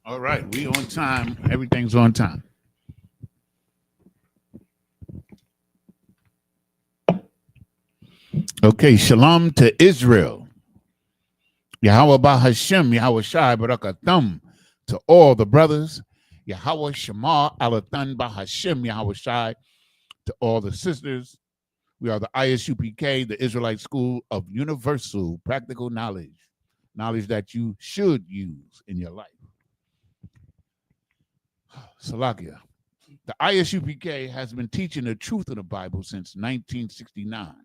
All right, we on time. Everything's on time. Okay, shalom to Israel. Yahweh Bahashem, Yahweh Shai Barakathum to all the brothers. Yahweh Shema Alathan Bahashem, Yahweh Shai to all the sisters. We are the ISUPK, the Israelite School of Universal Practical Knowledge, knowledge that you should use in your life. Salakia. The ISUPK has been teaching the truth of the Bible since 1969.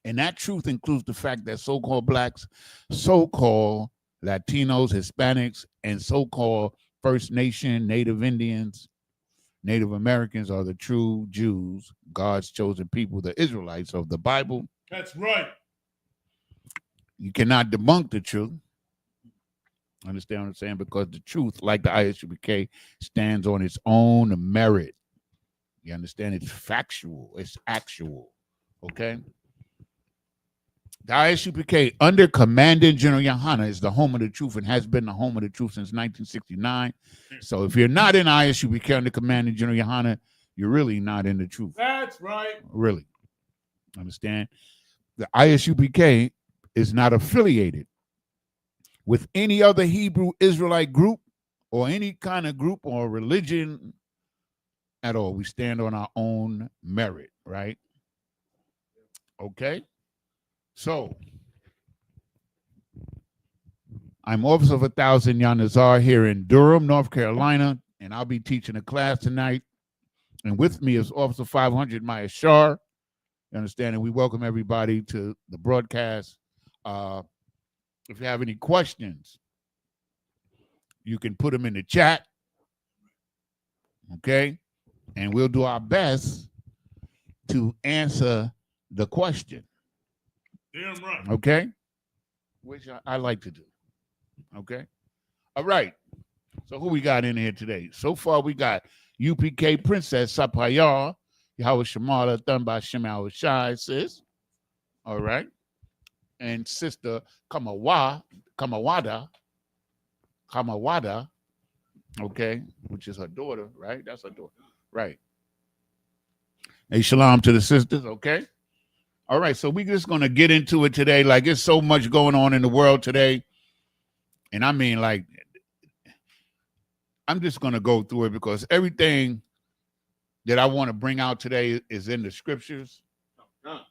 And that truth includes the fact that so-called blacks, so-called Latinos, Hispanics, and so-called First Nation, Native Indians, Native Americans are the true Jews, God's chosen people, the Israelites of the Bible. That's right. You cannot debunk the truth. Understand what I'm saying? Because the truth, like the ISUPK, stands on its own merit. You understand? It's factual. It's actual. Okay? The ISUPK, under Commanding General Yohana, is the home of the truth and has been the home of the truth since 1969. So if you're not in ISUPK under Commanding General Yohana, you're really not in the truth. That's right. Really. Understand? The ISUPK is not affiliated with any other Hebrew Israelite group or any kind of group or religion at all. We stand on our own merit, right? Okay? So, I'm Officer of 1,000 Yanazar here in Durham, North Carolina, and I'll be teaching a class tonight. And with me is Officer 500 Maya Shar. You understand? And we welcome everybody to the broadcast. If you have any questions, you can put them in the chat. Okay? And we'll do our best to answer the question. Damn right. Okay? Which I like to do. Okay? All right. So who we got in here today? So far we got UPK Princess Sapayar, Yahweh Shemala, done by Shemal Shai, sis. All right. And Sister Kamawada, okay, which is her daughter, right? That's her daughter. Right. Hey, shalom to the sisters, okay? All right, so we're just going to get into it today. Like, there's so much going on in the world today. And I mean, like, I'm just going to go through it because everything that I want to bring out today is in the scriptures.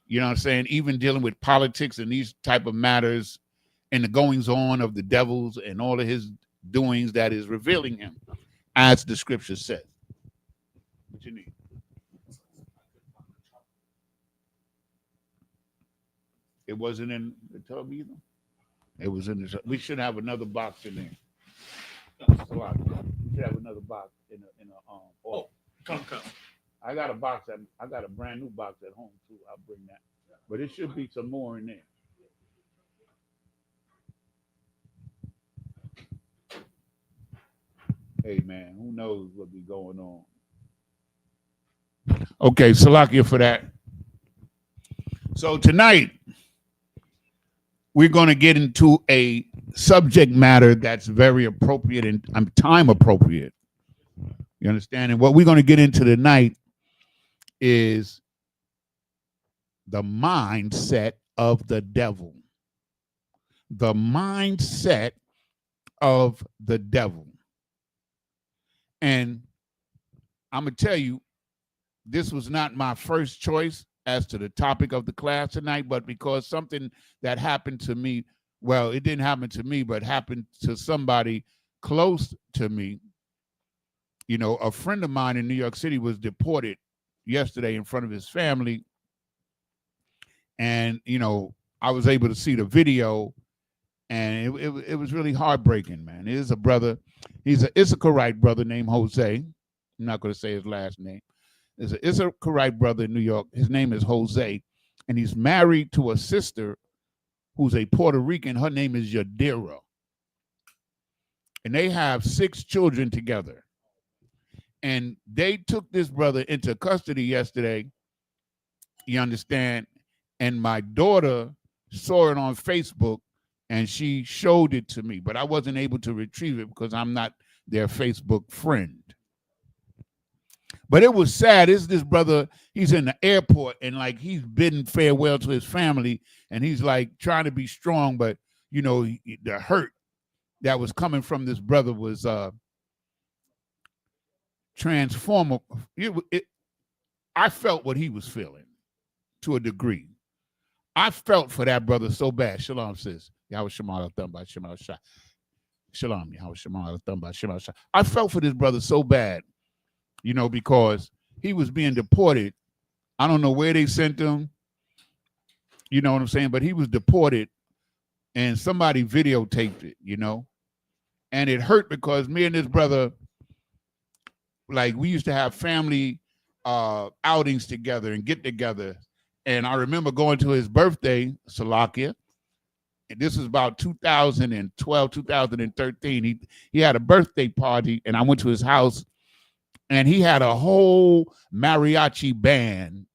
You know what I'm saying? Even dealing with politics and these type of matters and the goings on of the devils and all of his doings that is revealing him, as the scripture says. What you need? It wasn't in the tub either. It was in the. We should have another box in there. That's a lot. We should have another box in a Oh, come. I got a box. I got a brand new box at home too. I'll bring that. But it should be some more in there. Hey man, who knows what be going on? Okay, Salakia for that. So tonight we're going to get into a subject matter that's very appropriate and time appropriate. You understand? And what we're going to get into tonight is the mindset of the devil. The mindset of the devil. And I'm going to tell you, this was not my first choice as to the topic of the class tonight, but because something that happened to me, well, it didn't happen to me, but happened to somebody close to me. You know, a friend of mine in New York City was deported yesterday in front of his family. And, you know, I was able to see the video, and it was really heartbreaking, man. It is a brother. He's an Issacharite brother named Jose. I'm not going to say his last name. There's an Issacharite brother in New York. His name is Jose, and he's married to a sister who's a Puerto Rican. Her name is Yadira. And they have 6 children together. And they took this brother into custody yesterday, you understand? And my daughter saw it on Facebook, and she showed it to me, but I wasn't able to retrieve it because I'm not their Facebook friend. But it was sad. This brother, he's in the airport and like he's bidding farewell to his family, and he's like trying to be strong, but you know, the hurt that was coming from this brother was transformer. I felt what he was feeling to a degree. I felt for that brother so bad. Shalom says, Yahweh Shema Thumba Shema Shah. Shalom, Yahweh Shema Thumba Shema Shah. I felt for this brother so bad, you know, because he was being deported. I don't know where they sent him, you know what I'm saying, but he was deported and somebody videotaped it, you know, and it hurt because me and this brother, like we used to have family outings together and get together. And I remember going to his birthday, Salakia, and this was about 2012, 2013. He had a birthday party, and I went to his house, and he had a whole mariachi band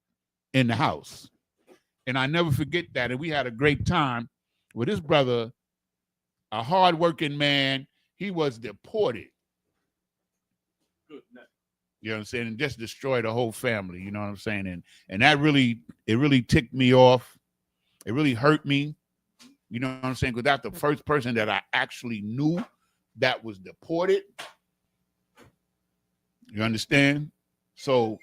in the house. And I never forget that. And we had a great time with his brother, a hardworking man. He was deported. You know what I'm saying? And just destroyed the whole family. You know what I'm saying? And that really, it really ticked me off. It really hurt me. You know what I'm saying? Because that's the first person that I actually knew that was deported. You understand? So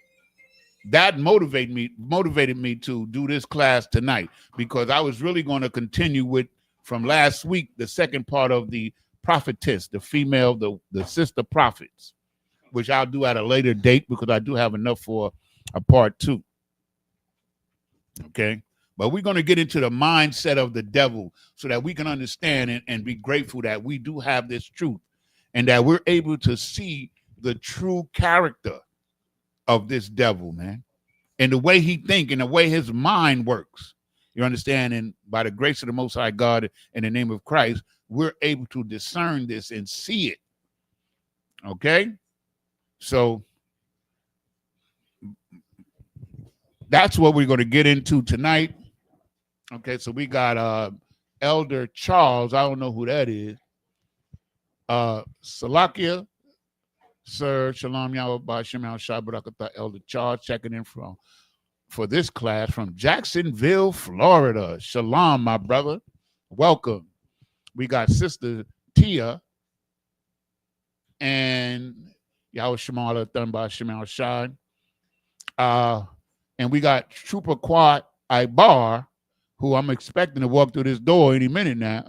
that motivated me to do this class tonight, because I was really going to continue with from last week, the second part of the prophetess, the female, the sister prophets, which I'll do at a later date because I do have enough for a part 2. Okay. But we're going to get into the mindset of the devil so that we can understand and be grateful that we do have this truth and that we're able to see the true character of this devil, man, and the way he thinks and the way his mind works. You understand? And by the grace of the Most High God, in the name of Christ, we're able to discern this and see it. Okay? So that's what we're going to get into tonight. Okay, so we got Elder Charles. I don't know who that is. Salakia, Sir Shalom Yahweh Ba'Shem Al Barakatah, Elder Charles checking in for this class from Jacksonville, Florida. Shalom, my brother. Welcome. We got Sister Tia and Yahweh Shema Thumba Shema Shad. And we got Trooper Quad Ibar, who I'm expecting to walk through this door any minute now.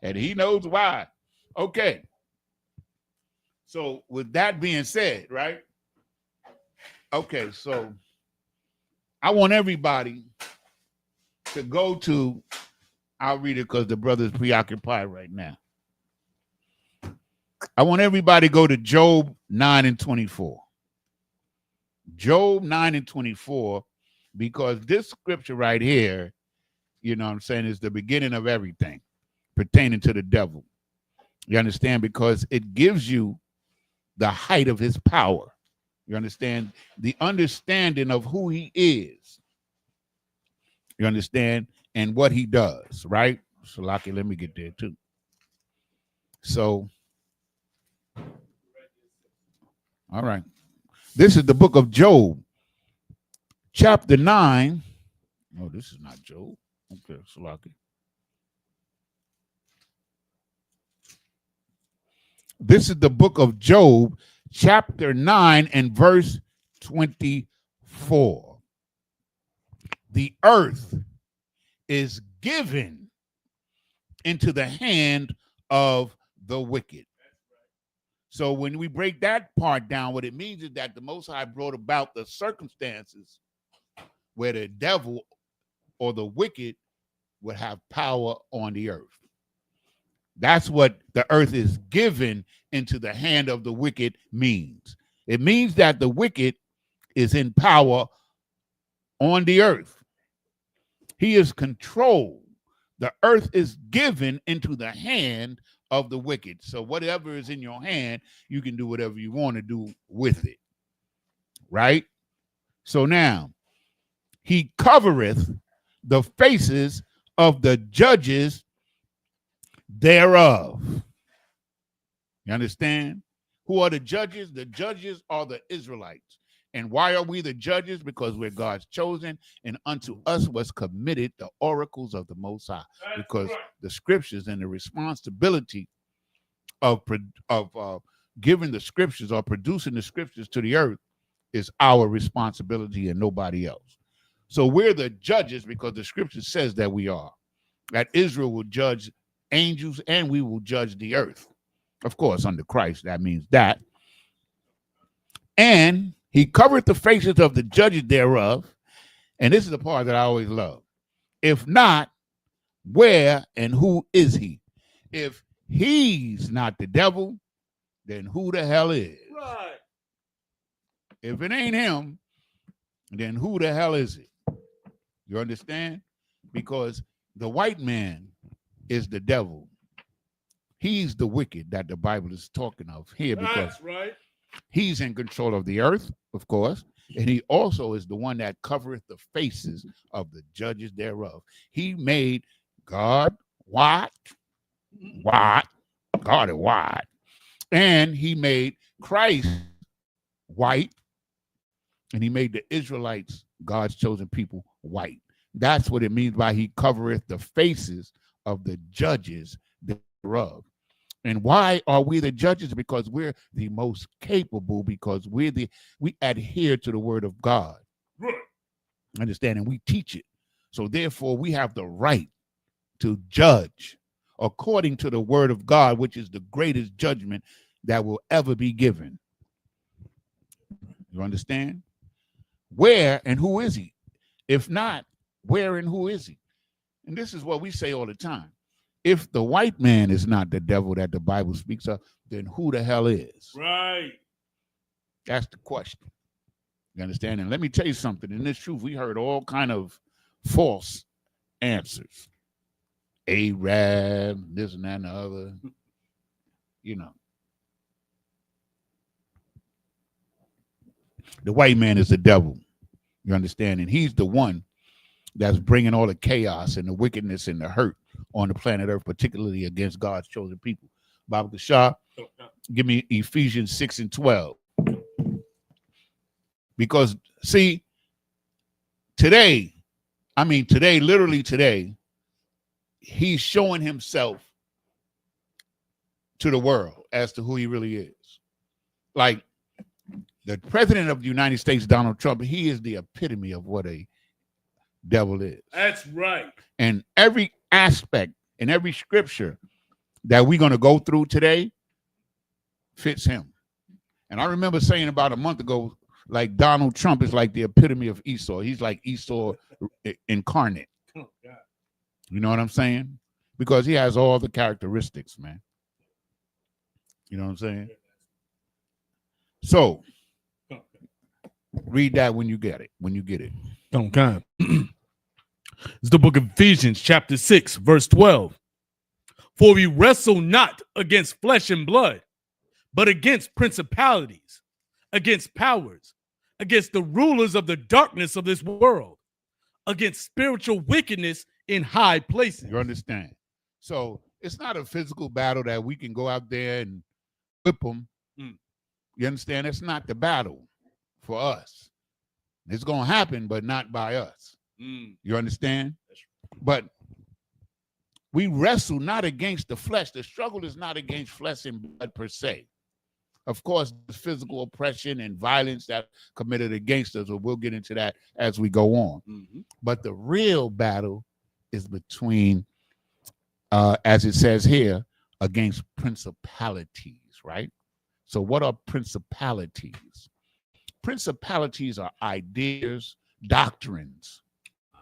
And he knows why. Okay. So with that being said, right? Okay, so I want everybody to go to, I'll read it because the brother's preoccupied right now. I want everybody to go to Job 9:24. Job 9:24, because this scripture right here, you know what I'm saying, is the beginning of everything pertaining to the devil. You understand? Because it gives you the height of his power. You understand? The understanding of who he is. You understand? And what he does, right? So, Lucky, let me get there too. So, all right. This is the book of Job, chapter 9. No, this is not Job. Okay, Salaki. This is the book of Job, chapter 9 and verse 24. The earth is given into the hand of the wicked. So when we break that part down, what it means is that the Most High brought about the circumstances where the devil or the wicked would have power on the earth. That's what the earth is given into the hand of the wicked means. It means that the wicked is in power on the earth. He is controlled. The earth is given into the hand of the wicked. So whatever is in your hand, you can do whatever you want to do with it. Right? So now, he covereth the faces of the judges thereof. You understand? Who are the judges? The judges are the Israelites. And why are we the judges? Because we're God's chosen, and unto us was committed the oracles of the Most High. Because the scriptures and the responsibility of giving the scriptures or producing the scriptures to the earth is our responsibility and nobody else. So we're the judges because the scripture says that we are. That Israel will judge angels and we will judge the earth. Of course, under Christ, that means that. And he covered the faces of the judges thereof. And this is the part that I always love. If not, where and who is he? If he's not the devil, then who the hell is? Right. If it ain't him, then who the hell is it? You understand? Because the white man is the devil. He's the wicked that the Bible is talking of here because That's right. he's in control of the earth, of course, and he also is the one that covereth the faces of the judges thereof. He made God white, God is white, and he made Christ white, and he made the Israelites, God's chosen people, white. That's what it means by he covereth the faces of the judges thereof. And why are we the judges? Because we're the most capable, because we adhere to the word of God. Right. Understand? And we teach it. So therefore, we have the right to judge according to the word of God, which is the greatest judgment that will ever be given. You understand? Where and who is he? If not, where and who is he? And this is what we say all the time. If the white man is not the devil that the Bible speaks of, then who the hell is? Right. That's the question. You understand? And let me tell you something. In this truth, we heard all kind of false answers. Arab, this and that and the other. You know. The white man is the devil. You understand? And he's the one that's bringing all the chaos and the wickedness and the hurt on the planet Earth, particularly against God's chosen people. Baba Shah, give me Ephesians 6 and 12. Because, see, today, literally today, he's showing himself to the world as to who he really is. Like the president of the United States, Donald Trump, he is the epitome of what a devil is. That's right. And every aspect and every scripture that we're going to go through today fits him. And I remember saying about a month ago, like Donald Trump is like the epitome of Esau. He's like Esau incarnate. Oh, God. You know what I'm saying? Because he has all the characteristics, man. You know what I'm saying? So read that when you get it. Okay. It's the book of Ephesians, chapter 6, verse 12. For we wrestle not against flesh and blood, but against principalities, against powers, against the rulers of the darkness of this world, against spiritual wickedness in high places. You understand? So it's not a physical battle that we can go out there and whip them. You understand? That's not the battle for us. It's going to happen, but not by us. You understand? But we wrestle not against the flesh. The struggle is not against flesh and blood per se. Of course, there's physical oppression and violence that committed against us, but we'll get into that as we go on. But the real battle is between, as it says here, against principalities, right? So what are principalities? Principalities are ideas, doctrines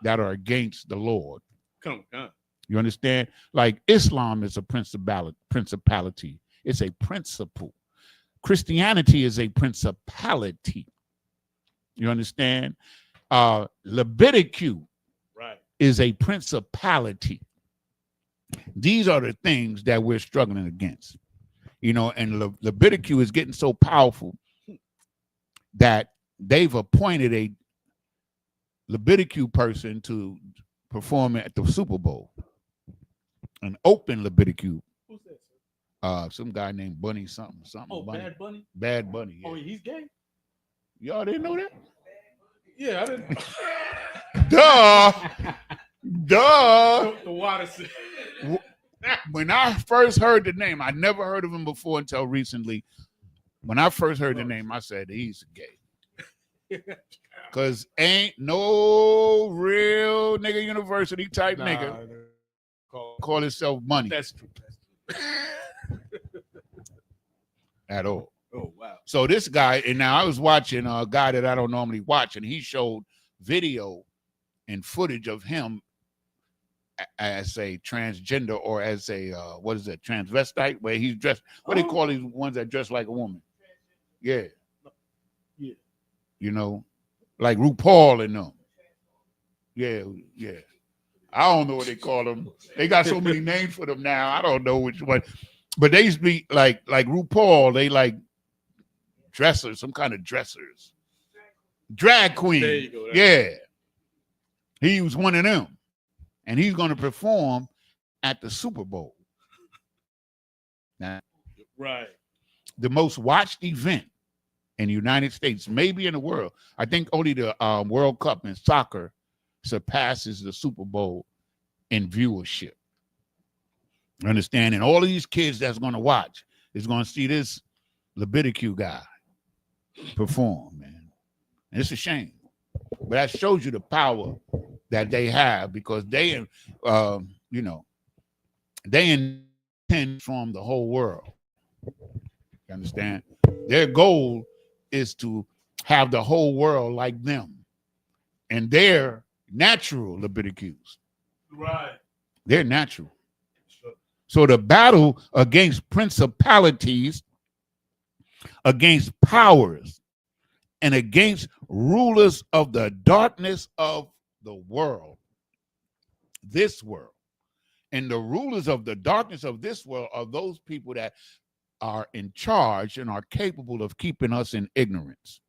that are against the Lord. Come on. You understand? Like Islam is a principality. It's a principle. Christianity is a principality. You understand? Leviticus is a principality. These are the things that we're struggling against. You know, and Leviticus is getting so powerful that they've appointed a Leviticus person to performing at the Super Bowl. An open Leviticus. Who's that, sir? Some guy named Bunny something. Oh, Bunny. Bad Bunny? Bad Bunny. Yeah. Oh, he's gay? Y'all didn't know that? Yeah, I didn't. Duh. Duh. The water said. When I first heard the name, I never heard of him before until recently. When I first heard the name, I said he's gay. Cause ain't no real nigga university type nigga call himself Money That's true. at all. Oh, wow. So this guy, and now I was watching a guy that I don't normally watch, and he showed video and footage of him as a transgender or as a what is it, transvestite, where he's dressed. What they call these ones that dress like a woman? Yeah. Yeah. You know, like RuPaul and them. Yeah, yeah. I don't know what they call them. They got so many names for them now. I don't know which one. But they used to be like RuPaul. They like dressers, some kind of dressers. Drag queen. There you go. Yeah. He was one of them. And he's going to perform at the Super Bowl. Now, Right. the most watched event in the United States, maybe in the world. I think only the World Cup in soccer surpasses the Super Bowl in viewership. Understand? And all of these kids that's going to watch is going to see this Leviticus guy perform, man. And it's a shame. But that shows you the power that they have, because they, you know, they intend from the whole world. You understand? Their goal is to have the whole world like them. And they're natural Leviticus. Right. They're natural. So the battle against principalities, against powers, and against rulers of the darkness of the world, this world. And the rulers of the darkness of this world are those people that are in charge and are capable of keeping us in ignorance.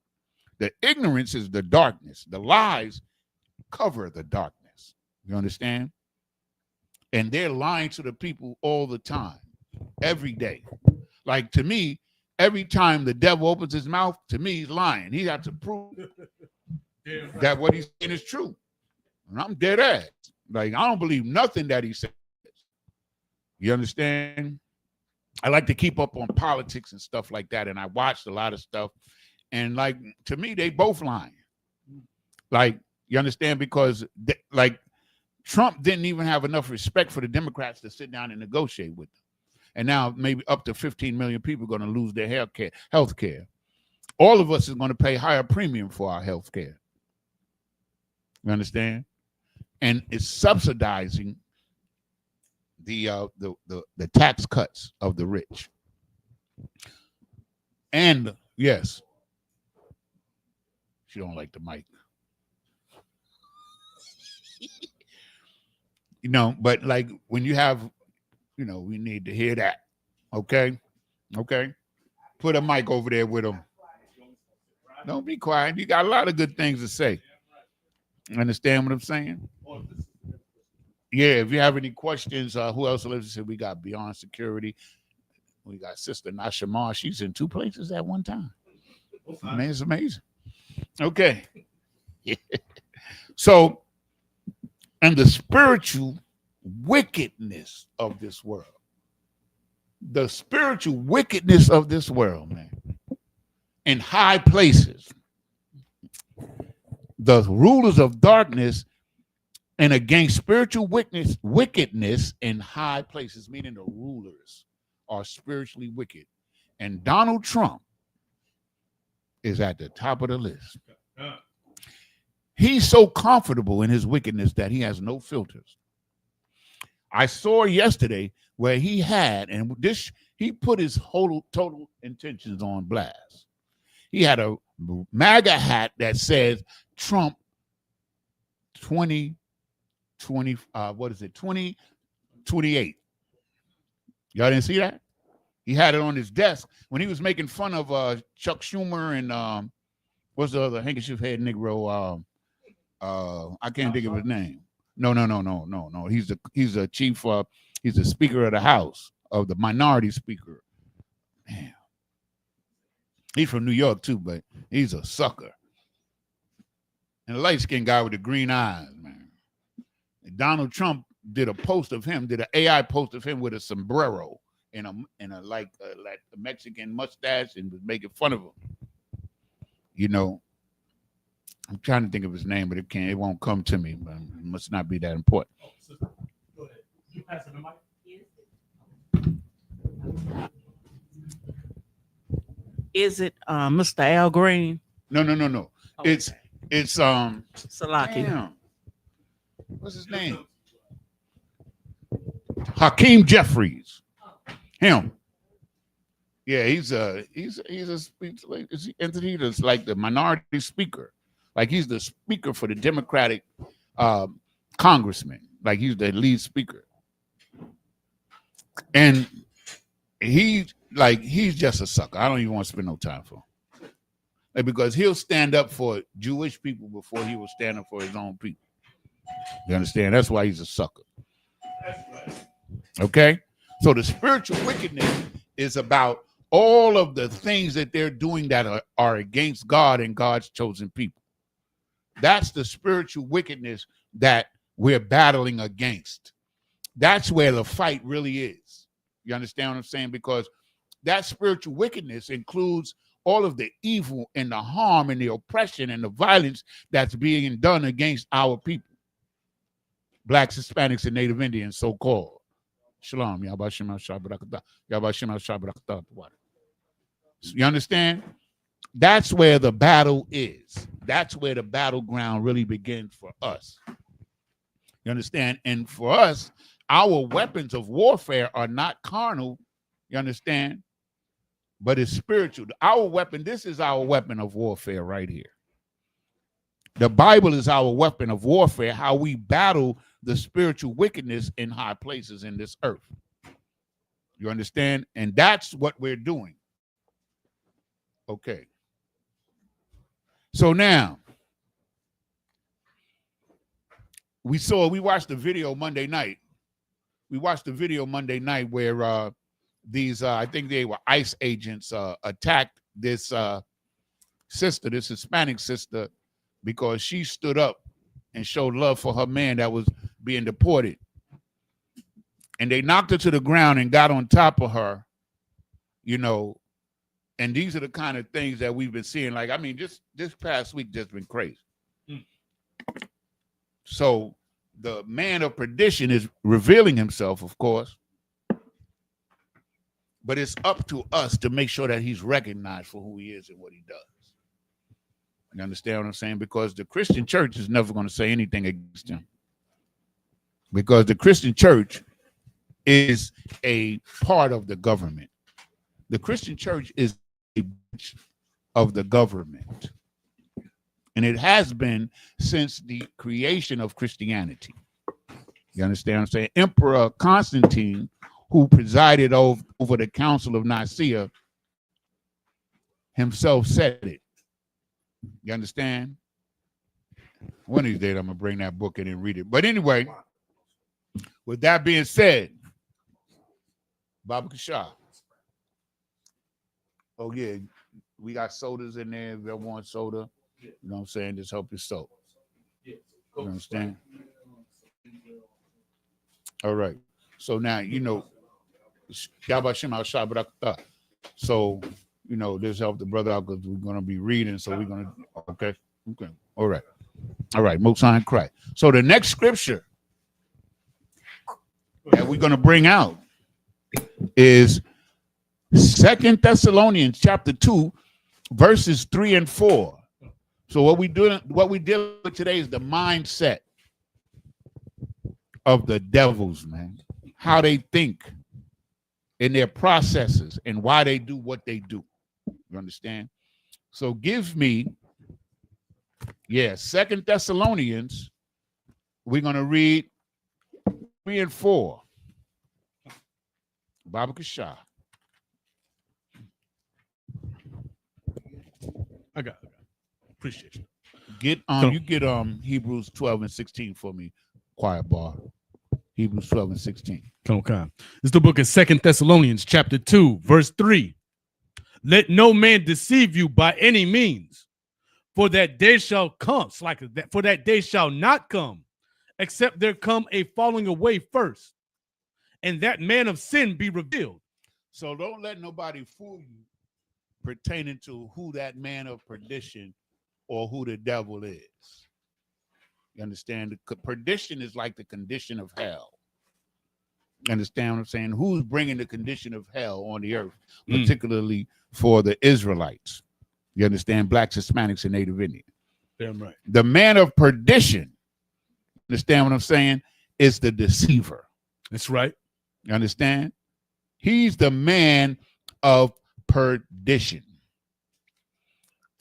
The ignorance is the darkness. The lies cover the darkness. You understand? And they're lying to the people all the time, every day. Like, to me, every time the devil opens his mouth, to me, he's lying. He has to prove that what he's saying is true. And I'm dead ass. Like, I don't believe nothing that he says. You understand? I like to keep up on politics and stuff like that, and I watched a lot of stuff. And, like, to me, they both lying. Like, you understand? Because, like, Trump didn't even have enough respect for the Democrats to sit down and negotiate with them. And now maybe up to 15 million people are going to lose their health care. All of us is going to pay higher premium for our health care. You understand? And it's subsidizing the tax cuts of the rich. And yes, she don't like the mic. You know, but like when you have, you know, we need to hear that. Okay? Okay? Put a mic over there with them. Don't be quiet. You got a lot of good things to say. Understand what I'm saying? Yeah, if you have any questions, who else lives? We got Beyond Security. We got Sister Nashamar. She's in 2 places at one time. I mean, it's amazing. Okay. So, and the spiritual wickedness of this world. The spiritual wickedness of this world, man. In high places. The rulers of darkness and against spiritual wickedness in high places, meaning the rulers are spiritually wicked. And Donald Trump is at the top of the list. He's so comfortable in his wickedness that he has no filters. I saw yesterday where he had, and this, he put his whole total intentions on blast. He had a MAGA hat that says Trump 2028. Y'all didn't see that? He had it on his desk when he was making fun of Chuck Schumer and what's the other handkerchief head Negro? I can't think of his name. No. He's a chief. He's the Speaker of the House, of the minority speaker. Man. He's from New York too, but he's a sucker. And a light-skinned guy with the green eyes, man. And Donald Trump did an AI post of him with a sombrero and a like a Mexican mustache, and was making fun of him. You know, I'm trying to think of his name, but it won't come to me. But it must not be that important. Go ahead. You passing the mic? Is it Mr. Al Green? No. Oh, It's Salaki. damn. What's his name? Hakeem Jeffries. Him. Yeah, he's a entity that's like the minority speaker. Like he's the speaker for the Democratic congressman. Like he's the lead speaker. And he's just a sucker. I don't even want to spend no time for him. Like, because he'll stand up for Jewish people before he will stand up for his own people. You understand? That's why he's a sucker. Okay? So the spiritual wickedness is about all of the things that they're doing that are against God and God's chosen people. That's the spiritual wickedness that we're battling against. That's where the fight really is. You understand what I'm saying? Because that spiritual wickedness includes all of the evil and the harm and the oppression and the violence that's being done against our people. Blacks, Hispanics, and Native Indians, so-called. Shalom. You understand? That's where the battle is. That's where the battleground really begins for us. You understand? And for us, our weapons of warfare are not carnal. You understand? But it's spiritual. Our weapon, this is our weapon of warfare right here. The Bible is our weapon of warfare, how we battle the spiritual wickedness in high places in this earth. You understand? And that's what we're doing. Okay. So now, we watched the video Monday night. We watched the video Monday night where these, I think they were ICE agents, attacked this sister, this Hispanic sister, because she stood up and showed love for her man that was being deported. And they knocked her to the ground and got on top of her, you know. And these are the kind of things that we've been seeing. Like, I mean, just this past week just been crazy. So the man of perdition is revealing himself, of course. But it's up to us to make sure that he's recognized for who he is and what he does. You understand what I'm saying? Because the Christian church is never going to say anything against him. Because the Christian church is a part of the government. The Christian church is a branch of the government. And it has been since the creation of Christianity. You understand what I'm saying? Emperor Constantine, who presided over the Council of Nicaea, himself said it. You understand? One of these days, I'm going to bring that book in and read it. But anyway, with that being said, Baba Kashah. Oh, yeah. We got sodas in there. If you want soda, you know what I'm saying? Just help yourself. You understand? All right. So now, you know, so, you know, this help the brother out because we're going to be reading. So we're going to, okay. All right. All right. Most High Christ. So the next scripture that we're going to bring out is 2 Thessalonians chapter 2, verses 3 and 4. So what we deal with today is the mindset of the devils, man. How they think in their processes and why they do what they do. You understand? So give me, 2 Thessalonians. We're going to read 3 and 4. Baba Kashah. I got it. Appreciate you. Get Hebrews 12 and 16 for me, quiet bar. Hebrews 12 and 16. Okay. It's the book of 2 Thessalonians chapter 2, verse 3. Let no man deceive you by any means, for that day shall come, for that day shall not come, except there come a falling away first, and that man of sin be revealed. So don't let nobody fool you pertaining to who that man of perdition or who the devil is. You understand? Perdition is like the condition of hell. You understand what I'm saying? Who's bringing the condition of hell on the earth, particularly for the Israelites? You understand? Blacks, Hispanics, and Native Indian. Damn right. The man of perdition, understand what I'm saying, is the deceiver. That's right. You understand? He's the man of perdition.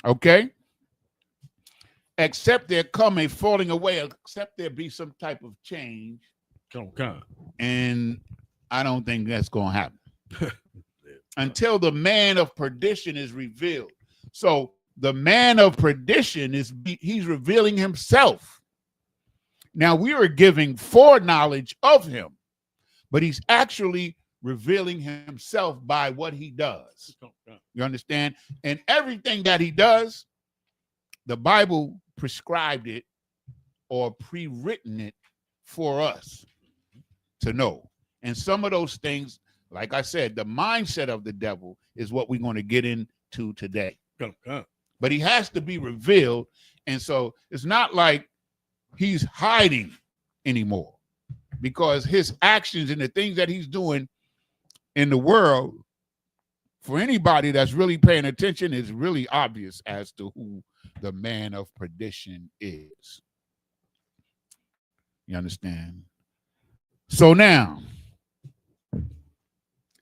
Okay? Except there come a falling away, except there be some type of change. Okay. And I don't think that's going to happen until the man of perdition is revealed. So the man of perdition he's revealing himself. Now we are giving foreknowledge of him, but he's actually revealing himself by what he does. You understand? And everything that he does, the Bible prescribed it or pre-written it for us to know. And some of those things, like I said, the mindset of the devil is what we're going to get into today. But he has to be revealed. And so it's not like he's hiding anymore, because his actions and the things that he's doing in the world, for anybody that's really paying attention, is really obvious as to who the man of perdition is. You understand? So now,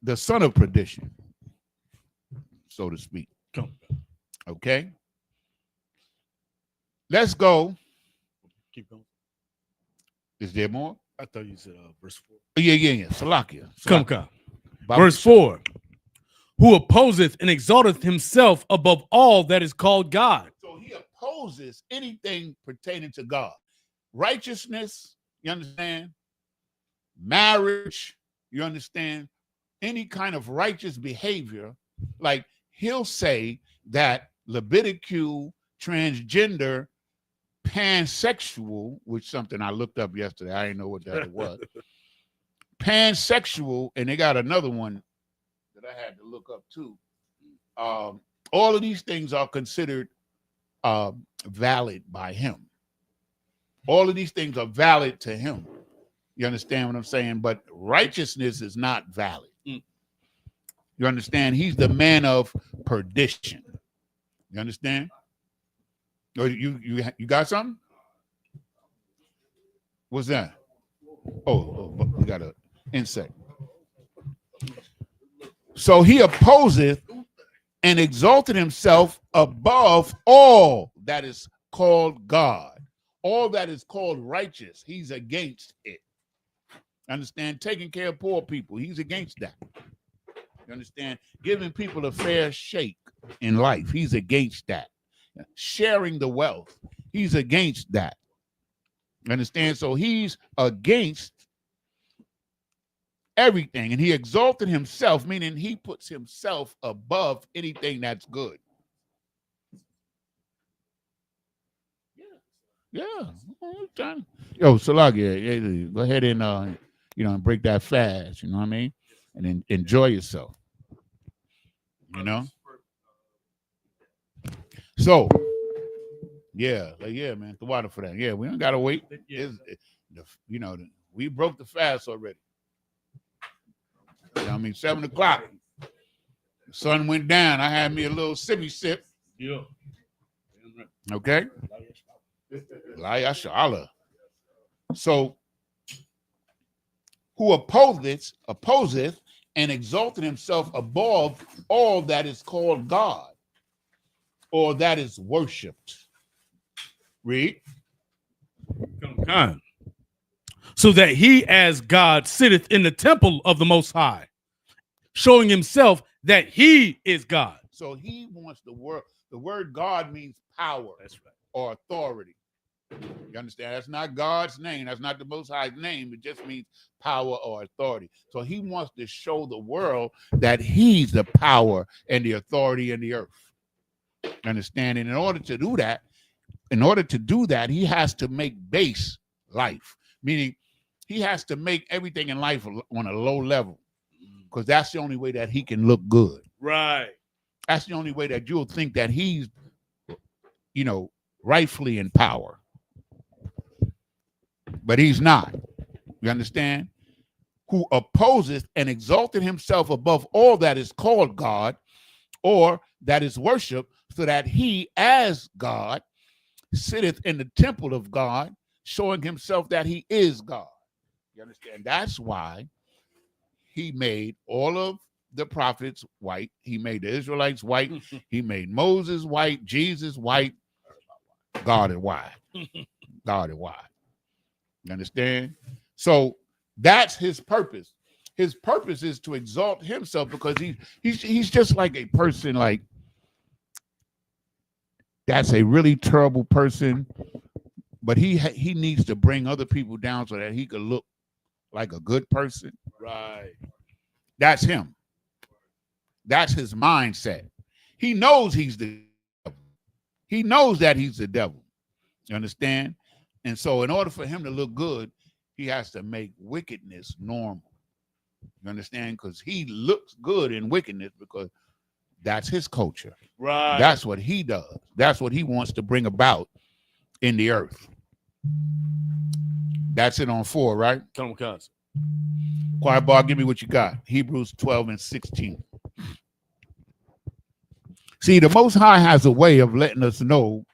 the son of perdition, so to speak. Okay? Let's go. Keep going. Is there more? I thought you said verse 4. Yeah. Salakia. Come. Verse 4. Who opposeth and exalteth himself above all that is called God. So he opposes anything pertaining to God. Righteousness, you understand? Marriage, you understand? Any kind of righteous behavior, like he'll say that Leviticus, transgender, pansexual, which something I looked up yesterday. I didn't know what that was. Pansexual, and they got another one that I had to look up too. All of these things are considered valid by him. All of these things are valid to him. You understand what I'm saying? But righteousness is not valid. You understand? He's the man of perdition. You understand? Or you got something? What's that? Oh, we got an insect. So he opposeth and exalted himself above all that is called God, all that is called righteous. He's against it. Understand? Taking care of poor people, he's against that. You understand? Giving people a fair shake in life, he's against that. Sharing the wealth, he's against that. You understand? So he's against everything, and he exalted himself, meaning he puts himself above anything that's good. Yeah. Yo, Salagia, go ahead and and break that fast. You know what I mean? And then enjoy yourself. You know. So, man, the water for that. Yeah, we don't gotta wait. We broke the fast already. You know what I mean, 7 o'clock. The sun went down. I had me a little sippy sip. Yeah. Okay. So, who opposeth and exalted himself above all that is called God, or that is worshipped. Read. Come. So that he as God sitteth in the temple of the Most High, showing himself that he is God. So he wants the word. The word God means power. That's right. Or authority. You understand? That's not God's name. That's not the Most High's name. It just means power or authority. So he wants to show the world that he's the power and the authority in the earth. You understand? And in order to do that, he has to make base life, meaning he has to make everything in life on a low level, because that's the only way that he can look good. Right. That's the only way that you'll think that he's, rightfully in power. But he's not. You understand? Who opposes and exalted himself above all that is called God or that is worship, so that he, as God, sitteth in the temple of God, showing himself that he is God. You understand? That's why he made all of the prophets white. He made the Israelites white. He made Moses white, Jesus white. God is white. God is white. You understand? So that's his purpose. His purpose is to exalt himself, because he's just like a person like that's a really terrible person, but he needs to bring other people down so that he could look like a good person. Right. That's him. That's his mindset. He knows he's the devil. He knows that he's the devil. You understand? And so in order for him to look good, he has to make wickedness normal. You understand? Because he looks good in wickedness, because that's his culture. Right. That's what he does. That's what he wants to bring about in the earth. That's it on 4, right? Come on, cuz. Quiet bar, give me what you got. Hebrews 12 and 16. See, the Most High has a way of letting us know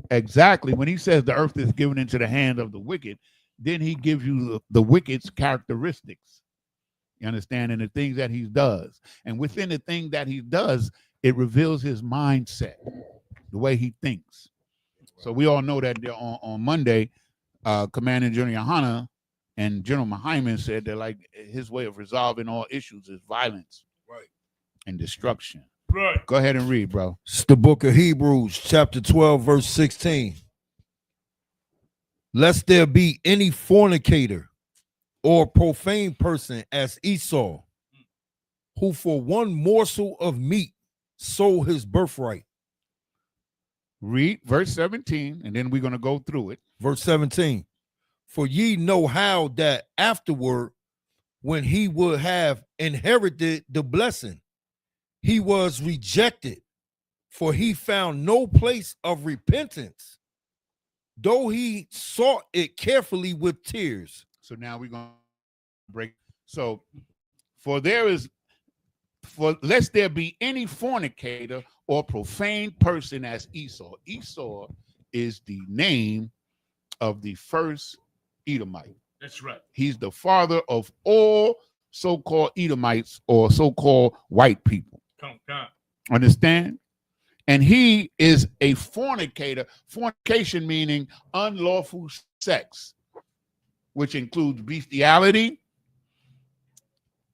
exactly when he says the earth is given into the hand of the wicked, then he gives you the wicked's characteristics. You understand? And the things that he does. And within the thing that he does, it reveals his mindset, the way he thinks. So we all know that on Monday, Commander General Yohana and General Hyman said that like his way of resolving all issues is violence, Right. and destruction. Right. Go ahead and read, bro. It's the book of Hebrews, chapter 12, verse 16. Lest there be any fornicator or profane person as Esau, who for one morsel of meat sold his birthright. Read verse 17, and then we're going to go through it. Verse 17. For ye know how that afterward, when he would have inherited the blessing, he was rejected, for he found no place of repentance, though he sought it carefully with tears. So now we're going to break. So lest there be any fornicator or profane person as Esau. Esau is the name of the first Edomite. That's right. He's the father of all so-called Edomites or so-called white people. Come on. Understand? And he is a fornicator. Fornication meaning unlawful sex, which includes bestiality,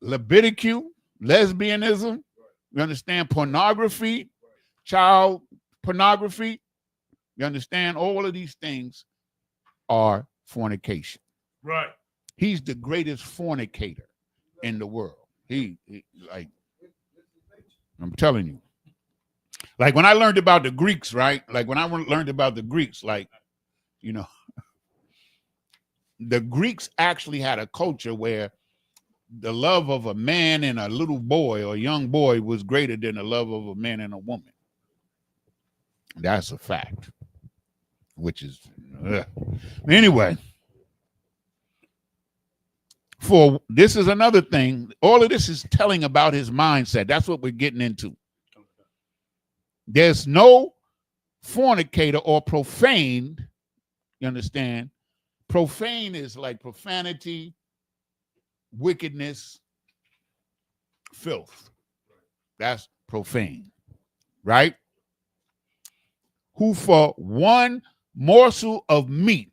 libidicu, lesbianism, you understand, pornography, child pornography. You understand? All of these things are fornication. Right. He's the greatest fornicator in the world. He like, I'm telling you. Like when I learned about the Greeks, right? Like when I learned about the Greeks, like, the Greeks actually had a culture where the love of a man and a little boy or a young boy was greater than the love of a man and a woman. That's a fact, which is, anyway. For this is another thing. All of this is telling about his mindset. That's what we're getting into. There's no fornicator or profane. You understand? Profane is like profanity, wickedness, filth. That's profane, right? Who for one morsel of meat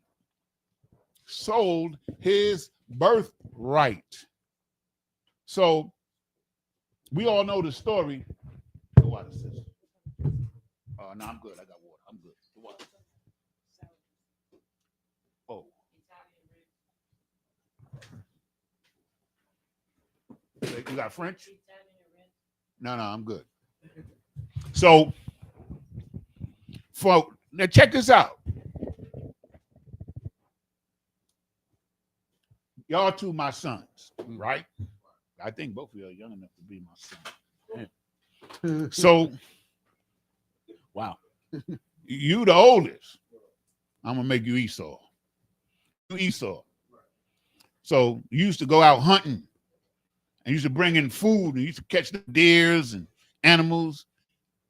sold his birthright. So we all know the story. The water, sis. Oh, no, I'm good. I got water. I'm good. The water. You got French? No, I'm good. So, now check this out. Y'all two my sons, right? I think both of you are young enough to be my son. So, wow. You the oldest. I'm going to make you Esau. You Esau. So you used to go out hunting and used to bring in food and used to catch the deers and animals.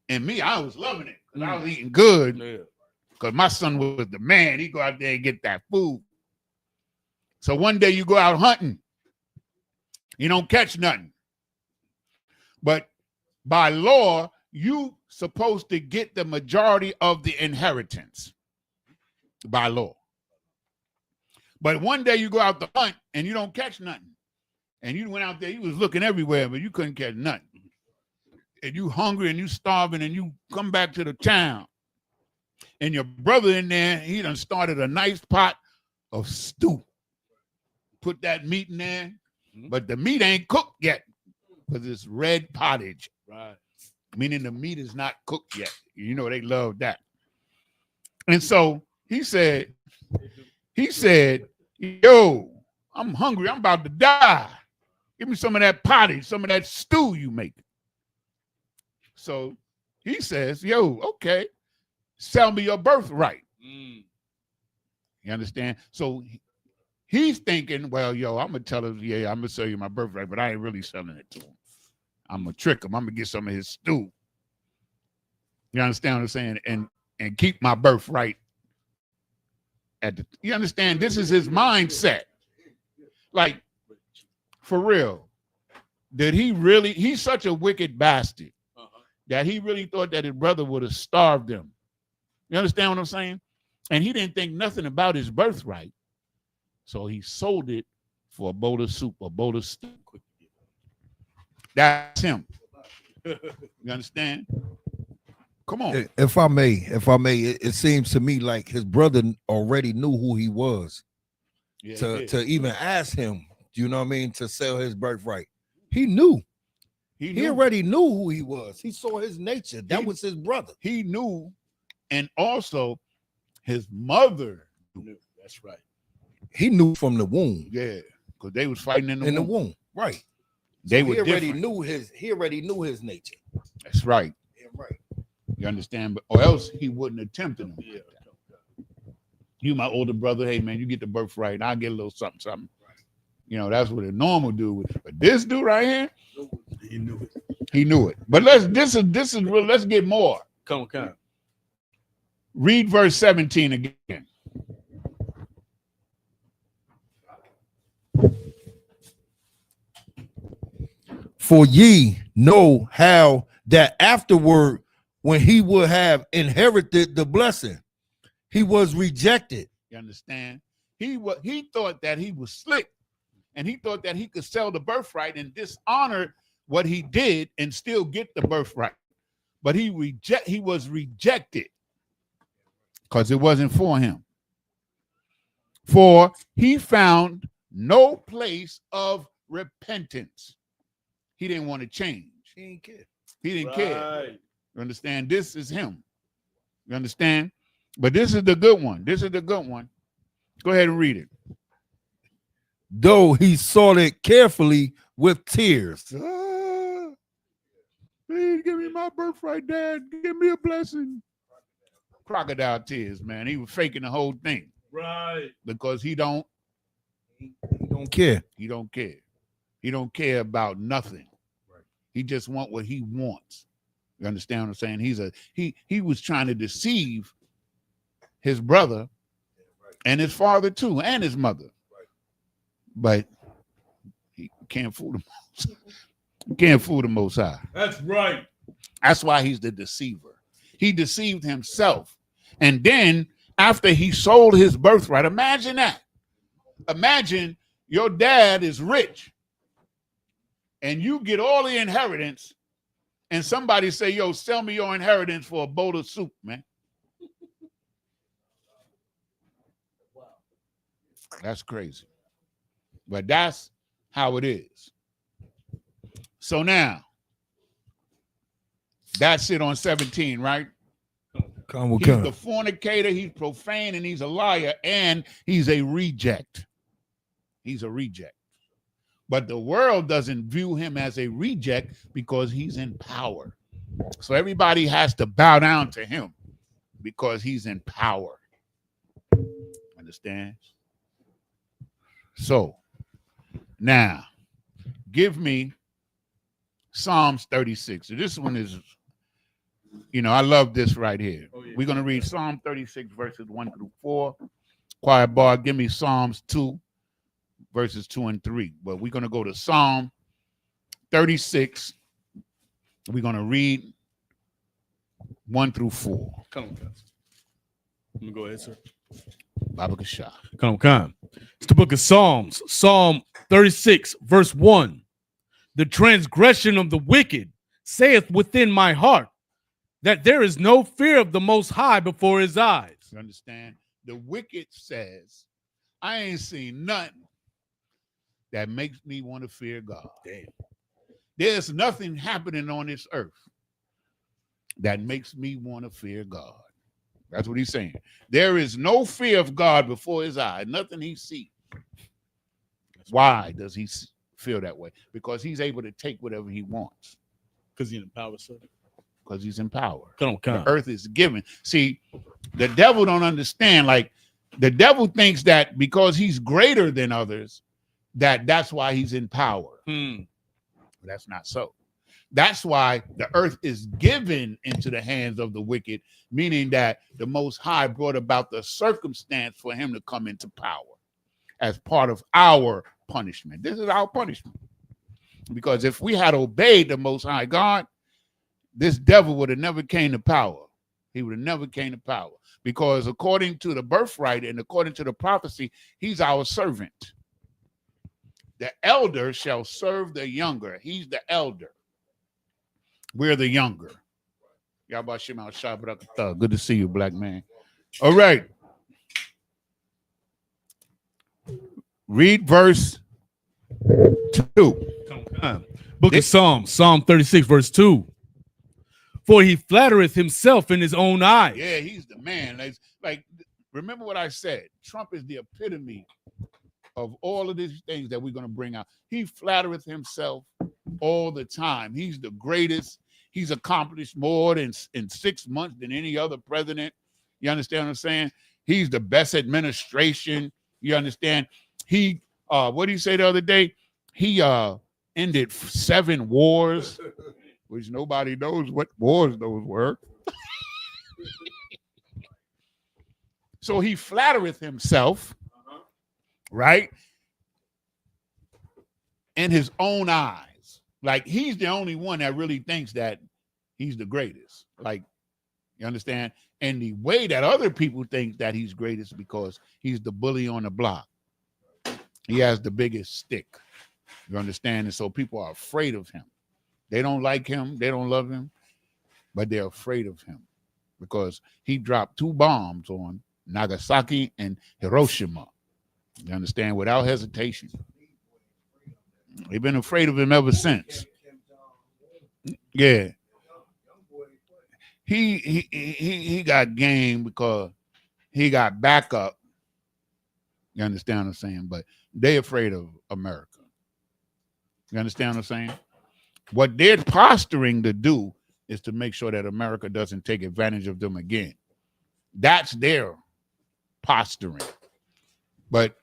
And me, I was loving it because I was eating good because my son was the man. He go out there and get that food. So one day you go out hunting, you don't catch nothing. But by law, you supposed to get the majority of the inheritance by law. But one day you go out to hunt and you don't catch nothing. And you went out there, you was looking everywhere, but you couldn't catch nothing. And you hungry and you starving and you come back to the town. And your brother in there, he done started a nice pot of stew. Put that meat in there, but the meat ain't cooked yet because it's red pottage. Right. Meaning the meat is not cooked yet. You know, they love that. And so he said, yo, I'm hungry. I'm about to die. Give me some of that pottage, some of that stew you make. So he says, yo, okay, sell me your birthright. You understand? So he's thinking, well, yo, I'm going to tell him, yeah, I'm going to sell you my birthright, but I ain't really selling it to him. I'm going to trick him. I'm going to get some of his stew. You understand what I'm saying? And keep my birthright. You understand? This is his mindset. Like, for real. Did he really? He's such a wicked bastard that he really thought that his brother would have starved him. You understand what I'm saying? And he didn't think nothing about his birthright. So he sold it for a bowl of soup, a bowl of stew. That's him. You understand? Come on. If I may, it seems to me like his brother already knew who he was to even ask him, you know what I mean, to sell his birthright. He knew. He already knew who he was. He saw his nature. That was his brother. He knew, and also his mother knew. That's right. He knew from the womb. Yeah, because they was fighting in the womb. Right. They so were he already different. He already knew his nature. That's right. Yeah, right. You understand? But or else he wouldn't have tempted him. Yeah. You, my older brother, hey man, you get the birthright, I'll get a little something, something. You know, that's what a normal dude would. But this dude right here, he knew it. He knew it. But this is real. Let's get more. Come on. Read verse 17 again. For ye know how that afterward, when he would have inherited the blessing, he was rejected. You understand? He thought that he was slick, and he thought that he could sell the birthright and dishonor what he did and still get the birthright. But he was rejected because it wasn't for him. For he found no place of repentance. He didn't want to change. He didn't care. He didn't care. You understand? This is him. You understand? But this is the good one. This is the good one. Go ahead and read it. Though he sought it carefully with tears. Please give me my birthright, Dad. Give me a blessing. Crocodile tears, man. He was faking the whole thing. Right. Because he don't care. He don't care. He don't care about nothing. Right. He just want what he wants. You understand what I'm saying? He was trying to deceive his brother and his father too, and his mother. Right. But he can't fool the can't fool the Most High. That's right. That's why he's the deceiver. He deceived himself. And then after he sold his birthright, imagine that. Imagine your dad is rich and you get all the inheritance and somebody say, yo, sell me your inheritance for a bowl of soup, man. That's crazy. But that's how it is. So now, that's it on 17, right? Come, He's the fornicator, he's profane, and he's a liar, and he's a reject. He's a reject. But the world doesn't view him as a reject because he's in power. So everybody has to bow down to him because he's in power. Understand? So now, give me Psalms 36. This one is, I love this right here. Oh, yeah. We're going to read Psalm 36, verses 1 through 4. Quiet bar, give me Psalms 2, verses 2 and 3. But we're going to go to Psalm 36. We're going to read 1 through 4. Come on, guys. Let me go ahead, sir. Baba Kasha. Come. It's the book of Psalms, Psalm 36, verse 1. The transgression of the wicked saith within my heart that there is no fear of the Most High before his eyes. You understand? The wicked says, I ain't seen nothing that makes me want to fear God. Damn. There's nothing happening on this earth that makes me want to fear God. That's what he's saying. There is no fear of God before his eye, nothing he sees. Why does he feel that way? Because he's able to take whatever he wants. Because he's in power, sir. Because he's in power. Come. The earth is given. See, the devil don't understand. Like, the devil thinks that because he's greater than others, that's why he's in power. That's not so. That's why the earth is given into the hands of the wicked, meaning that the Most High brought about the circumstance for him to come into power as part of our punishment. This is our punishment. Because if we had obeyed the Most High God, this devil would have never came to power. He would have never came to power. Because according to the birthright and according to the prophecy, he's our servant. The elder shall serve the younger. He's the elder. We're the younger. Good to see you, black man. All right. Read verse 2. Book of Psalms, Psalm 36, verse 2. For he flattereth himself in his own eyes. Yeah, he's the man. Like, remember what I said. Trump is the epitome of all of these things that we're going to bring out. He flattereth himself all the time. He's the greatest. He's accomplished more in 6 months than any other president. You understand what I'm saying? He's the best administration. You understand? He, what did he say the other day? He ended 7 wars, which nobody knows what wars those were. So he flattereth himself, right? In his own eyes. Like, he's the only one that really thinks that he's the greatest. Like, you understand? And the way that other people think that he's greatest because he's the bully on the block. He has the biggest stick. You understand? And so people are afraid of him. They don't like him. They don't love him. But they're afraid of him because he dropped 2 bombs on Nagasaki and Hiroshima. You understand? Without hesitation. They've been afraid of him ever since. Yeah. He got game because he got backup. You understand what I'm saying? But they're afraid of America. You understand what I'm saying? What they're posturing to do is to make sure that America doesn't take advantage of them again. That's their posturing. But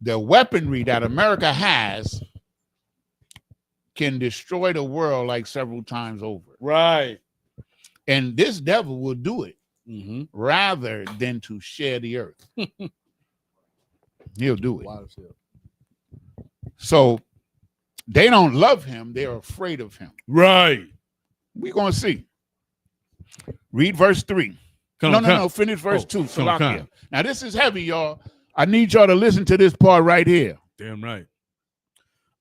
the weaponry that America has can destroy the world like several times over. Right. And this devil will do it rather than to share the earth. He'll do it. So they don't love him. They're afraid of him. Right. We're going to see. Read verse 3. No. Finish verse 2. Salakia. Now, this is heavy, y'all. I need y'all to listen to this part right here. Damn right.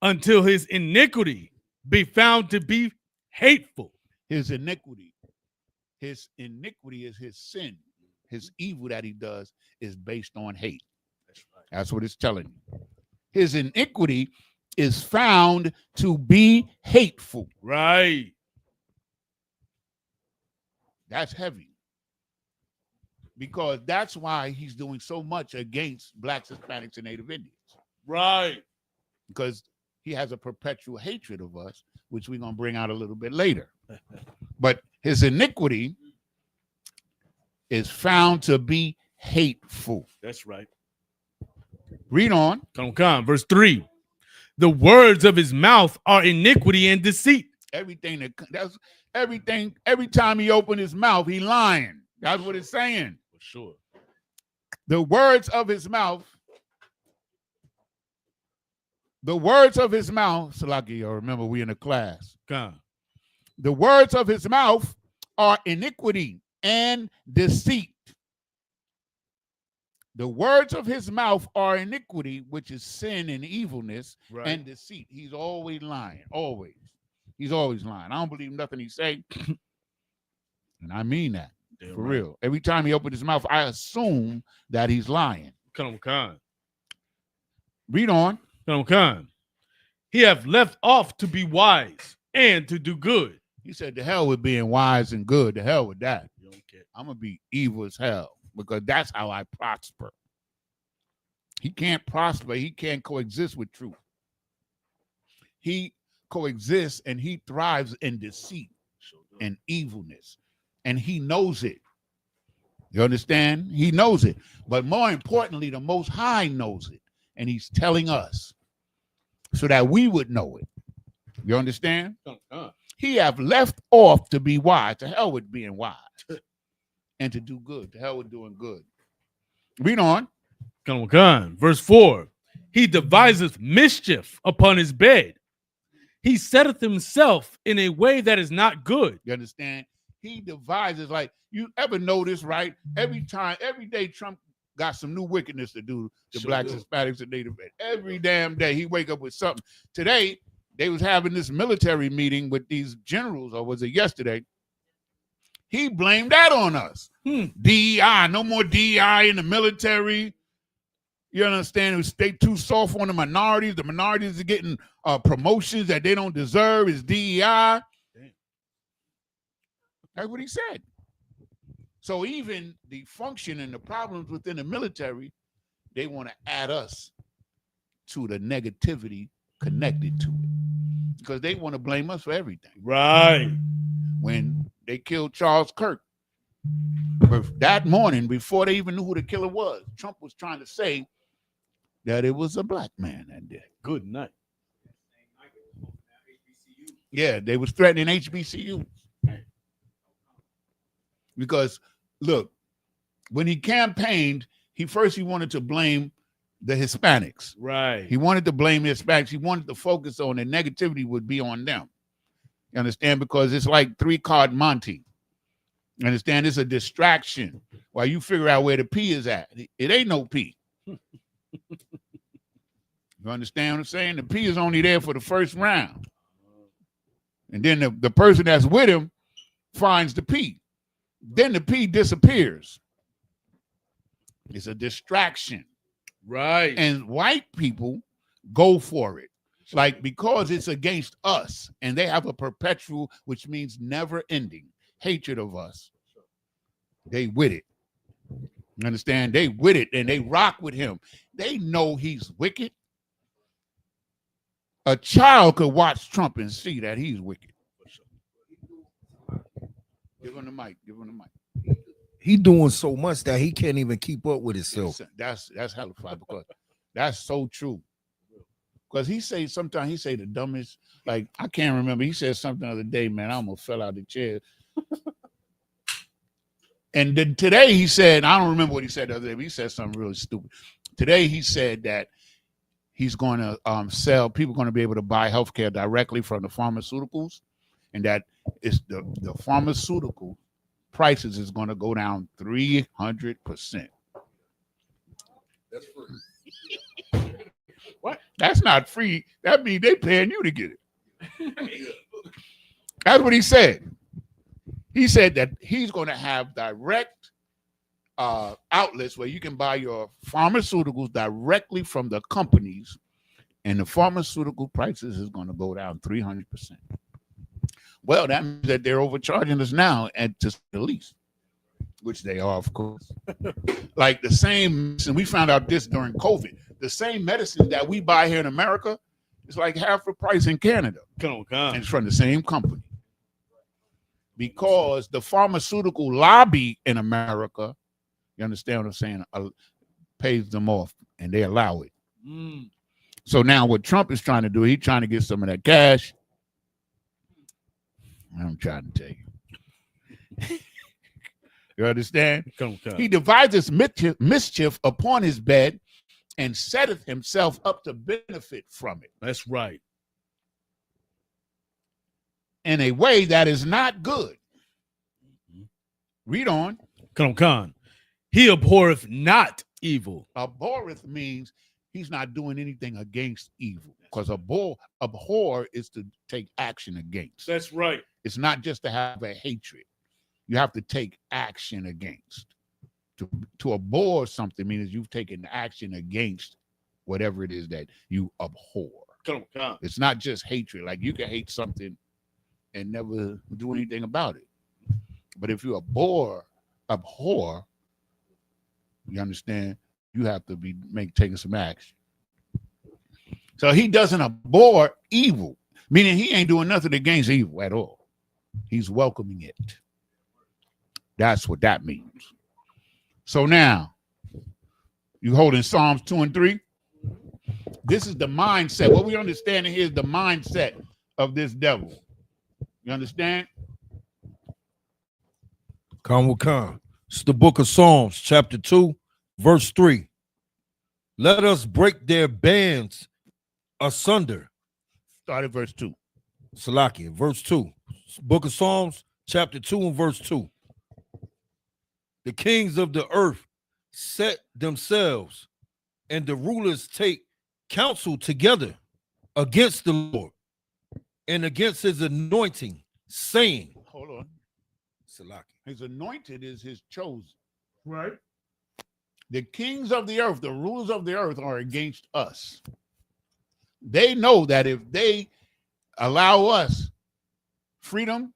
Until his iniquity be found to be hateful. His iniquity. His iniquity is his sin. His evil that he does is based on hate. That's what it's telling you. His iniquity is found to be hateful. Right. That's heavy. Because that's why he's doing so much against blacks, Hispanics, and Native Indians. Right. Because he has a perpetual hatred of us, which we're going to bring out a little bit later. But his iniquity is found to be hateful. That's right. Read on. Come. Verse 3. The words of his mouth are iniquity and deceit. Every time he opened his mouth, he lying. That's what it's saying. For sure. The words of his mouth, Salaki, remember we in a class. Come. The words of his mouth are iniquity and deceit. The words of his mouth are iniquity, which is sin and evilness, Right. and deceit. He's always lying. Always. He's always lying. I don't believe nothing he say. And I mean that. Damn For right. real. Every time he opens his mouth, I assume that he's lying. Come. Read on. Come. He hath left off to be wise and to do good. He said, the hell with being wise and good. The hell with that. You don't care. I'm going to be evil as hell because that's how I prosper. He can't prosper. He can't coexist with truth. He coexists and he thrives in deceit and evilness. And he knows it. You understand? He knows it. But more importantly, the Most High knows it. And he's telling us so that we would know it. You understand? He have left off to be wise. To hell with being wise. And to do good. To hell with doing good. Read on. Come. Verse 4. He deviseth mischief upon his bed. He setteth himself in a way that is not good. You understand? He devises, like, you ever notice, right? Every day Trump got some new wickedness to do to blacks, Hispanics, and Native. Every damn day he wake up with something. Today, they was having this military meeting with these generals, or was it yesterday? He blamed that on us. DEI, no more DEI in the military. You understand? They too soft on the minorities. The minorities are getting promotions that they don't deserve. It's DEI. That's what he said. So even the function and the problems within the military, they want to add us to the negativity connected to it because they want to blame us for everything. Right. When they killed Charles Kirk, that morning, before they even knew who the killer was, Trump was trying to say that it was a black man that did it. Good night. Yeah, they was threatening HBCUs. Because, look, when he campaigned, he wanted to blame the Hispanics. Right. He wanted to blame the Hispanics. He wanted to focus on the negativity would be on them. You understand? Because it's like 3-card Monte. You understand? It's a distraction while you figure out where the P is at. It ain't no P. You understand what I'm saying? The P is only there for the first round. And then the person that's with him finds the P. Then the P disappears. It's a distraction. Right. And white people go for it. Like, because it's against us and they have a perpetual, which means never ending hatred of us. They with it. You understand? They with it and they rock with him. They know he's wicked. A child could watch Trump and see that he's wicked. Give him the mic. He doing so much that he can't even keep up with himself. That's hella fly because that's so true. Because sometimes he say the dumbest, like, I can't remember. He said something the other day, man, I almost fell out of the chair. And then today he said, I don't remember what he said the other day, but he said something really stupid. Today he said that he's going to sell, people are going to be able to buy healthcare directly from the pharmaceuticals, and that it's the pharmaceutical prices is going to go down 300%. That's free. What? That's not free. That means they paying you to get it. That's what he said. He said that he's going to have direct outlets where you can buy your pharmaceuticals directly from the companies, and the pharmaceutical prices is going to go down 300%. Well, that means that they're overcharging us now, at to say the least, which they are, of course. Like the same, and we found out this during COVID, the same medicine that we buy here in America is like half the price in Canada. Come on. And it's from the same company. Because the pharmaceutical lobby in America, you understand what I'm saying, pays them off, and they allow it. Mm. So now what Trump is trying to do, he's trying to get some of that cash. I'm trying to tell you. You understand? Come on. He devises mischief upon his bed and setteth himself up to benefit from it That's right. in a way that is not good. Read on. Come on. He abhorreth not evil. Abhorreth means he's not doing anything against evil, because abhor is to take action against. That's right. It's not just to have a hatred. You have to take action against. To abhor something means you've taken action against whatever it is that you abhor. Come on. It's not just hatred. Like you can hate something and never do anything about it. But if you abhor, you understand, you have to be taking some action. So he doesn't abhor evil, meaning he ain't doing nothing against evil at all. He's welcoming it. That's what that means. So now, you holding Psalms 2 and 3? This is the mindset. What we understand here is the mindset of this devil. You understand? Khan. It's the book of Psalms, chapter 2, verse 3. Let us break their bands asunder. Start at verse 2. Salakia, verse 2. Book of Psalms, chapter 2 and verse 2. The kings of the earth set themselves, and the rulers take counsel together against the Lord and against his anointing, saying, Hold on. Salakia. His anointed is his chosen. Right. The kings of the earth, the rulers of the earth are against us. They know that if they allow us freedom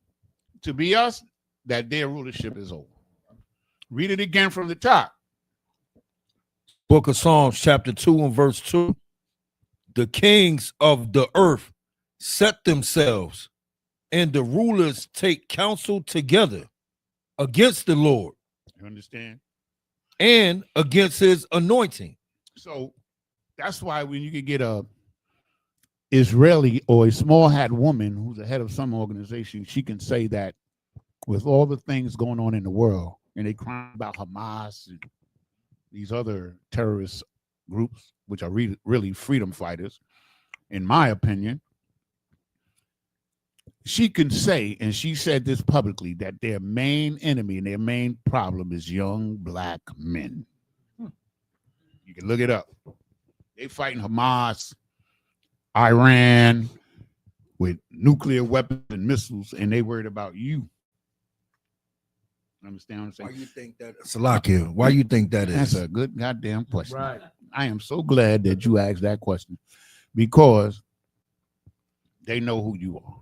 to be us, that their rulership is over. Read it again from the top. Book of Psalms, chapter 2 and verse 2. The kings of the earth set themselves, and the rulers take counsel together against the Lord You understand? and against his anointing. So that's why when you could get a Israeli or a small hat woman who's the head of some organization, she can say that with all the things going on in the world, and they cry about Hamas and these other terrorist groups, which are really freedom fighters, in my opinion, she can say, and she said this publicly, that their main enemy and their main problem is young black men. You can look it up. They fighting Hamas, Iran with nuclear weapons and missiles, and they worried about you. Understand what I'm saying? Why you think that? Salakia, why you think that is? That's a good goddamn question. Right. I am so glad that you asked that question, because they know who you are.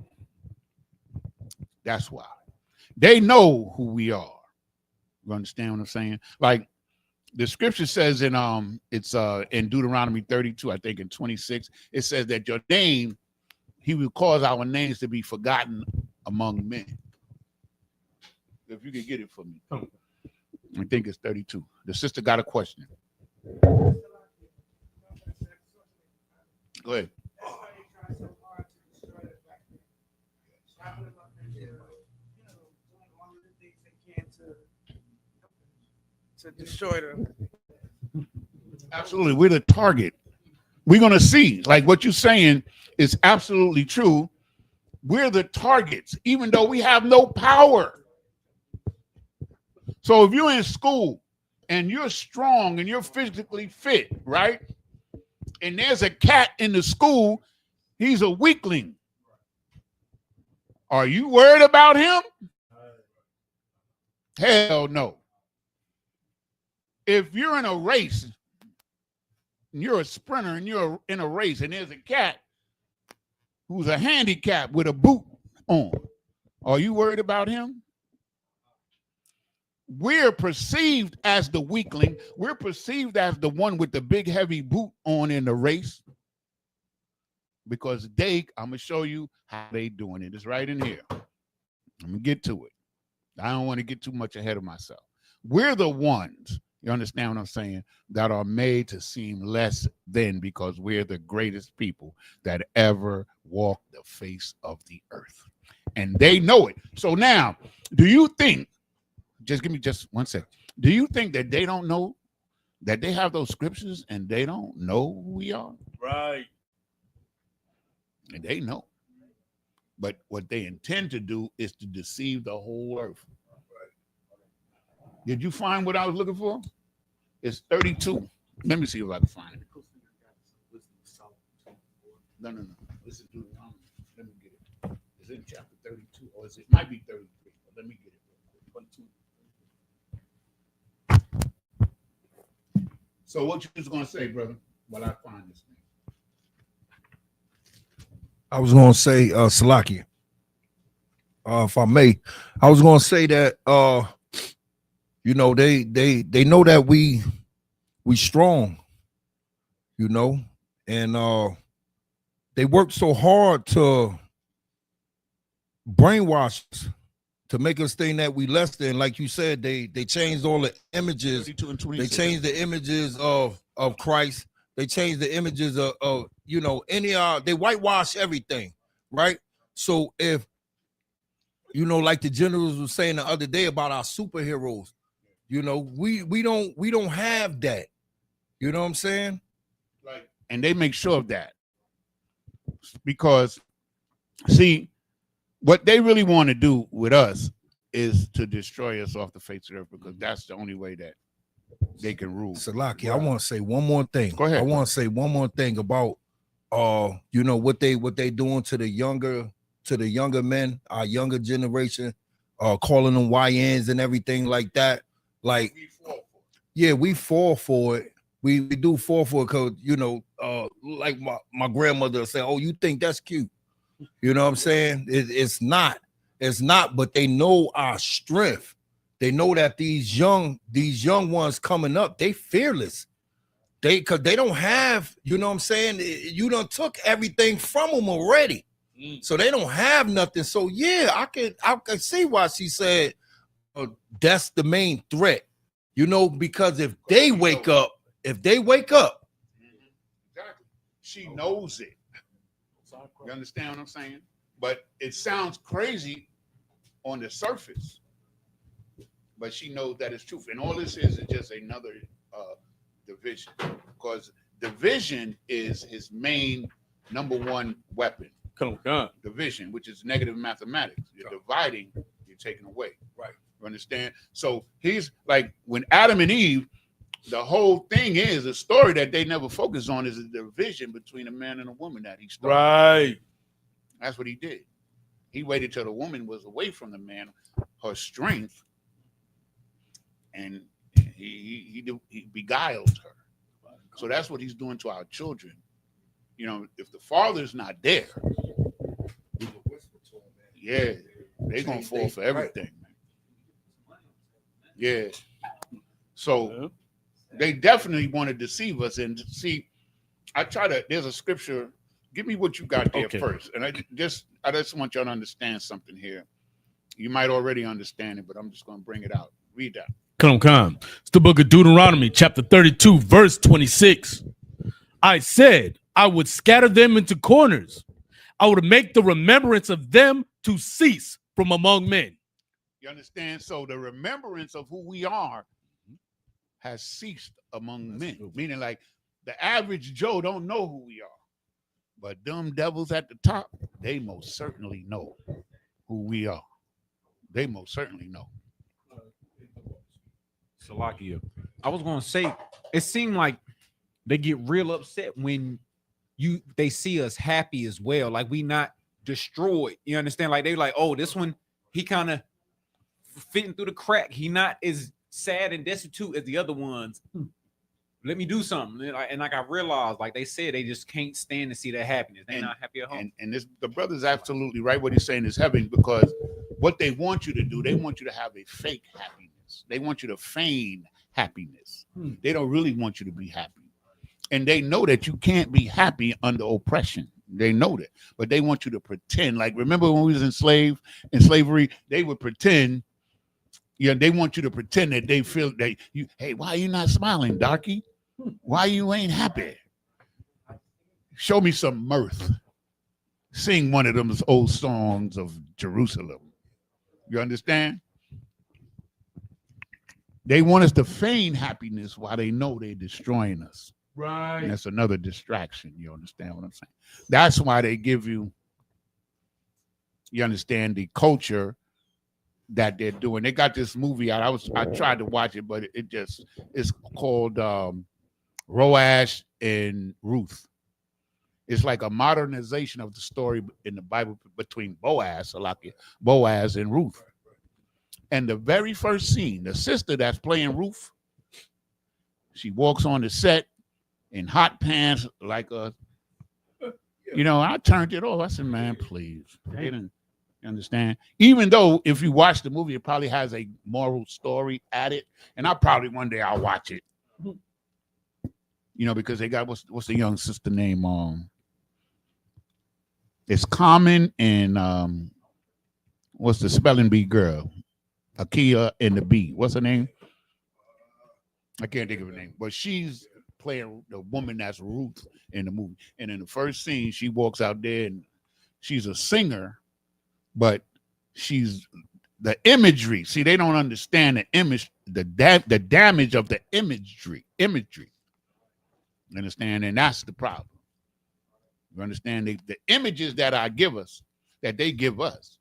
That's why. They know who we are. You understand what I'm saying? Like the scripture says in in Deuteronomy 32, I think in 26, it says that your name, he will cause our names to be forgotten among men. If you could get it for me. I think it's 32. The sister got a question. Go ahead. To destroy them. Absolutely. We're the target. We're going to see, like what you're saying is absolutely true. We're the targets, even though we have no power. So if you're in school and you're strong and you're physically fit, right? And there's a cat in the school, he's a weakling. Are you worried about him? Hell no. If you're in a race and you're a sprinter and you're in a race and there's a cat who's a handicap with a boot on, are you worried about him? We're perceived as the weakling. We're perceived as the one with the big heavy boot on in the race because I'm going to show you how they doing it. It's right in here. I'm going to get to it. I don't want to get too much ahead of myself. We're the ones, you understand what I'm saying, that are made to seem less than because we're the greatest people that ever walked the face of the earth. And they know it. So now, do you think, just give me just 1 second, do you think that they don't know that they have those scriptures and they don't know who we are? Right. And they know. But what they intend to do is to deceive the whole earth. Did you find what I was looking for? It's 32. Let me see if I can find it. No. Listen to it. Let me get it. It's in chapter 32, or it might be 33. But let me get it. 22. So what you was gonna say, brother, while I find this thing? I was gonna say, Salakia, if I may, I was gonna say that you know, they know that we strong, you know, and they work so hard to brainwash us, to make us think that we less than. Like you said, they changed all the images. 32 and They 26. changed the images of Christ. They changed the images of you know, they whitewash everything, right? So if, you know, like the generals was saying the other day about our superheroes, you know, we don't have that. You know what I'm saying? Like, and they make sure of that. Because, see, what they really want to do with us is to destroy us off the face of the earth, because that's the only way that they can rule. Salaki, I want to say one more thing. Go ahead. I want to say one more thing about you know, what they doing to the younger men, our younger generation, calling them YNs and everything like that. Like, yeah, we fall for it. We do fall for it because, you know, like my grandmother said, oh, you think that's cute? You know what I'm saying? It's not, but they know our strength. They know that these young ones coming up, they fearless. Because they don't have, you know what I'm saying? You done took everything from them already. So they don't have nothing. So yeah, I can see why she said that's the main threat. You know, because if they wake up, exactly, she knows it. You understand what I'm saying? But it sounds crazy on the surface, but she knows that it's truth. And all this is just another division, because division is his main number one weapon. Division, which is negative mathematics. You're dividing, you're taking away. Right. You understand? So he's like, when Adam and Eve, the whole thing is a story that they never focus on is the division between a man and a woman that he started. Right. That's what he did. He waited till the woman was away from the man, her strength, and he beguiled her. So that's what he's doing to our children. You know, if the father's not there, yeah, they're gonna fall for everything, man. Yeah. So they definitely want to deceive us. And see, there's a scripture. Give me what you got there first. And I just want y'all to understand something here. You might already understand it, but I'm just gonna bring it out. Read that. Come. It's the book of Deuteronomy, chapter 32, verse 26. I said I would scatter them into corners. I would make the remembrance of them to cease from among men. You understand? So the remembrance of who we are has ceased among men. Meaning, like, the average Joe don't know who we are. But them devils at the top, they most certainly know who we are. They most certainly know. Salakia. I was gonna say, it seemed like they get real upset when they see us happy as well, like we not destroyed. You understand? Like they like, oh, this one, he kind of fitting through the crack. He not as sad and destitute as the other ones. let me do something. And like I realized, like they said, they just can't stand to see that happiness. They're not happy at home. And this, the brother's absolutely right. What he's saying is heaven, because what they want you to do, they want you to have a fake happiness. They want you to feign happiness. They don't really want you to be happy. And they know that you can't be happy under oppression. They know that. But they want you to pretend. Like, remember when we was in slavery, they would pretend. Yeah, they want you to pretend that they feel that you, hey, why are you not smiling, darky? Why you ain't happy? Show me some mirth. Sing one of them old songs of Jerusalem. You understand? They want us to feign happiness while they know they're destroying us. Right. And that's another distraction. You understand what I'm saying? That's why they give you understand, the culture that they're doing. They got this movie out. I tried to watch it, but it's called Boaz and Ruth. It's like a modernization of the story in the Bible between Boaz and Ruth. And the very first scene, the sister that's playing Ruth, she walks on the set in hot pants, like a, I turned it off. I said, man, please. They didn't understand. Even though if you watch the movie, it probably has a moral story at it. And I probably one day I'll watch it. Because they got, what's the young sister name? It's Common and what's the spelling bee girl? Akia and the bee. What's her name? I can't think of her name, but she's playing the woman that's Ruth in the movie. And in the first scene, she walks out there and she's a singer, but she's the imagery. See, they don't understand the image, the damage of the imagery. You understand? And that's the problem. You understand? The images that they give us.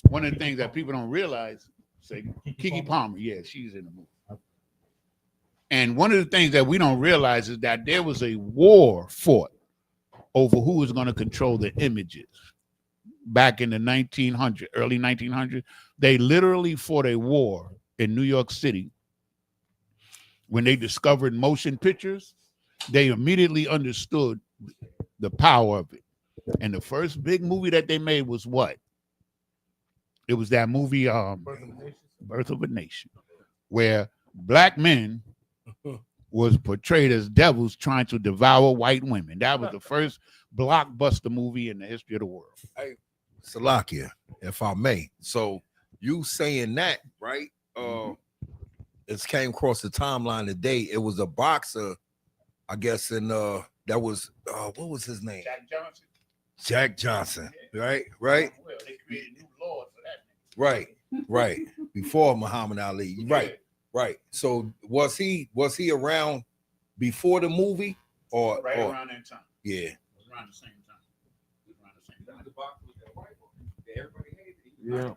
One of the things that people don't realize, say Keke Palmer, yeah, she's in the movie. And one of the things that we don't realize is that there was a war fought over who was going to control the images. Back in the early 1900s, they literally fought a war in New York City. When they discovered motion pictures, they immediately understood the power of it. And the first big movie that they made was what? It was that movie, Birth of a Nation, where black men was portrayed as devils trying to devour white women. That was the first blockbuster movie in the history of the world. Hey, Salakia, if I may. So you saying that, right? It came across the timeline today. It was a boxer, I guess, in that was what was his name? Jack Johnson. Right? Well, they created new laws for that. Right. Before Muhammad Ali. Right. So was he around before the movie or Around that time? Yeah. Around the same time. Yeah.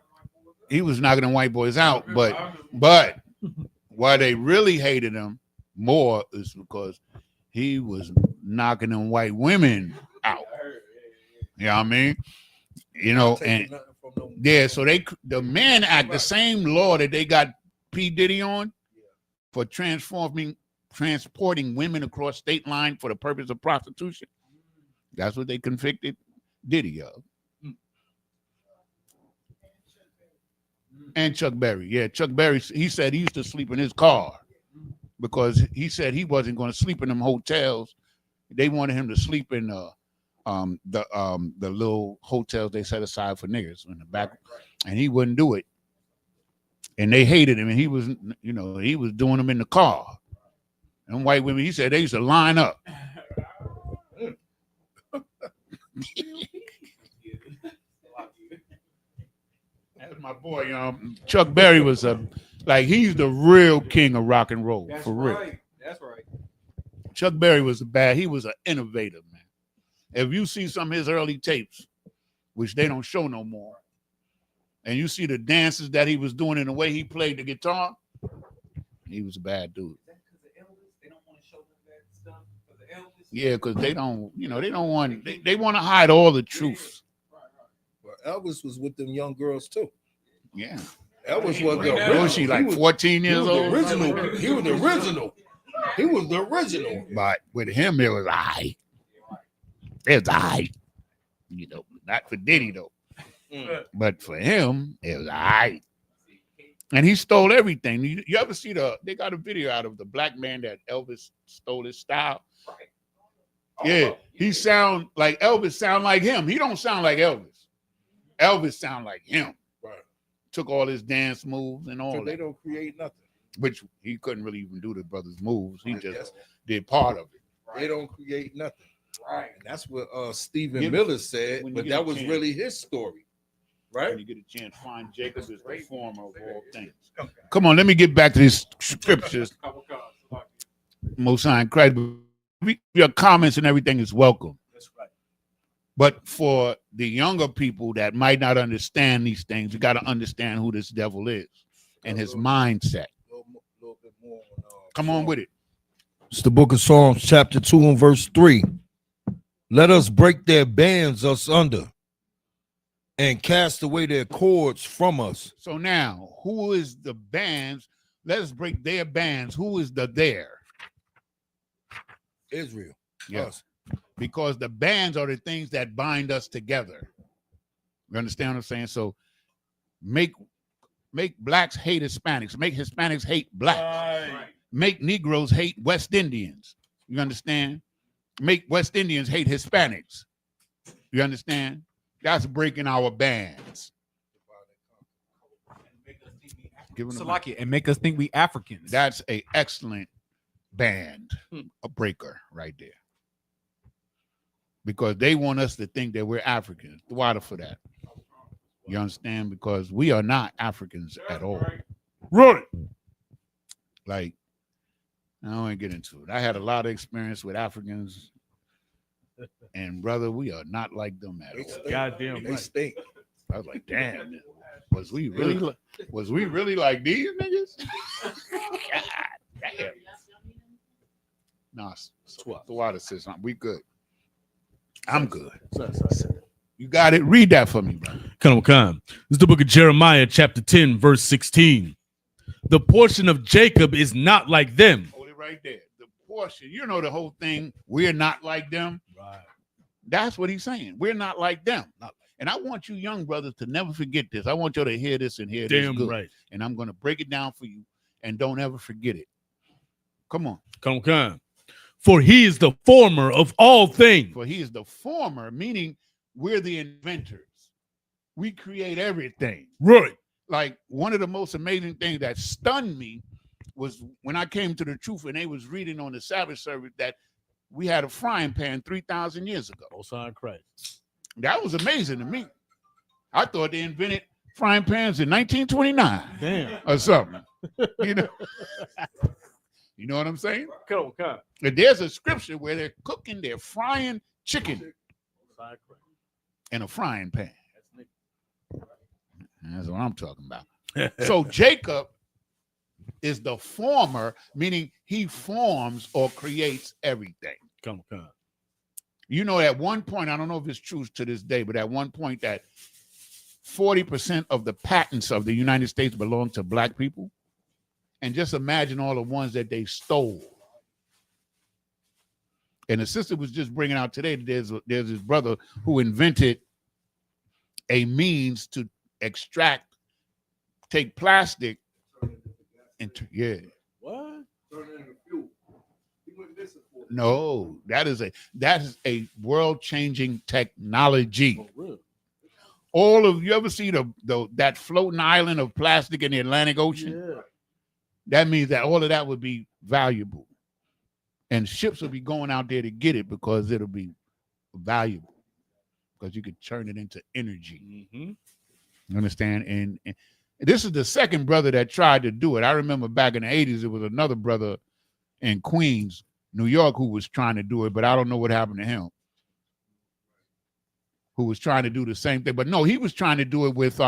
He was knocking them white boys out, but why they really hated him more is because he was knocking them white women out. You know what I mean? And yeah, so the Mann Act, the same law that they got P. Diddy on for transporting women across state line for the purpose of prostitution. That's what they convicted Diddy of. And Chuck Berry. Yeah, Chuck Berry, he said he used to sleep in his car because he said he wasn't going to sleep in them hotels. They wanted him to sleep in the little hotels they set aside for niggas in the back, and he wouldn't do it. And they hated him, and he was doing them in the car. And white women, he said they used to line up. That's my boy. Chuck Berry was he's the real king of rock and roll. That's for right. real. That's right. Chuck Berry was he was an innovator, man. If you see some of his early tapes, which they don't show no more, and you see the dances that he was doing and the way he played the guitar, he was a bad dude. Yeah, because they don't want they want to hide all the truth. Well, Elvis was with them young girls too. Yeah. Elvis was Was she like 14 years old? He was the original. He was the original. But with him, it was I. It's I. You know, not for Diddy though. But for him, it was I. And he stole everything. You ever see they got a video out of the black man that Elvis stole his style? Yeah, he sound like Elvis, sound like him. He don't sound like Elvis. Elvis sound like him. Right. Took all his dance moves and all So that. they don't create nothing. Which he couldn't really even do the brother's moves. He just Yes. did part of it. They don't create nothing. Right. And that's what Stephen Get- Miller said, when you but get that a was chance. really his story. When Right? you get a chance, find Jacob is the former of all things. Come on, let me get back to these scriptures. Most High in Christ. Your comments and everything is welcome. That's right. But for the younger people that might not understand these things, you got to understand who this devil is and his mindset. Little bit more on, Come on with it. It's the book of Psalms, chapter 2 and verse 3. Let us break their bands us under and cast away their cords from us. So now, who is the bands? Let us break their bands. Who is the there? Israel. Yes. Us. Because the bands are the things that bind us together. You understand what I'm saying? So make blacks hate Hispanics. Make Hispanics hate blacks. Right. Make Negroes hate West Indians. You understand? Make West Indians hate Hispanics. You understand? That's breaking our bands. Give them So the like it and make us think we Africans. That's a excellent band, a breaker right there. Because they want us to think that we're Africans. The water for that. You understand? Because we are not Africans at all. Right. Like, I don't want to get into it. I had a lot of experience with Africans, and brother, we are not like them at They all. stink. Goddamn They right. stink. I was like, damn, was we really like these niggas? God damn. Nah, the water says we good. I'm good. You got it. Read that for me, bro. Come. This is the book of Jeremiah, chapter 10, verse 16. The portion of Jacob is not like them. Hold it right there. The portion, you know the whole thing. We're not like them. Right. That's what he's saying. We're not like them. And I want you young brothers to never forget this. I want you to hear this and hear this Damn good. right. And I'm going to break it down for you. And don't ever forget it. Come on. Come. For he is the former of all things. For he is the former, meaning we're the inventors. We create everything. Right. Like one of the most amazing things that stunned me was when I came to the truth and they was reading on the Sabbath service that we had a frying pan 3,000 years ago. Most High in Christ. That was amazing to me. I thought they invented frying pans in 1929 Damn. or something. You know, you know what I'm saying? Come. And there's a scripture where they're cooking, they're frying chicken in a frying pan. That's what I'm talking about. So Jacob is the former, meaning he forms or creates everything. Come. You know, at one point, I don't know if it's true to this day, but at one point that 40% of the patents of the United States belong to black people. And just imagine all the ones that they stole. And the sister was just bringing out today that there's this brother who invented a means to take plastic into, yeah. What? No, that is a world-changing technology. Oh, really? All of you ever see that floating island of plastic in the Atlantic Ocean? Yeah. That means that all of that would be valuable. And ships will be going out there to get it because it'll be valuable. Because you could turn it into energy. Mm-hmm. You understand? And this is the second brother that tried to do it. I remember back in the 80s, it was another brother in Queens, New York, who was trying to do it, but I don't know what happened to him. Who was trying to do the same thing. But no, he was trying to do it with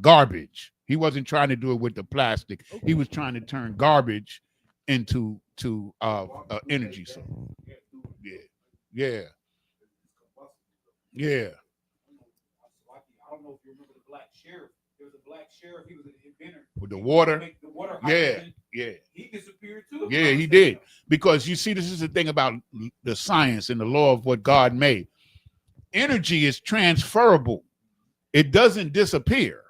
garbage. He wasn't trying to do it with the plastic. He was trying to turn garbage into energy. So yeah. I don't know if you remember the black sheriff. There was a black sheriff, he was an inventor. With the water. Make the water Yeah, hydrogen. yeah. He disappeared too. Yeah, he did. Because you see, this is the thing about the science and the law of what God made. Energy is transferable. It doesn't disappear.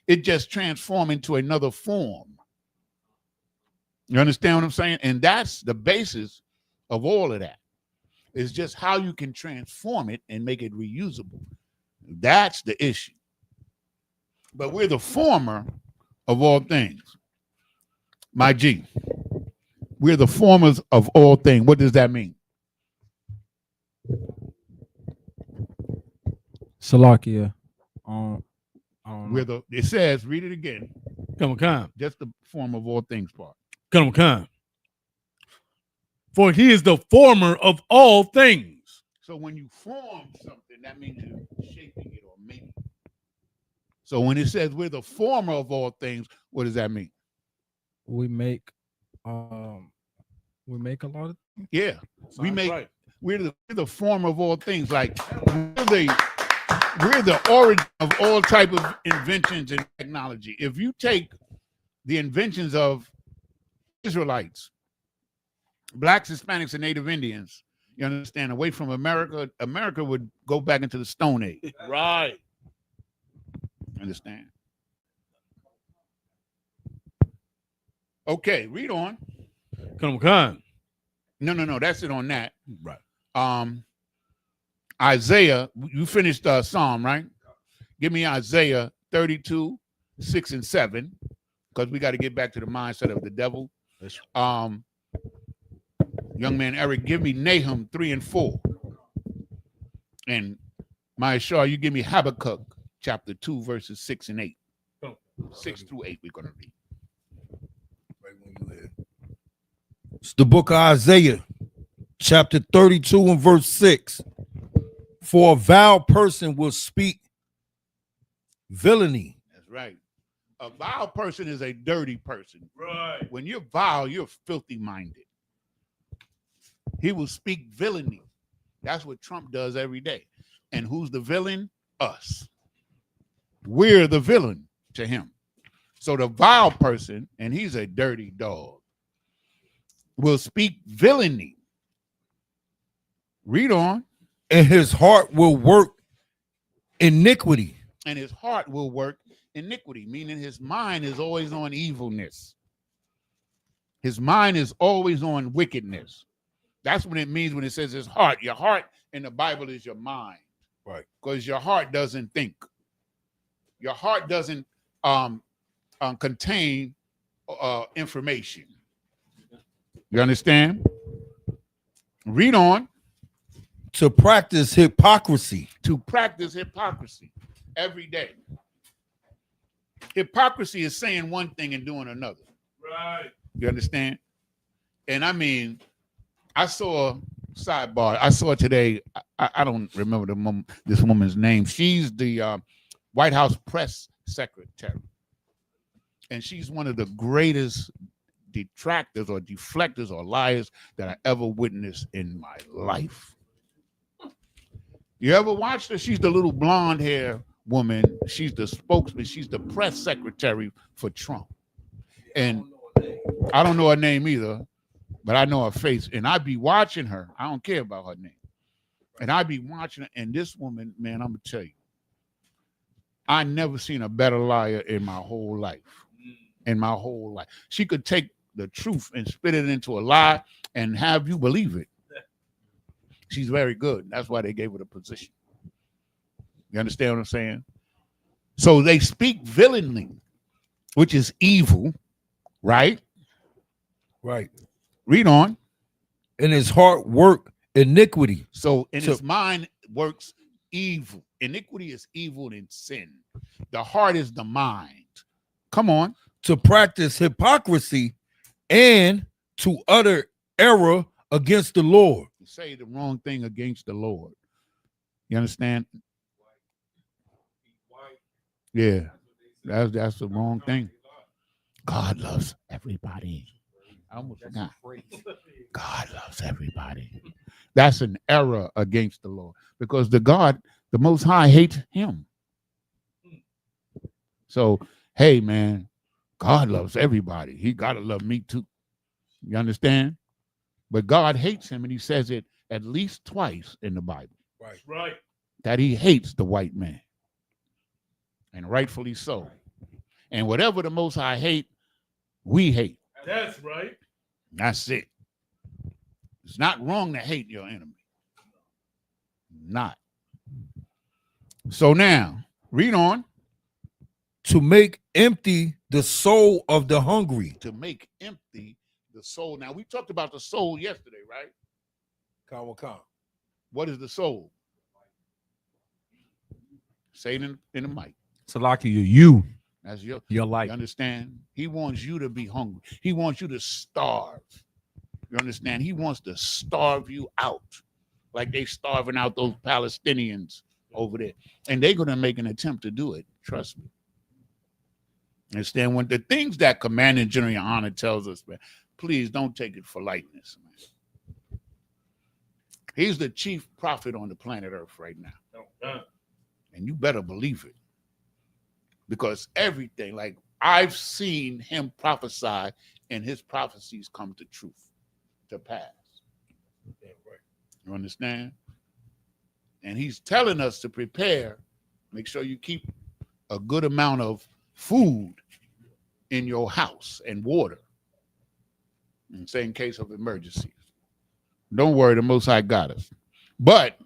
It just transforms into another form. You understand what I'm saying? And that's the basis of all of that. It's just how you can transform it and make it reusable. That's the issue. But we're the former of all things. My G. We're the formers of all things. What does that mean? Salakia. It says, read it again. Come on. Just the form of all things part. Come on. For he is the former of all things. So when you form something, that means you're shaping it or making it. So when it says we're the former of all things, what does that mean? We make a lot of Yeah, we Sounds make. right. We're the former of all things. Like we're the origin of all type of inventions and technology. If you take the inventions of Israelites, blacks, Hispanics, and Native Indians, you understand, away from America, America would go back into the Stone Age. Right. Understand? Okay, read on. Come on. No, that's it on that. Right. Isaiah, you finished Psalm, right? Give me Isaiah 32, 6 and 7, because we got to get back to the mindset of the devil. Young man Eric, give me Nahum 3 and 4. And my Shaw, you give me Habakkuk chapter 2, verses 6 and 8. 6 through 8, we're going to read. Right when you had. It's the book of Isaiah, chapter 32 and verse 6. For a vile person will speak villainy. That's right. A vile person is a dirty person. Right. When you're vile, you're filthy minded. He will speak villainy. That's what Trump does every day. And who's the villain? Us. We're the villain to him. So the vile person, and he's a dirty dog, will speak villainy. Read on. And his heart will work iniquity. And his heart will work iniquity, meaning his mind is always on evilness. His mind is always on wickedness. That's what it means when it says his heart. Your heart in the Bible is your mind. Right. Because your heart doesn't think. Your heart doesn't contain information. You understand? Read on. To practice hypocrisy. To practice hypocrisy every day. Hypocrisy is saying one thing and doing another. Right. You understand? And I mean, I saw sidebar. I saw today. I don't remember this woman's name. She's the White House press secretary, and she's one of the greatest detractors or deflectors or liars that I ever witnessed in my life. You ever watched her? She's the little blonde hair woman. She's the spokesman. She's the press secretary for Trump. And I don't know her name either, but I know her face. And I'd be watching her. I don't care about her name. And I'd be watching her. And this woman, man, I'm going to tell you, I never seen a better liar in my whole life. In my whole life. She could take the truth and spit it into a lie and have you believe it. She's very good. That's why they gave her the position. You understand what I'm saying? So they speak villainy, which is evil, right? Right. Read on. And his heart work iniquity. So in his mind works evil. Iniquity is evil and sin. The heart is the mind. Come on. To practice hypocrisy and to utter error against the Lord. Say the wrong thing against the Lord. You understand? Yeah, that's the wrong thing. God loves everybody. I almost forgot. God loves everybody. That's an error against the Lord because the Most High hates him. So hey, man, God loves everybody. He got to love me too. You understand? But God hates him, and he says it at least twice in the Bible, Right. Right. that he hates the white man, and rightfully so. And whatever the Most High hate, we hate. That's right. That's it. It's not wrong to hate your enemy. Not. So now, read on. To make empty the soul of the hungry. To make empty the soul. Now, we talked about the soul yesterday, right? What is the soul? Say it in the mic. Salaki, you. That's your life. You understand? He wants you to be hungry. He wants you to starve. You understand? He wants to starve you out, like they starving out those Palestinians over there. And they're going to make an attempt to do it. Trust me. Understand? When the things that Commanding General Your Honor tells us, man, please don't take it for lightness, man. He's the chief prophet on the planet Earth right now. And you better believe it. Because everything, like I've seen him prophesy and his prophecies come to truth, to pass. You understand? And he's telling us to prepare, make sure you keep a good amount of food in your house and water, and say in case of emergencies. Don't worry, the Most High got us. But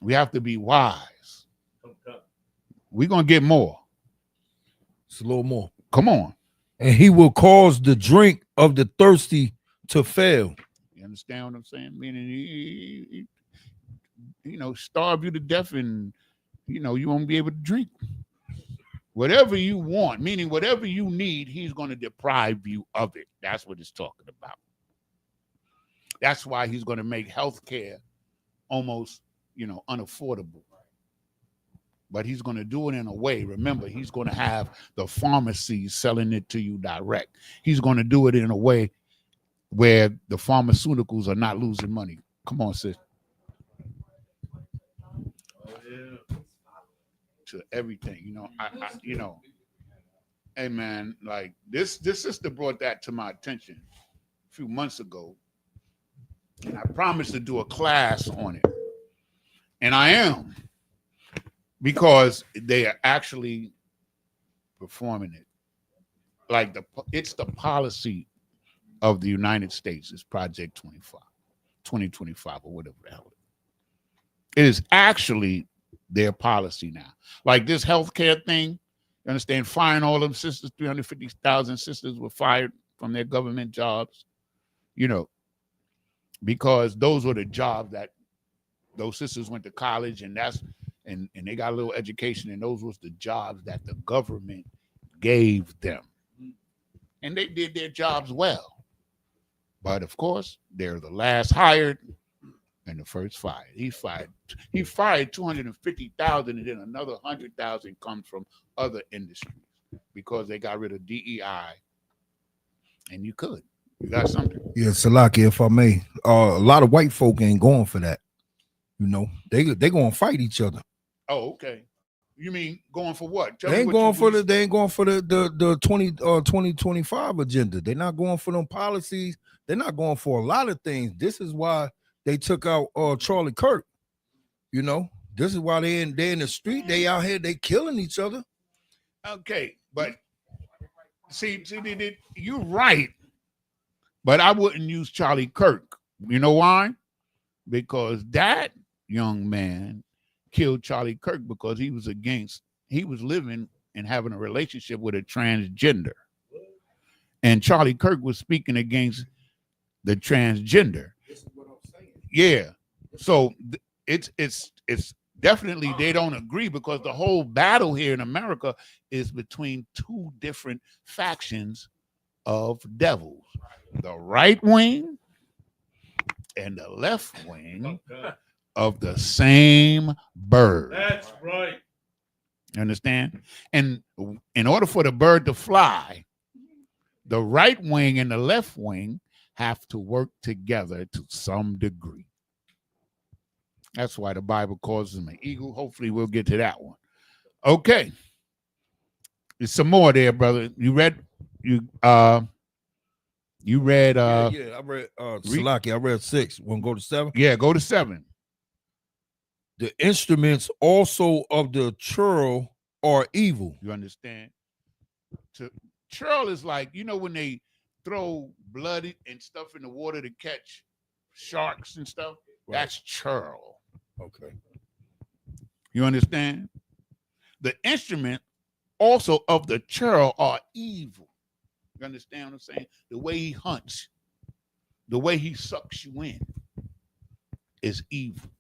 we have to be wise. We're going to get more. It's a little more. Come on. And he will cause the drink of the thirsty to fail. You understand what I'm saying? Meaning, he starve you to death, and you won't be able to drink. Whatever you want, meaning whatever you need, he's going to deprive you of it. That's what it's talking about. That's why he's going to make healthcare almost, unaffordable. But he's going to do it in a way. Remember, he's going to have the pharmacies selling it to you direct. He's going to do it in a way where the pharmaceuticals are not losing money. Come on, sis. To everything, hey man, like this sister brought that to my attention a few months ago, and I promised to do a class on it, and I am, because they are actually performing it. Like it's the policy of the United States. It's Project 2025 or whatever the hell it is. Actually their policy now. Like this healthcare thing, you understand, firing all them sisters, 350,000 sisters were fired from their government jobs, because those were the jobs that those sisters went to college, and they got a little education, and those was the jobs that the government gave them. And they did their jobs well. But of course, they're the last hired and the first fired. He fired 250,000, and then another 100,000 comes from other industries because they got rid of DEI. And you got something. Yeah, Salaki, if I may, a lot of white folk ain't going for that. They gonna fight each other. Oh, okay. You mean going for what? They ain't going for the 2025 agenda. They're not going for them policies. They're not going for a lot of things. This is why they took out Charlie Kirk. This is why they in the street. They out here, they killing each other. Okay, but see, you're right. But I wouldn't use Charlie Kirk. You know why? Because that young man killed Charlie Kirk because he was living and having a relationship with a transgender. And Charlie Kirk was speaking against the transgender. Yeah. So it's definitely they don't agree, because the whole battle here in America is between two different factions of devils. The right wing and the left wing of the same bird. That's right. You understand? And in order for the bird to fly, the right wing and the left wing have to work together to some degree. That's why the Bible calls him an eagle. Hopefully we'll get to that one. Okay. There's some more there, brother. You read Yeah, yeah, I read Salaki, I read 6. Want to go to 7? go to 7. The instruments also of the churl are evil. You understand? Churl is like, when they throw blood and stuff in the water to catch sharks and stuff. Right. That's churl. Okay. You understand? The instrument also of the churl are evil. You understand what I'm saying? The way he hunts, the way he sucks you in is evil.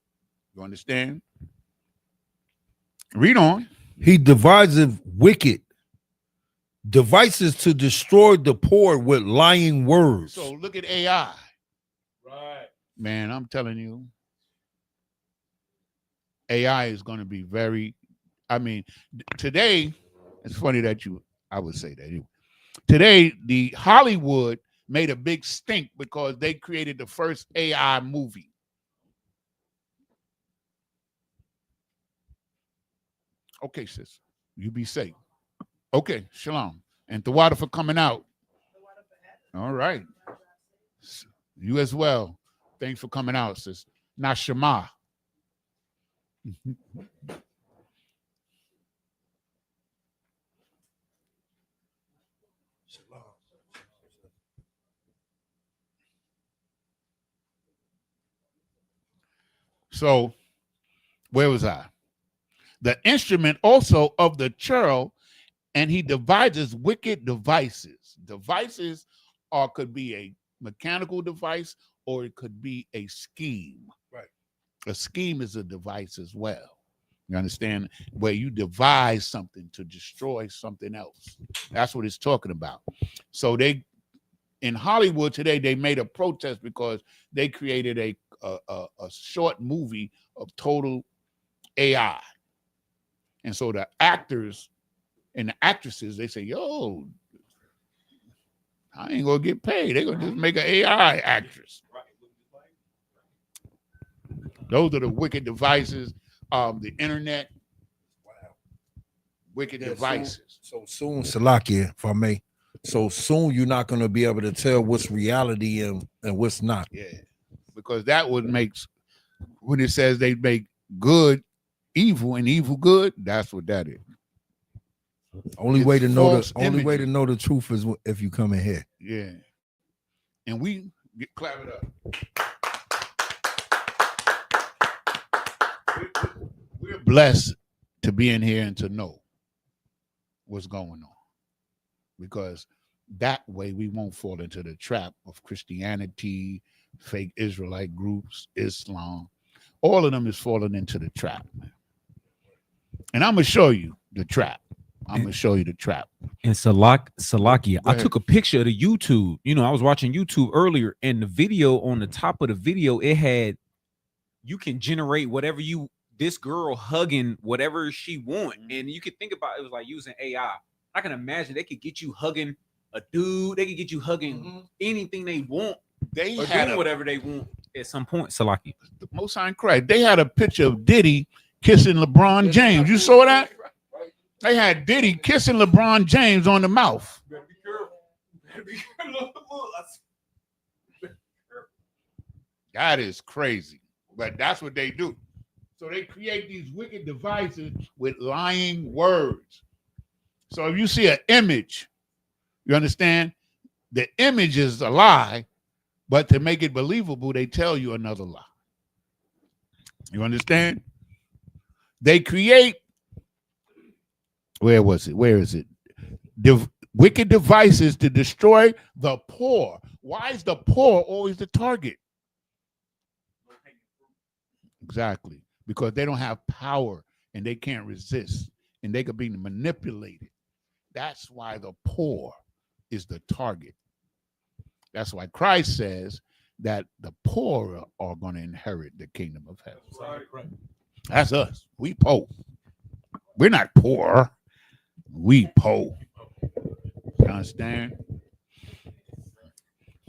You understand? Read on. He deviseth wicked devices to destroy the poor with lying words. So look at AI. Right. Man, I'm telling you, AI is going to be today, it's funny that I would say that. Today, the Hollywood made a big stink because they created the first AI movie. Okay, sis, you be safe. Okay, shalom. And the water for coming out. All right. You as well. Thanks for coming out, sis. Now, Shema. So, where was I? The instrument also of the churl, and he devises wicked devices. Devices could be a mechanical device or it could be a scheme. Right. A scheme is a device as well. You understand? Where you devise something to destroy something else. That's what it's talking about. So in Hollywood today, they made a protest because they created a short movie of total AI. And so the actors and the actresses, they say, yo, I ain't gonna get paid. They're gonna just make an AI actress. Those are the wicked devices, the internet. Wow. Wicked Yeah, devices. So soon, Salakia, if I may. So soon you're not going to be able to tell what's reality and what's not. Yeah, because that would make, when it says they make good evil and evil good, that's what that is. Only It's way to know false way to imagery. know the truth is if you come in here. Yeah, and we clap it up. We're blessed to be in here and to know what's going on, because that way we won't fall into the trap of Christianity, fake Israelite groups, Islam. All of them is falling into the trap, man. And I'm gonna show you the trap. I'm gonna show you the trap. And Salakia, Go I ahead. took a picture of the YouTube. I was watching YouTube earlier, and the video on the top of the video, it had, you can generate whatever this girl hugging whatever she want, and you could think about it was like using AI. I can imagine they could get you hugging a dude. They could get you hugging anything they want, They or had doing whatever they want at some point. Salaki. the Most High in Christ. They had a picture of Diddy kissing LeBron James. You saw that? They had Diddy kissing LeBron James on the mouth. That is crazy, but that's what they do. So they create these wicked devices with lying words. So if you see an image, you understand? The image is a lie, but to make it believable, they tell you another lie. You understand? They create, where was it? Where is it? Wicked devices to destroy the poor. Why is the poor always the target? Exactly. Because they don't have power and they can't resist and they could be manipulated. That's why the poor is the target. That's why Christ says that the poor are going to inherit the kingdom of heaven. Right. That's us. We poor. We're not poor. We poor. You understand?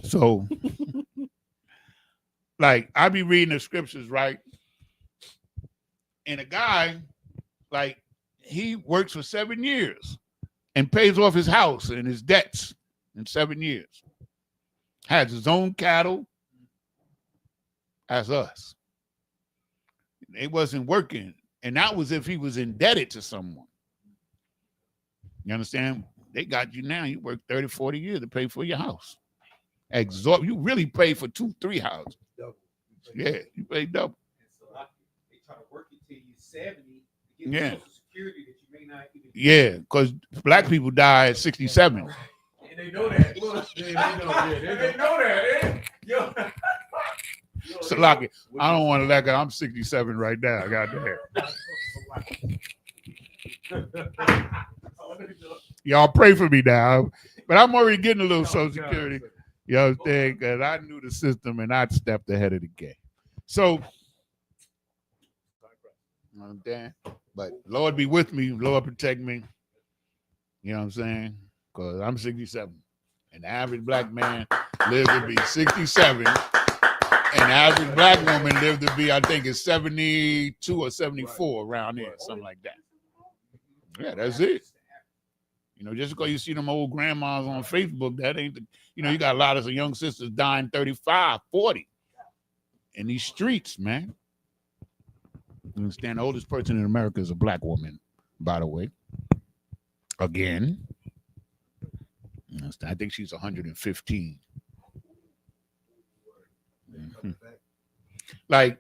So, like, I be reading the scriptures, right? And a guy, like, he works for 7 years and pays off his house and his debts in 7 years. Has his own cattle as us. They wasn't working. And that was if he was indebted to someone. You understand? They got you now. You work 30, 40 years to pay for your house. You really pay for 2, 3 houses. Yeah, you pay double. They try to work it till you're 70 to get Yeah. Social Security that you may not even. Yeah, because black people die at 67. And they know that. Look, they know that. Eh? Yo. So, Lucky, I don't want to let go. I'm 67 right now. I got that. Y'all pray for me now. But I'm already getting a little Social Security. You understand? Because I knew the system and I stepped ahead of the game. So, you understand? But Lord be with me. Lord protect me. You know what I'm saying? Because I'm 67. And the average black man lives to be 67. And the average black woman lived to be, I think, is 72 or 74 around there, something like that. Yeah, that's it. You know, just because you see them old grandmas on Facebook, that ain't the, you know, you got a lot of young sisters dying 35, 40 in these streets, man. You understand? The oldest person in America is a black woman, by the way. Again. You understand? I think she's 115. Mm-hmm. Like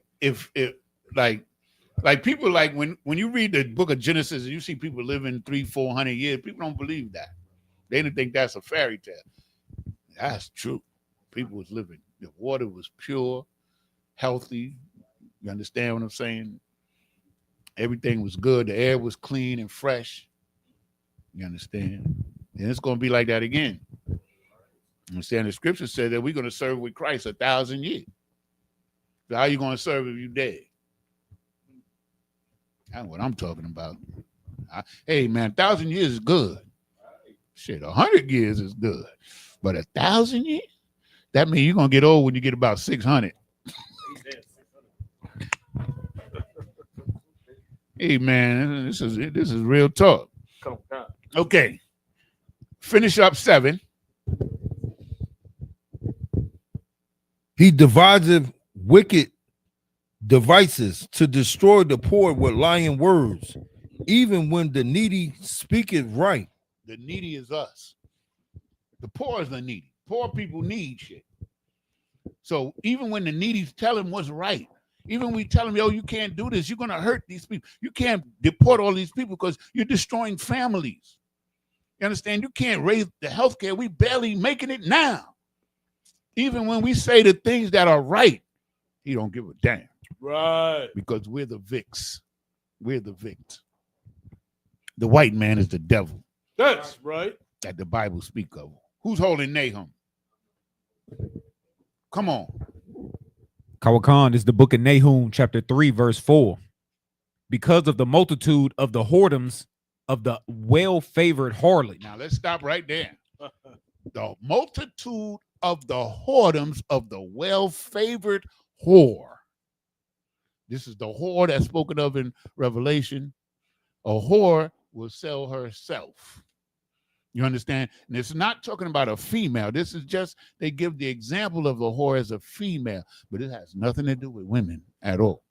like people like when you read the book of Genesis and you see people living 300-400 years, people don't believe that. They didn't think that's a fairy tale. That's true. People was living. The water was pure, healthy. You understand what I'm saying? Everything was good. The air was clean and fresh. You understand? And it's going to be like that again. You understand? The scripture said that we're going to serve with Christ 1,000 years. So how are you going to serve if you're dead? That's what I'm talking about. Hey, man, 1,000 years is good. Shit, 100 years is good. But 1,000 years? That means you're going to get old when you get about 600. Hey, man, this is real talk. Okay. Finish up 7. He deviseth wicked devices to destroy the poor with lying words, even when the needy speaketh right. The needy is us. The poor is the needy. Poor people need shit. So even when the needy tell him what's right, even when we tell them, yo, you can't do this, you're going to hurt these people. You can't deport all these people because you're destroying families. You understand? You can't raise the health care. We barely making it now. Even when we say the things that are right, he don't give a damn. Right. Because we're the vicks. We're the victs. The white man is the devil. That's right. That the Bible speak of. Who's holding Nahum? Come on. Kawakan is the book of Nahum, chapter 3, verse 4. Because of the multitude of the whoredoms of the well-favored harlot. Now let's stop right there. The multitude of the whoredoms of the well-favored whore. This is the whore that's spoken of in Revelation. A whore will sell herself. You understand? And it's not talking about a female. This is just, they give the example of the whore as a female, but it has nothing to do with women at all.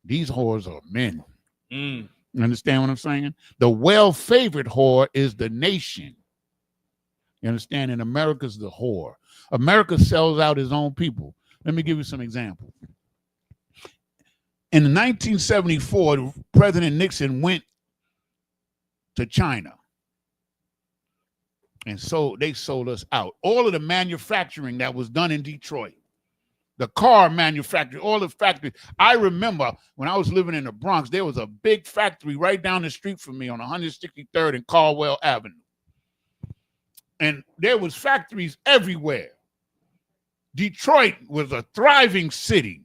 These whores are men. You understand what I'm saying? The well-favored whore is the nation. You understand? And America's the whore. America sells out his own people. Let me give you some examples. In 1974, President Nixon went to China. And so they sold us out. All of the manufacturing that was done in Detroit, the car manufacturing, all the factories. I remember when I was living in the Bronx, there was a big factory right down the street from me on 163rd and Caldwell Avenue. And there was factories everywhere. Detroit was a thriving city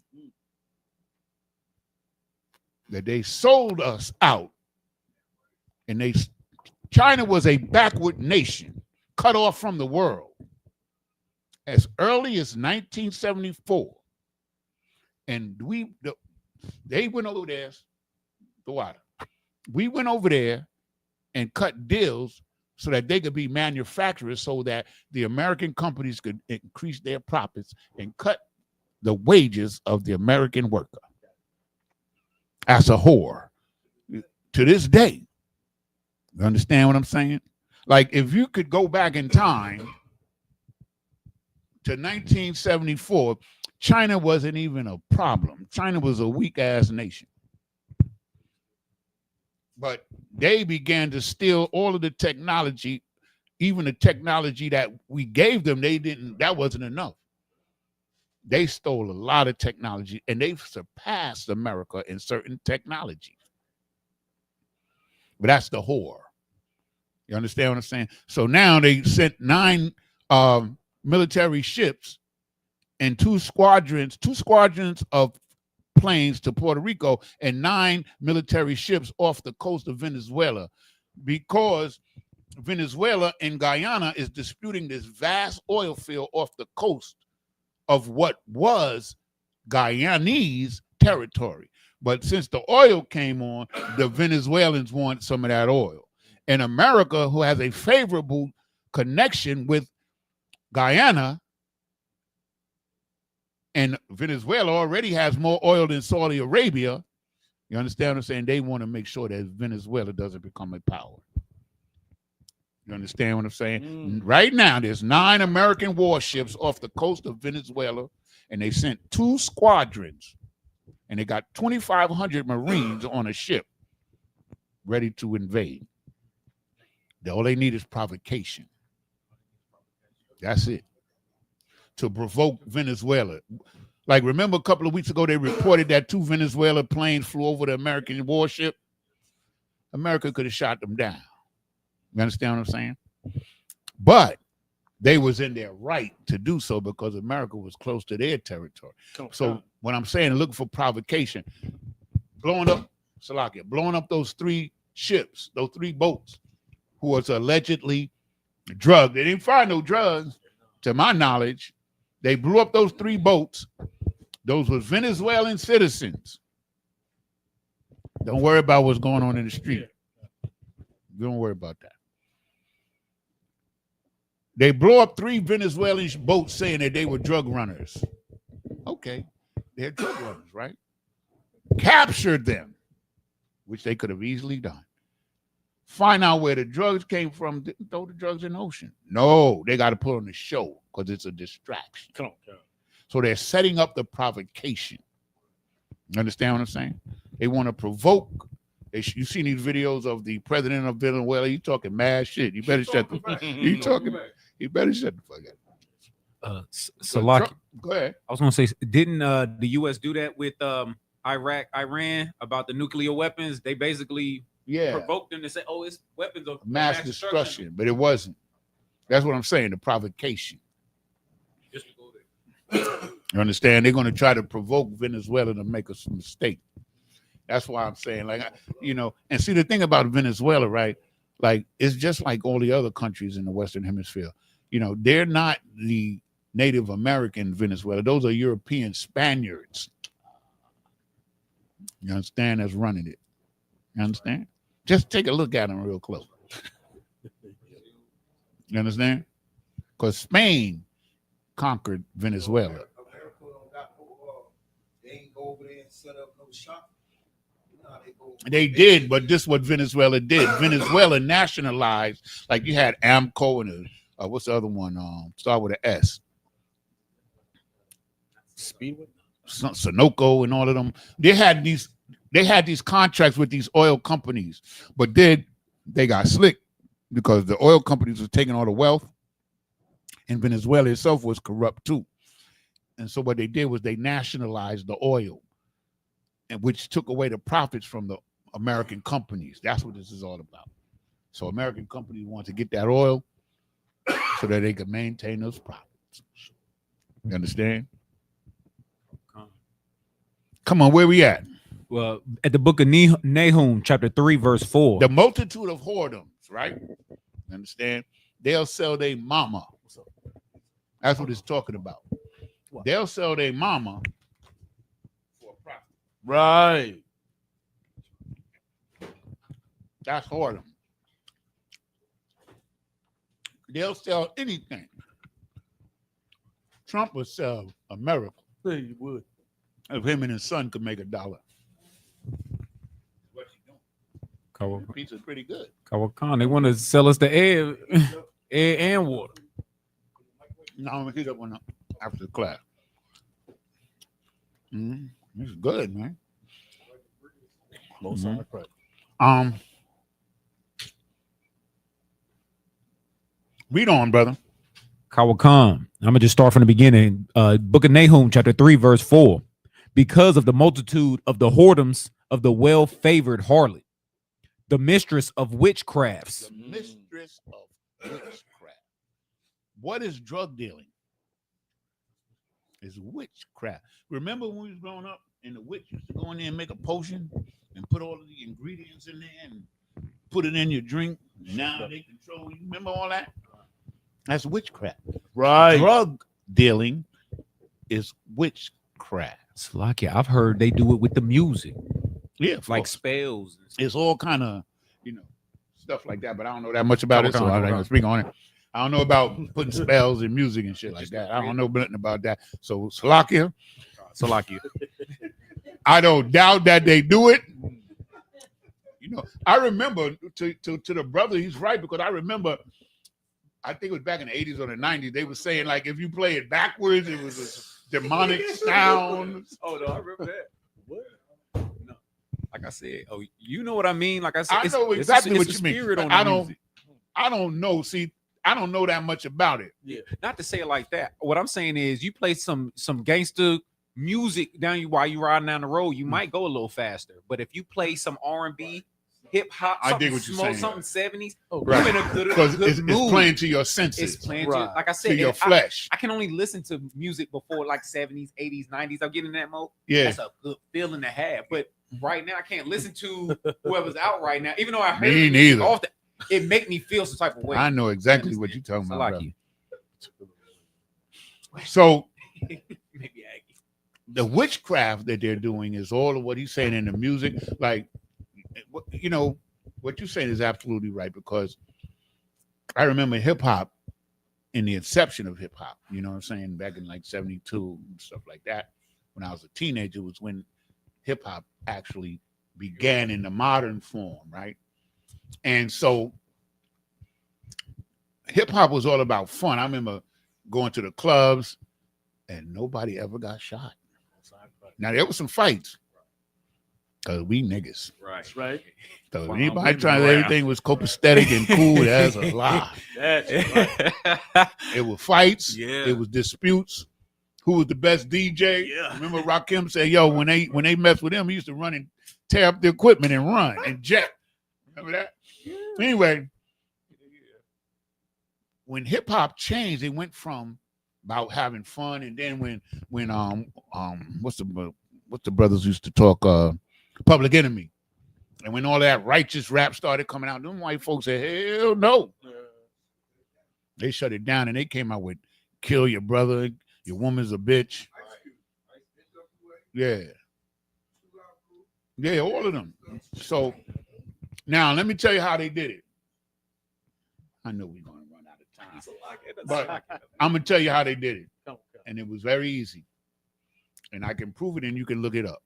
that they sold us out. And China was a backward nation, cut off from the world. As early as 1974. And they went over there, the water. We went over there and cut deals so that they could be manufacturers, so that the American companies could increase their profits and cut the wages of the American worker. That's a whore. To this day, you understand what I'm saying? Like, if you could go back in time to 1974, China wasn't even a problem. China was a weak-ass nation. But they began to steal all of the technology, even the technology that we gave them. That wasn't enough. They stole a lot of technology, and they've surpassed America in certain technology. But that's the whore. You understand what I'm saying? So now they sent 9 military ships and two squadrons of planes to Puerto Rico, and 9 military ships off the coast of Venezuela, because Venezuela and Guyana is disputing this vast oil field off the coast of what was Guyanese territory. But since the oil came on, the Venezuelans want some of that oil. And America, who has a favorable connection with Guyana, and Venezuela already has more oil than Saudi Arabia, you understand what I'm saying? They want to make sure that Venezuela doesn't become a power. You understand what I'm saying? Right now, there's 9 American warships off the coast of Venezuela, and they sent 2 squadrons, and they got 2,500 Marines on a ship ready to invade. All they need is provocation. That's it. To provoke Venezuela. Like, remember a couple of weeks ago, they reported that 2 Venezuela planes flew over the American warship? America could have shot them down. You understand what I'm saying? But they was in their right to do so because America was close to their territory. So when I'm saying looking for provocation, blowing up those 3 ships, those 3 boats, who was allegedly drugged. They didn't find no drugs, to my knowledge. They blew up those 3 boats. Those were Venezuelan citizens. Don't worry about what's going on in the street. Don't worry about that. They blew up 3 Venezuelan boats saying that they were drug runners. Okay, they're drug runners, right? Captured them, which they could have easily done. Find out where the drugs came from, throw the drugs in the ocean. No, they got to put on the show because it's a distraction. Come on. So they're setting up the provocation. You understand what I'm saying? They want to provoke. You seen these videos of the president of Venezuela? He's talking mad shit. You better shut the fuck up. You better shut the fuck up. Salaki. Go ahead. I was going to say, didn't the U.S. do that with Iraq, Iran about the nuclear weapons? They basically provoked them to say, "Oh, it's weapons of mass destruction," but it wasn't. That's what I'm saying. The provocation. Just to go there. You understand? They're going to try to provoke Venezuela to make a mistake. That's why I'm saying, like, and see the thing about Venezuela, right? Like, it's just like all the other countries in the Western Hemisphere. They're not the Native American Venezuela. Those are European Spaniards. You understand? That's running it. You understand? Just take a look at them real close. You understand? Because Spain conquered Venezuela. They ain't go over there and set up no shop. They did, but this is what Venezuela did. Venezuela nationalized, like you had Amco and what's the other one? Start with an S. Speedway? Sunoco and all of them. They had these contracts with these oil companies, but then they got slick because the oil companies were taking all the wealth, and Venezuela itself was corrupt too. And so what they did was they nationalized the oil, and which took away the profits from the American companies. That's what this is all about. So American companies want to get that oil so that they can maintain those profits. You understand? Come on, where we at? Well, at the book of Nahum, chapter 3, verse 4. The multitude of whoredoms, right? You understand? They'll sell their mama. That's what it's talking about. They'll sell their mama for a profit. Right. That's whoredom. They'll sell anything. Trump would sell America Yeah, you would. if him and his son could make $1. What you doing? Pizza's pretty good. Kawakan, they want to sell us the air, air and water. No, I'm gonna heat up one after the class. It's good, man. Read on, brother. Kawakan. I'm gonna just start from the beginning. Book of Nahum, chapter 3, verse 4. Because of the multitude of the whoredoms of the well-favored harlot, the mistress of witchcrafts. The mistress of witchcraft. What is drug dealing? It's witchcraft. Remember when we was growing up and the witch used to go in there and make a potion and put all of the ingredients in there and put it in your drink? Now they control you. Remember all that? That's witchcraft. Right. Drug dealing is witchcraft. Slakia, I've heard they do it with the music, Yeah, like spells. it's all kind of, stuff like that, but I don't know that much about it, so I don't speak on it. I don't know about putting spells and music and shit like that. I don't know nothing about that. So Salakia, I don't doubt that they do it. I remember to the brother, he's right, because I remember, I think it was back in the 80s or the 90s, they were saying like if you play it backwards, it was a demonic sound. Oh no, I remember that. What? No. Like I said, you know what I mean? Like I said, I know exactly what you mean. Music. I don't know. See, I don't know that much about it. Yeah, not to say it like that. What I'm saying is, you play some gangster music down you while you riding down the road, you might go a little faster. But if you play some R&B, hip hop, I dig what you're saying. Something 70s, Right. you're in a good Because it's mood. playing to your senses. It's playing Right. to, like I said, to your and flesh. I can only listen to music before like 70s, 80s, 90s. I'll get in that mode. Yeah. That's a good feeling to have. But right now, I can't listen to whoever's out right now, even though I heard Me the music neither. often. It make me feel some type of way. I know exactly what you're talking I about. like brother. you. So Maybe Aggie. the witchcraft that they're doing is all of what he's saying in the music. Like, what you're saying is absolutely right, because I remember hip hop in the inception of hip hop, you know what I'm saying, back in like 72 and stuff like that. When I was a teenager was when hip hop actually began in the modern form, right? And so hip hop was all about fun. I remember going to the clubs and nobody ever got shot. Now there was some fights because we niggas. Right. So Wow, anybody women trying around. everything was copacetic and cool, that's a lie. That's right. It was fights, Yeah. it was disputes. Who was the best DJ? Yeah. Remember Rakim said, yo, when they messed with him, he used to run and tear up the equipment and run and jet. Remember that? Anyway, when hip hop changed, it went from about having fun, and then when what's the brothers used to talk, Public Enemy, and when all that righteous rap started coming out, them white folks said, hell no. They shut it down and they came out with kill your brother, your woman's a bitch. Yeah. Yeah, all of them. So now let me tell you how they did it. I know we're going to run out of time, but I'm going to tell you how they did it. And it was very easy. And I can prove it and you can look it up.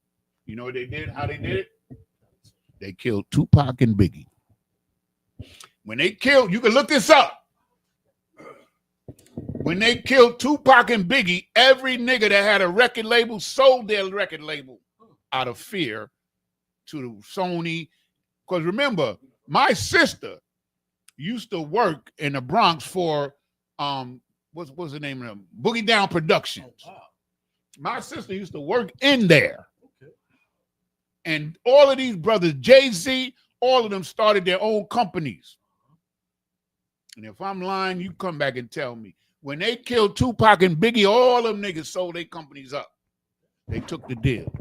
You know what they did? How they did it? They killed Tupac and Biggie. When they killed, you can look this up. When they killed Tupac and Biggie, every nigga that had a record label sold their record label out of fear to Sony. Because remember, my sister used to work in the Bronx for what's the name of them? Boogie Down Productions. My sister used to work in there. And all of these brothers, Jay-Z, all of them started their own companies. And if I'm lying, you come back and tell me. When they killed Tupac and Biggie, all them niggas sold their companies up. They took the deal.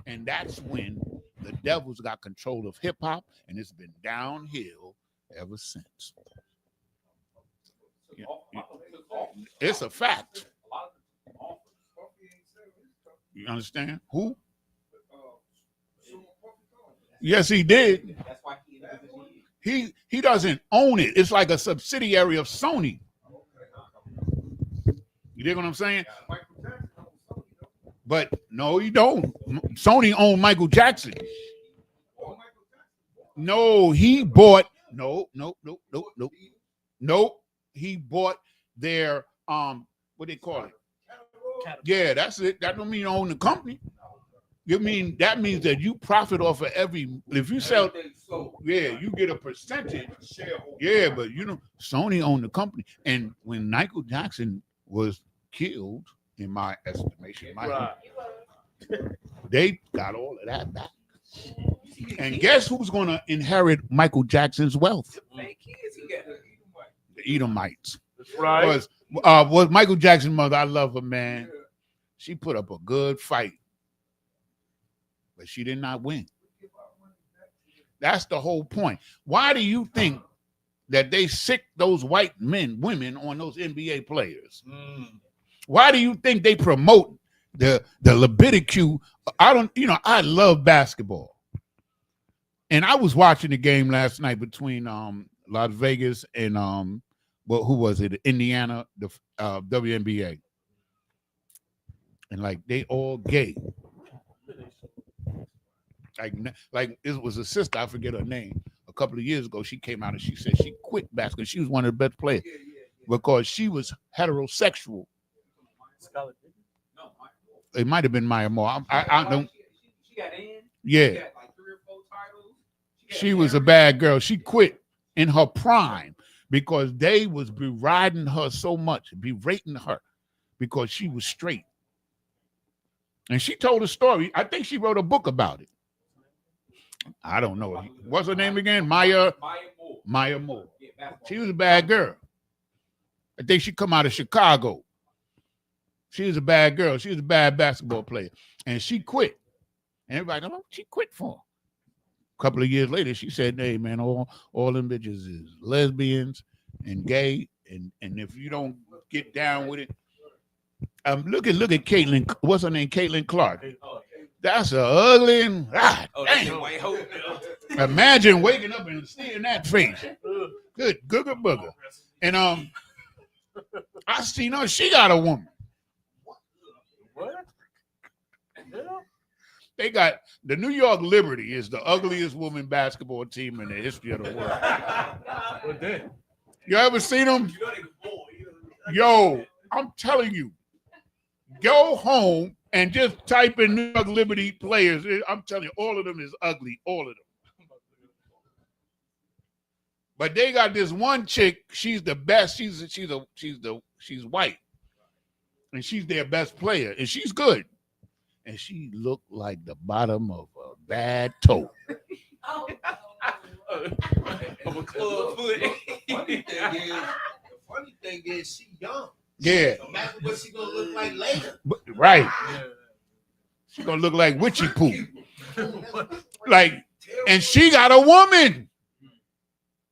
And that's when the devils got control of hip hop, and it's been downhill ever since. Yeah. It's a fact. You understand? Who? Yes, he did. He doesn't own it. It's like a subsidiary of Sony. You dig what I'm saying? But no, you don't. Sony owned Michael Jackson. No, he bought no. He bought their what they call it? Yeah, that's it. That don't mean you own the company. You mean that means that you profit off of every if you sell yeah, you get a percentage. Yeah, but you know, Sony owned the company. And when Michael Jackson was killed, in my estimation, they got all of that back. And guess who's gonna inherit Michael Jackson's wealth? The Edomites. That's right. Was Michael Jackson's mother. I love her, man. She put up a good fight, but she did not win. That's the whole point. Why do you think that they sick those white women on those NBA players? Why do you think they promote the LGBTQ? I love basketball. And I was watching the game last night between Las Vegas and who was it? Indiana, the WNBA. And like they all gay. Like it was a sister, I forget her name. A couple of years ago, she came out and she said she quit basketball. She was one of the best players because she was heterosexual. It might have been Maya Moore. I don't. She got in. Yeah. She got like 3 or 4 titles. She was a bad girl. She quit in her prime because they was berating her so much, berating her because she was straight. And she told a story. I think she wrote a book about it. I don't know. What's her name again? Maya Moore. She was a bad girl. I think she come out of Chicago. She was a bad girl. She was a bad basketball player. And she quit. And everybody know what she quit for. A couple of years later, she said, hey, man, all them bitches is lesbians and gay. And if you don't get down with it, look at Caitlin. What's her name? Caitlin Clark. That's a ugly and imagine waking up and seeing that face. Good booger. And I seen her. She got a woman. What? They got the New York Liberty is the ugliest woman basketball team in the history of the world. You ever seen them? Yo, I'm telling you. Go home and just type in New York Liberty players. I'm telling you, all of them is ugly. All of them. But they got this one chick. She's the best. She's white, and she's their best player, and she's good. And she looked like the bottom of a bad toe. Of a club foot. The funny thing is, she young. Yeah. Imagine what she gonna look like later. Right. Yeah. She gonna look like witchy poop. Like, and she got a woman.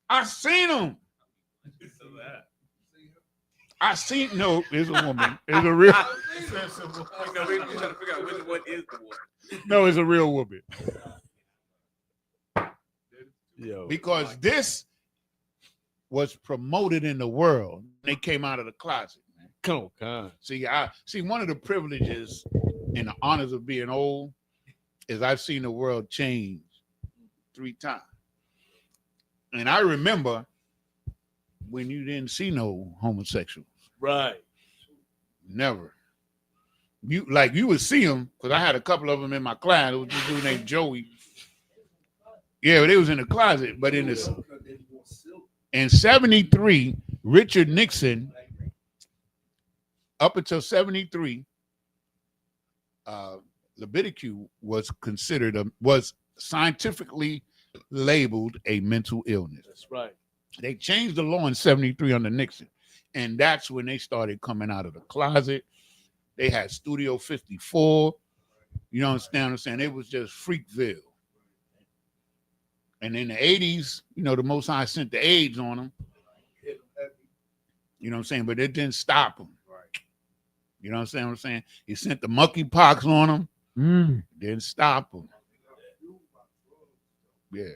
I seen them. I seen no, it's a woman. It's a real. No, it's a real woman. Yo, because this was promoted in the world. They came out of the closet. Come on. See, one of the privileges and the honors of being old is I've seen the world change 3 times. And I remember when you didn't see no homosexuals. Right. Never. You would see them, because I had a couple of them in my class. It was this dude named Joey. Yeah, they was in the closet, but in 73, Richard Nixon, up until 73, LGBTQ was scientifically labeled a mental illness. That's right. They changed the law in 73 under Nixon, and that's when they started coming out of the closet. They had Studio 54. You understand what I'm saying? It was just Freakville. And in the 80s, the Most High sent the AIDS on them. You know what I'm saying? But it didn't stop them. You know what I'm saying? He sent the monkeypox on them. Didn't stop them. Yeah.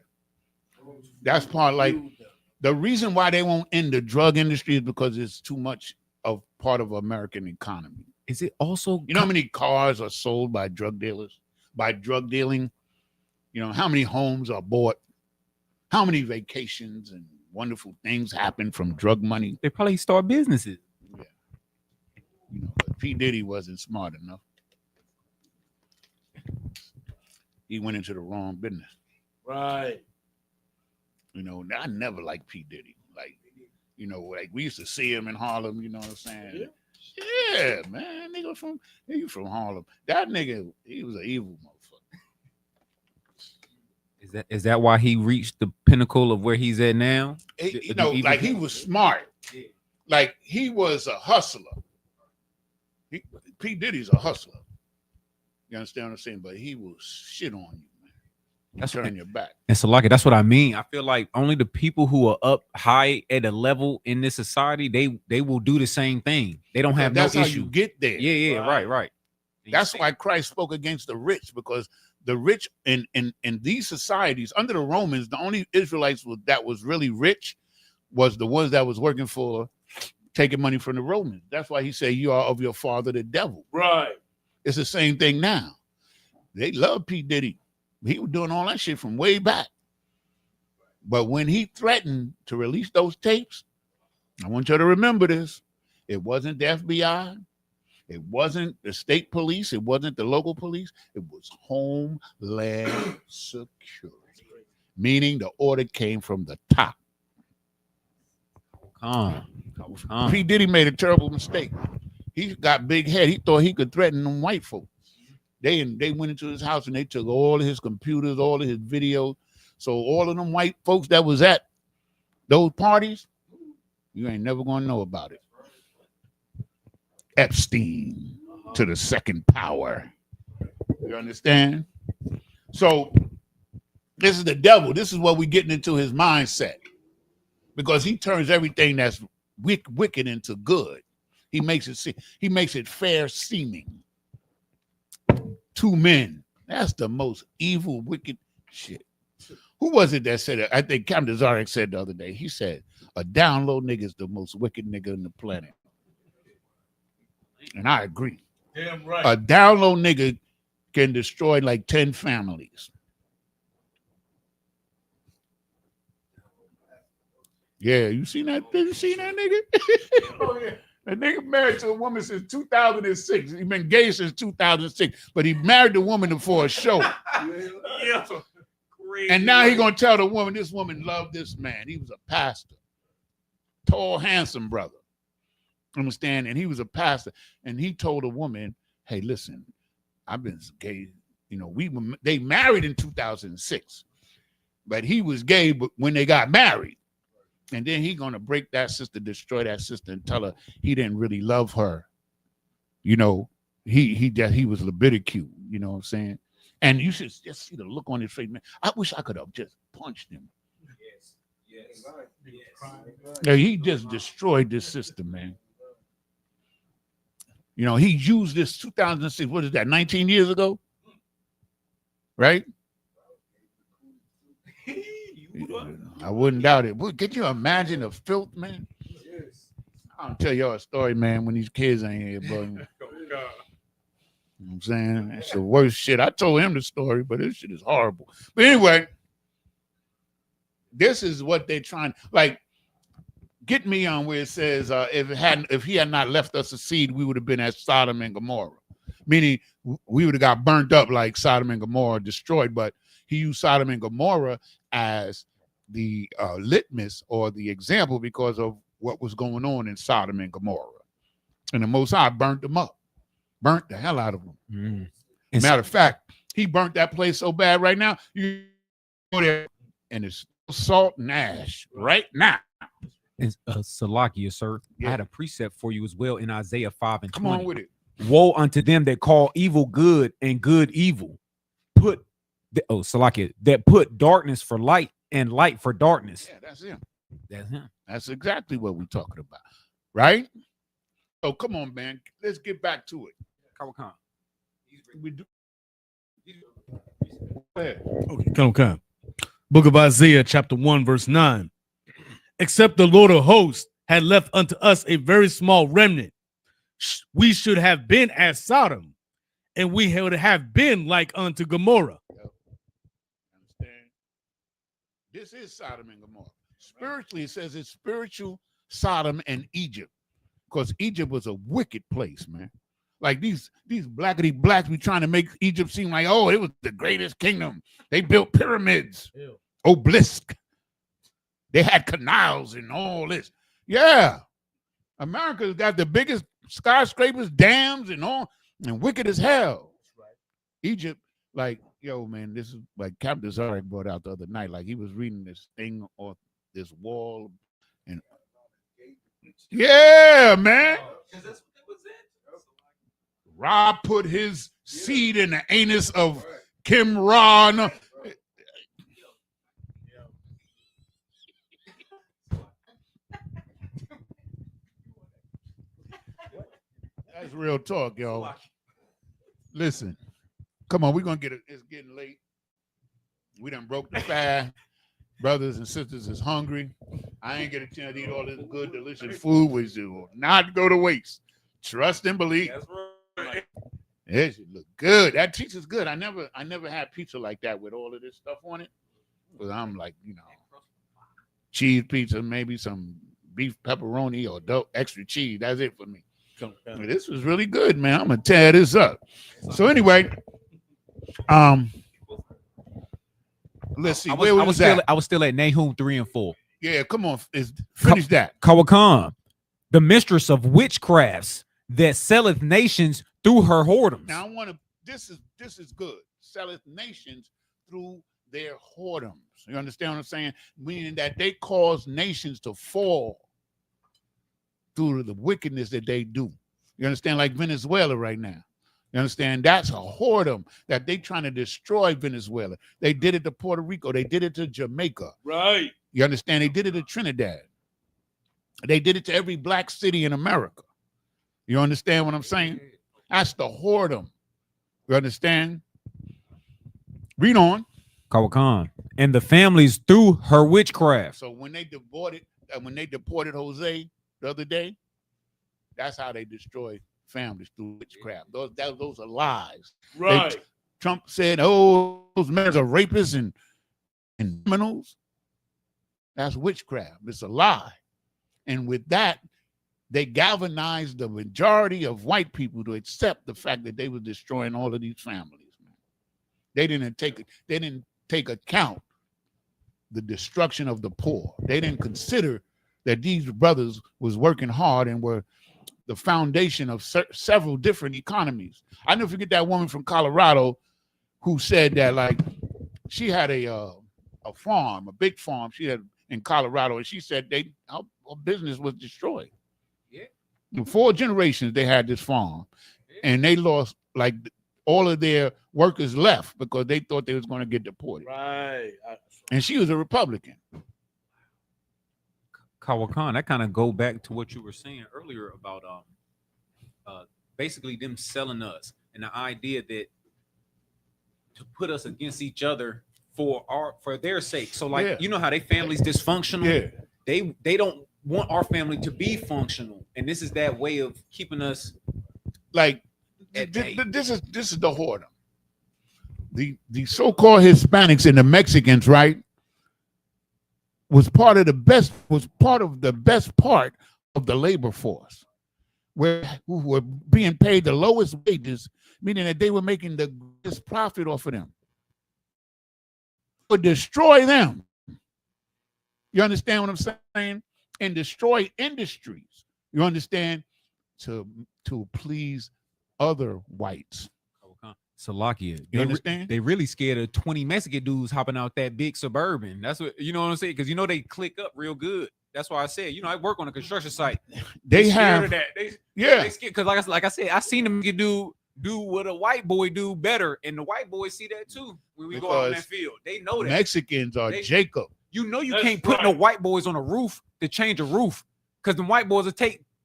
The reason why they won't end the drug industry is because it's too much of part of American economy. Is it also? You know how many cars are sold by drug dealers, by drug dealing? You know, how many homes are bought? How many vacations and wonderful things happen from drug money? They probably start businesses. Yeah. You know, but P. Diddy wasn't smart enough. He went into the wrong business. Right. You know, I never liked P. Diddy. Like, you know, like we used to see him in Harlem, you know what I'm saying? Yeah, man. He from Harlem. That nigga, he was an evil motherfucker. Is that why he reached the pinnacle of where he's at now? You know, like he was smart. Like he was a hustler. P. Diddy's a hustler. You understand what I'm saying? But he will shit on you, man. That's turn your back. And so, like, that's what I mean. I feel like only the people who are up high at a level in this society, they will do the same thing. They don't have That's no how issue. you get there. Yeah, right. That's why Christ spoke against the rich, because the rich in these societies under the Romans, the only Israelites that was really rich was the ones that was working for taking money from the Romans. That's why he said, you are of your father the devil. Right. It's the same thing now. They love P. Diddy. He was doing all that shit from way back. But when he threatened to release those tapes, I want you to remember this. It wasn't the FBI. It wasn't the state police. It wasn't the local police. It was Homeland Security, meaning the order came from the top. P. Diddy made a terrible mistake. He got big head. He thought he could threaten them white folks. They went into his house and they took all of his computers, all of his videos. So all of them white folks that was at those parties, you ain't never gonna know about it. Epstein to the second power. You understand? So this is the devil. This is what we're getting into his mindset, because he turns everything that's wicked into good. He makes it fair seeming. Two men. That's the most evil, wicked shit. Who was it that said it? I think Captain Zarek said the other day. He said, a down low nigga is the most wicked nigga on the planet. And I agree. Damn right. A down low nigga can destroy like 10 families. Yeah, you seen that? Did you see that nigga? Oh, yeah. That nigga married to a woman since 2006. He been engaged since 2006, but he married the woman for a show. Yeah. Crazy. And now he gonna tell the woman, this woman loved this man. He was a pastor, tall, handsome brother. Understand? And he was a pastor, and he told a woman, "Hey, listen, I've been gay. You know, they married in 2006, but he was gay. But when they got married." And then he gonna break that sister, destroy that sister, and tell her he didn't really love her. You know, he was Leviticus, you know what I'm saying? And you should just see the look on his face, man. I wish I could have just punched him. Yes. Yeah, he just destroyed this system, man. You know, he used this 2006, what is that, 19 years ago? Right? I wouldn't doubt it. Could you imagine the filth, man? Yes. I'll tell y'all a story, man, when these kids ain't here, but you know what I'm saying? It's the worst shit. I told him the story, but this shit is horrible. But anyway, this is what they're trying, like, get me on where it says, if he had not left us a seed, we would have been at Sodom and Gomorrah. Meaning we would have got burnt up like Sodom and Gomorrah, destroyed, but he used Sodom and Gomorrah as the litmus or the example because of what was going on in Sodom and Gomorrah. And the Most High burnt them up, burnt the hell out of them. Matter of fact, he burnt that place so bad right now, you go there and it's salt and ash right now. Salakia, sir. Yeah. I had a precept for you as well in Isaiah 5 and 20. Come on with it. Woe unto them that call evil good and good evil. Salakia, that put darkness for light and light for darkness. Yeah, that's him. That's him. That's exactly what we're talking about, right? So come on, man. Let's get back to it. Kawakan. We do. Go ahead. Okay, come. Book of Isaiah, chapter 1, verse 9. Except the Lord of hosts had left unto us a very small remnant, we should have been as Sodom, and we would have been like unto Gomorrah. Understand? This is Sodom and Gomorrah. Spiritually, it says it's spiritual Sodom and Egypt, because Egypt was a wicked place, man. Like these blackity blacks be trying to make Egypt seem like, oh, it was the greatest kingdom. They built pyramids, obelisk. They had canals and all this. Yeah. America's got the biggest skyscrapers, dams, and all, and wicked as hell. Egypt, like, yo, man, this is like Captain Zarek brought out the other night. Like, he was reading this thing off this wall. And yeah, man. Ra put his seed in the anus of Kim Ra. No. That's real talk, yo. Listen, come on, we're gonna get it. It's getting late. We done broke the fast. Brothers and sisters is hungry. I ain't get a chance to eat all this good, delicious food, which will not go to waste. Trust and believe. That's right. It should look good. That pizza's good. I never had pizza like that with all of this stuff on it. Because I'm like, cheese pizza, maybe some beef pepperoni or extra cheese. That's it for me. This was really good, man. I'm gonna tear this up. So anyway, let's see. Where was that? I was still at Nahum 3 and 4. Yeah, come on. Finish that. Kawakan, the mistress of witchcrafts that selleth nations through her whoredoms. Now I want to. This is good. Selleth nations through their whoredoms. You understand what I'm saying? Meaning that they cause nations to fall through the wickedness that they do. You understand? Like Venezuela right now. You understand? That's a whoredom that they trying to destroy Venezuela. They did it to Puerto Rico. They did it to Jamaica. Right. You understand? They did it to Trinidad. They did it to every black city in America. You understand what I'm saying? That's the whoredom. You understand? Read on. Kawakan. And the families through her witchcraft. So when they deported Jose the other day, that's how they destroy families, through witchcraft. Those are lies. Right. Trump said, oh, those men are rapists and criminals. That's witchcraft. It's a lie. And with that, they galvanized the majority of white people to accept the fact that they were destroying all of these families. They didn't take account the destruction of the poor. They didn't consider that these brothers was working hard and were the foundation of several different economies. I never forget that woman from Colorado who said that, like, she had a farm, a big farm she had in Colorado, and she said her business was destroyed. Yeah. In 4 generations they had this farm, and they lost, like, all of their workers left because they thought they was going to get deported. Right. And she was a Republican. Kawakan, that kind of go back to what you were saying earlier about basically them selling us and the idea that to put us against each other for their sake. So like, you know how they family's dysfunctional. Yeah. They don't want our family to be functional, and this is that way of keeping us like this is the whoredom. The so-called Hispanics and the Mexicans, right, was part of the best part of the labor force, who were being paid the lowest wages, meaning that they were making the greatest profit off of them. Would destroy them. You understand what I'm saying? And destroy industries. You understand? To please other whites. Salakia. You understand? They really scared of 20 Mexican dudes hopping out that big Suburban. That's what, you know what I'm saying? Because they click up real good. That's why I said, I work on a construction site. They have that. They scared because like I said, I seen them do what a white boy do better, and the white boys see that too when we go out in that field. They know that Mexicans are Jacob. You can't put no white boys on a roof to change a roof, because the white boys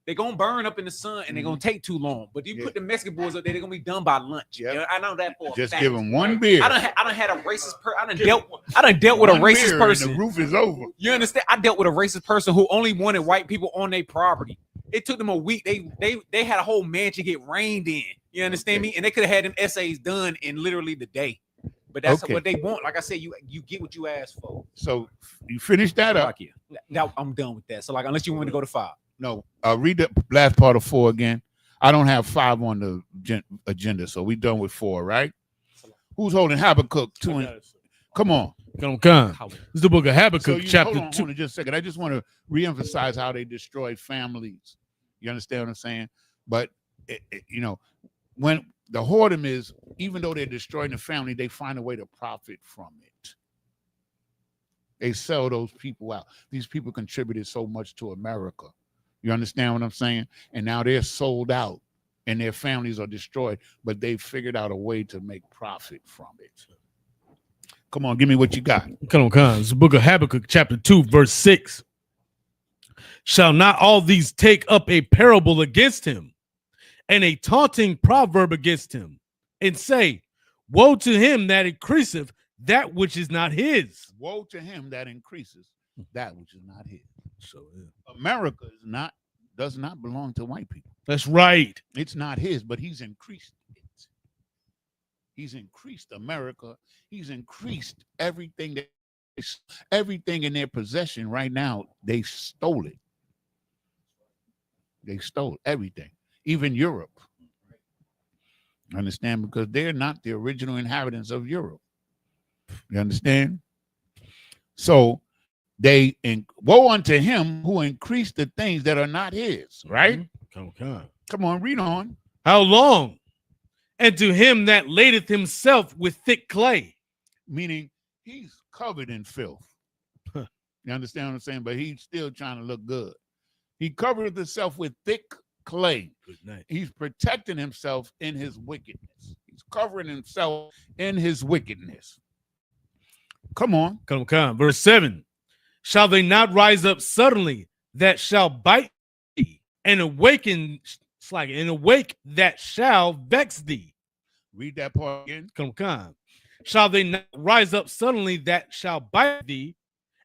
they're gonna burn up in the sun and they're gonna take too long. But you put the Mexican boys up there, they're gonna be done by lunch. Yep. I know that for just a fact. give them one beer. I done had a racist person. I done dealt with a racist person. And the roof is over. You understand? I dealt with a racist person who only wanted white people on their property. It took them a week. They had a whole mansion get rained in. You understand me? And they could have had them essays done in literally the day. But that's Okay. what they want. Like I said, you get what you asked for. So you finish that So up. like, yeah, now I'm done with that. So like, unless you want me to go to 5. No, read the last part of 4 again. I don't have 5 on the agenda, so we done with 4, right? Who's holding Habakkuk 2? And, come on. Come. This is the book of Habakkuk, chapter hold on, 2. hold on just a second. I just want to reemphasize how they destroyed families. You understand what I'm saying? But you know, when the whoredom is, even though they're destroying the family, they find a way to profit from it. They sell those people out. These people contributed so much to America. You understand what I'm saying? And now they're sold out and their families are destroyed, but they figured out a way to make profit from it. Come on, give me what you got. Come. This is the book of Habakkuk, chapter 2, verse 6. Shall not all these take up a parable against him, and a taunting proverb against him, and say, woe to him that increaseth that which is not his. Woe to him that increases that which is not his. So yeah. America does not belong to white people. That's right. It's not his, but he's increased it. He's increased America. He's increased everything in their possession right now. They stole it. They stole everything, even Europe. Understand? Because they're not the original inhabitants of Europe. You understand? So woe unto him who increased the things that are not his, right? Come on, read on. How long? And to him that ladeth himself with thick clay. Meaning he's covered in filth. You understand what I'm saying? But he's still trying to look good. He covered himself with thick clay. Good night. He's protecting himself in his wickedness. He's covering himself in his wickedness. Come on. Come. Verse 7. Shall they not rise up suddenly that shall bite thee, and awake that shall vex thee? Read that part again. Come. Shall they not rise up suddenly that shall bite thee,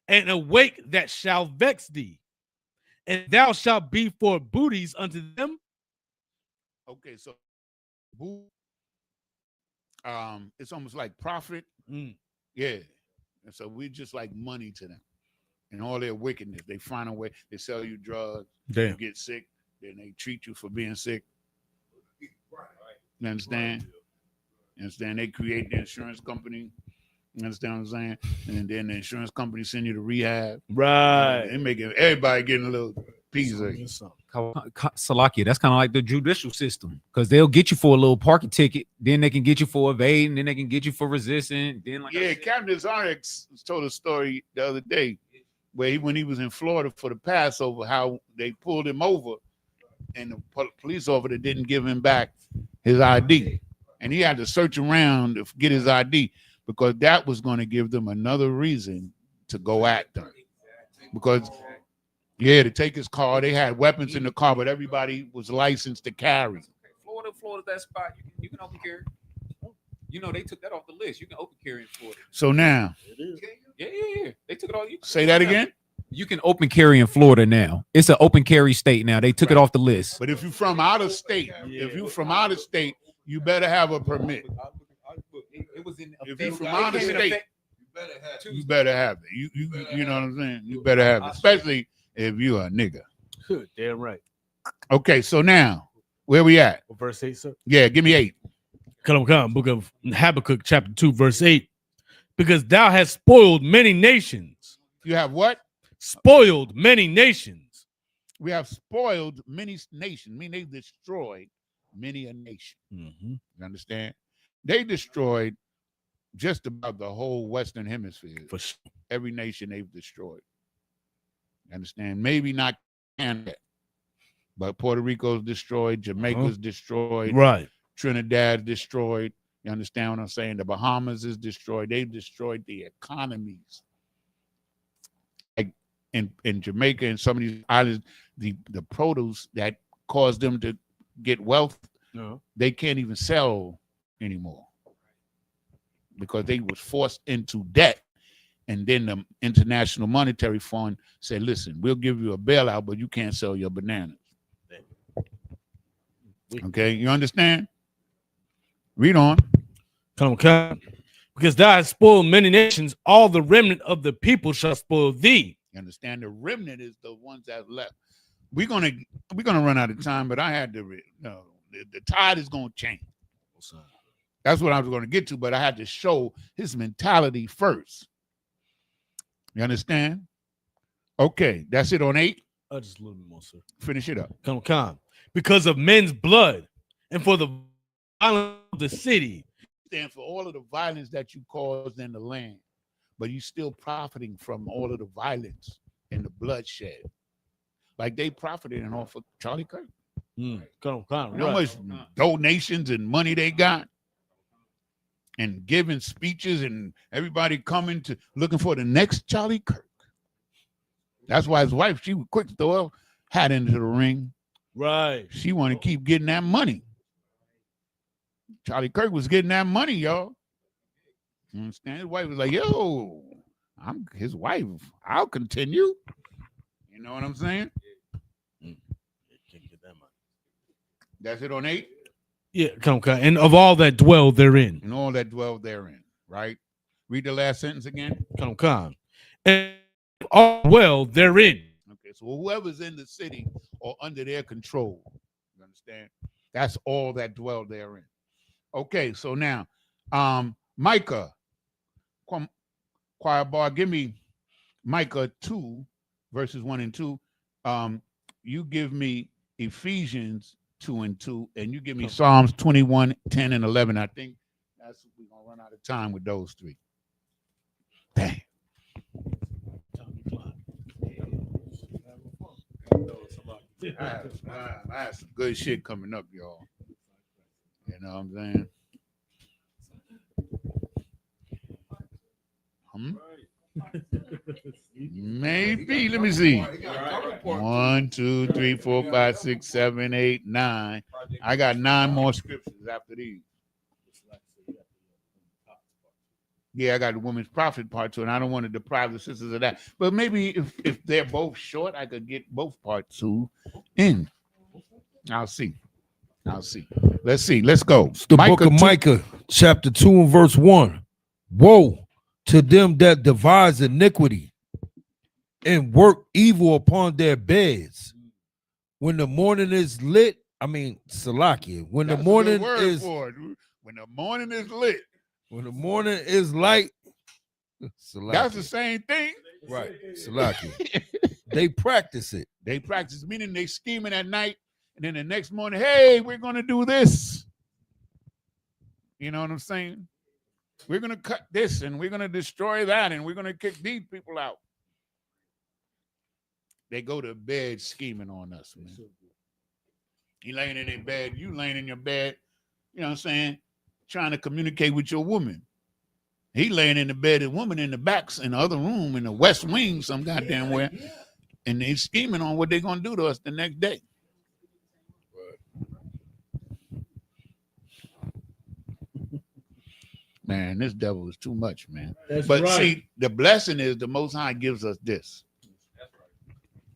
and awake that shall vex thee? And thou shalt be for booties unto them. Okay, so it's almost like profit. Yeah. And so we just like money to them. And all their wickedness. They find a way, they sell you drugs, Damn. you get sick, then they treat you for being sick. You understand? You understand? They create the insurance company. You understand what I'm saying? And then the insurance company send you to rehab. Right. They make everybody getting a little piece of it. Salakia, that's kind of like the judicial system, because they'll get you for a little parking ticket, then they can get you for evading, then they can get you for resisting. Then like Captain Zarek told a story the other day where when he was in Florida for the Passover, how they pulled him over and the police officer didn't give him back his ID. And he had to search around to get his ID because that was going to give them another reason to go at them. Because, to take his car, they had weapons in the car, but everybody was licensed to carry. Florida's that spot. You can open carry. You know, they took that off the list. You can open carry in Florida. So now. Yeah. They took it off. Say that again? You can open carry in Florida now. It's an open carry state now. They took it off the list. But if you're from out of state, you better have a permit. It was in if you're from out of state, you better have it. You know what I'm saying? You better have it, especially if you're a nigga. Damn right. Okay, so now where we at? Verse 8, sir. Yeah, give me 8. Come. Book of Habakkuk, chapter 2, verse 8. Because thou hast spoiled many nations. You have what? Spoiled many nations. We have spoiled many nations, meaning they destroyed many a nation. Mm-hmm. You understand? They destroyed just about the whole Western Hemisphere. For sure. Every nation they've destroyed. You understand? Maybe not Canada, but Puerto Rico's destroyed, Jamaica's destroyed, right? Trinidad destroyed. You understand what I'm saying? The Bahamas is destroyed. They've destroyed the economies. Like in Jamaica and some of these islands, the produce that caused them to get wealth, they can't even sell anymore because they was forced into debt. And then the International Monetary Fund said, listen, we'll give you a bailout, but you can't sell your bananas. Okay, you understand? Read on. Come. Because thou hast spoiled many nations, all the remnant of the people shall spoil thee. You understand? The remnant is the ones that left. We're gonna run out of time, but I had to. No, the tide is gonna change. That's what I was gonna get to, but I had to show his mentality first. You understand? Okay, that's it on 8. Just a little bit more, sir. Finish it up. Come. Because of men's blood and for the violence of the city. Stand for all of the violence that you caused in the land, but you still profiting from all of the violence and the bloodshed. Like they profited off of Charlie Kirk. Come. You know how much donations and money they got? And giving speeches and everybody coming to looking for the next Charlie Kirk. That's why his wife, she was quick to throw her hat into the ring. Right. She wanted to keep getting that money. Charlie Kirk was getting that money, y'all. You understand? His wife was like, yo, I'm his wife. I'll continue. You know what I'm saying? That's it on 8? Yeah, come. And of all that dwell therein. And all that dwell therein, right? Read the last sentence again. Come. And all dwell therein. Okay, so whoever's in the city or under their control, you understand? That's all that dwell therein. Okay, so now, Micah, choir bar, give me Micah 2, verses 1 and 2. You give me Ephesians 2 and 2, and you give me Psalms 21, 10, and 11. I think that's we're gonna run out of time with those 3. Dang. I have some good shit coming up, y'all. You know what I'm saying? Maybe. Let me see. 1, 2, 3, 4, 5, 6, 7, 8, 9. I got 9 more scriptures after these. Yeah, I got the women's prophet part 2, and I don't want to deprive the sisters of that. But maybe if they're both short, I could get both part 2 in. I'll see. Let's see. Let's go. It's the book of Micah, chapter 2 and verse 1. Woe to them that devise iniquity and work evil upon their beds. When the morning is lit, Salakia. When the morning is when the morning is lit. When the morning is light, Salakia. That's the same thing. Right. Salakia. They practice it. They practice, meaning they scheming at night, and then the next morning, hey, we're gonna do this. You know what I'm saying? We're gonna cut this and we're gonna destroy that, and we're gonna kick these people out. They go to bed scheming on us, man. He laying in their bed, you laying in your bed, you know what I'm saying? Trying to communicate with your woman. He laying in the bed, a woman in the backs in the other room in the west wing, some goddamn where, and they scheming on what they're gonna do to us the next day. Man, this devil is too much, man. But see, the blessing is the Most High gives us this.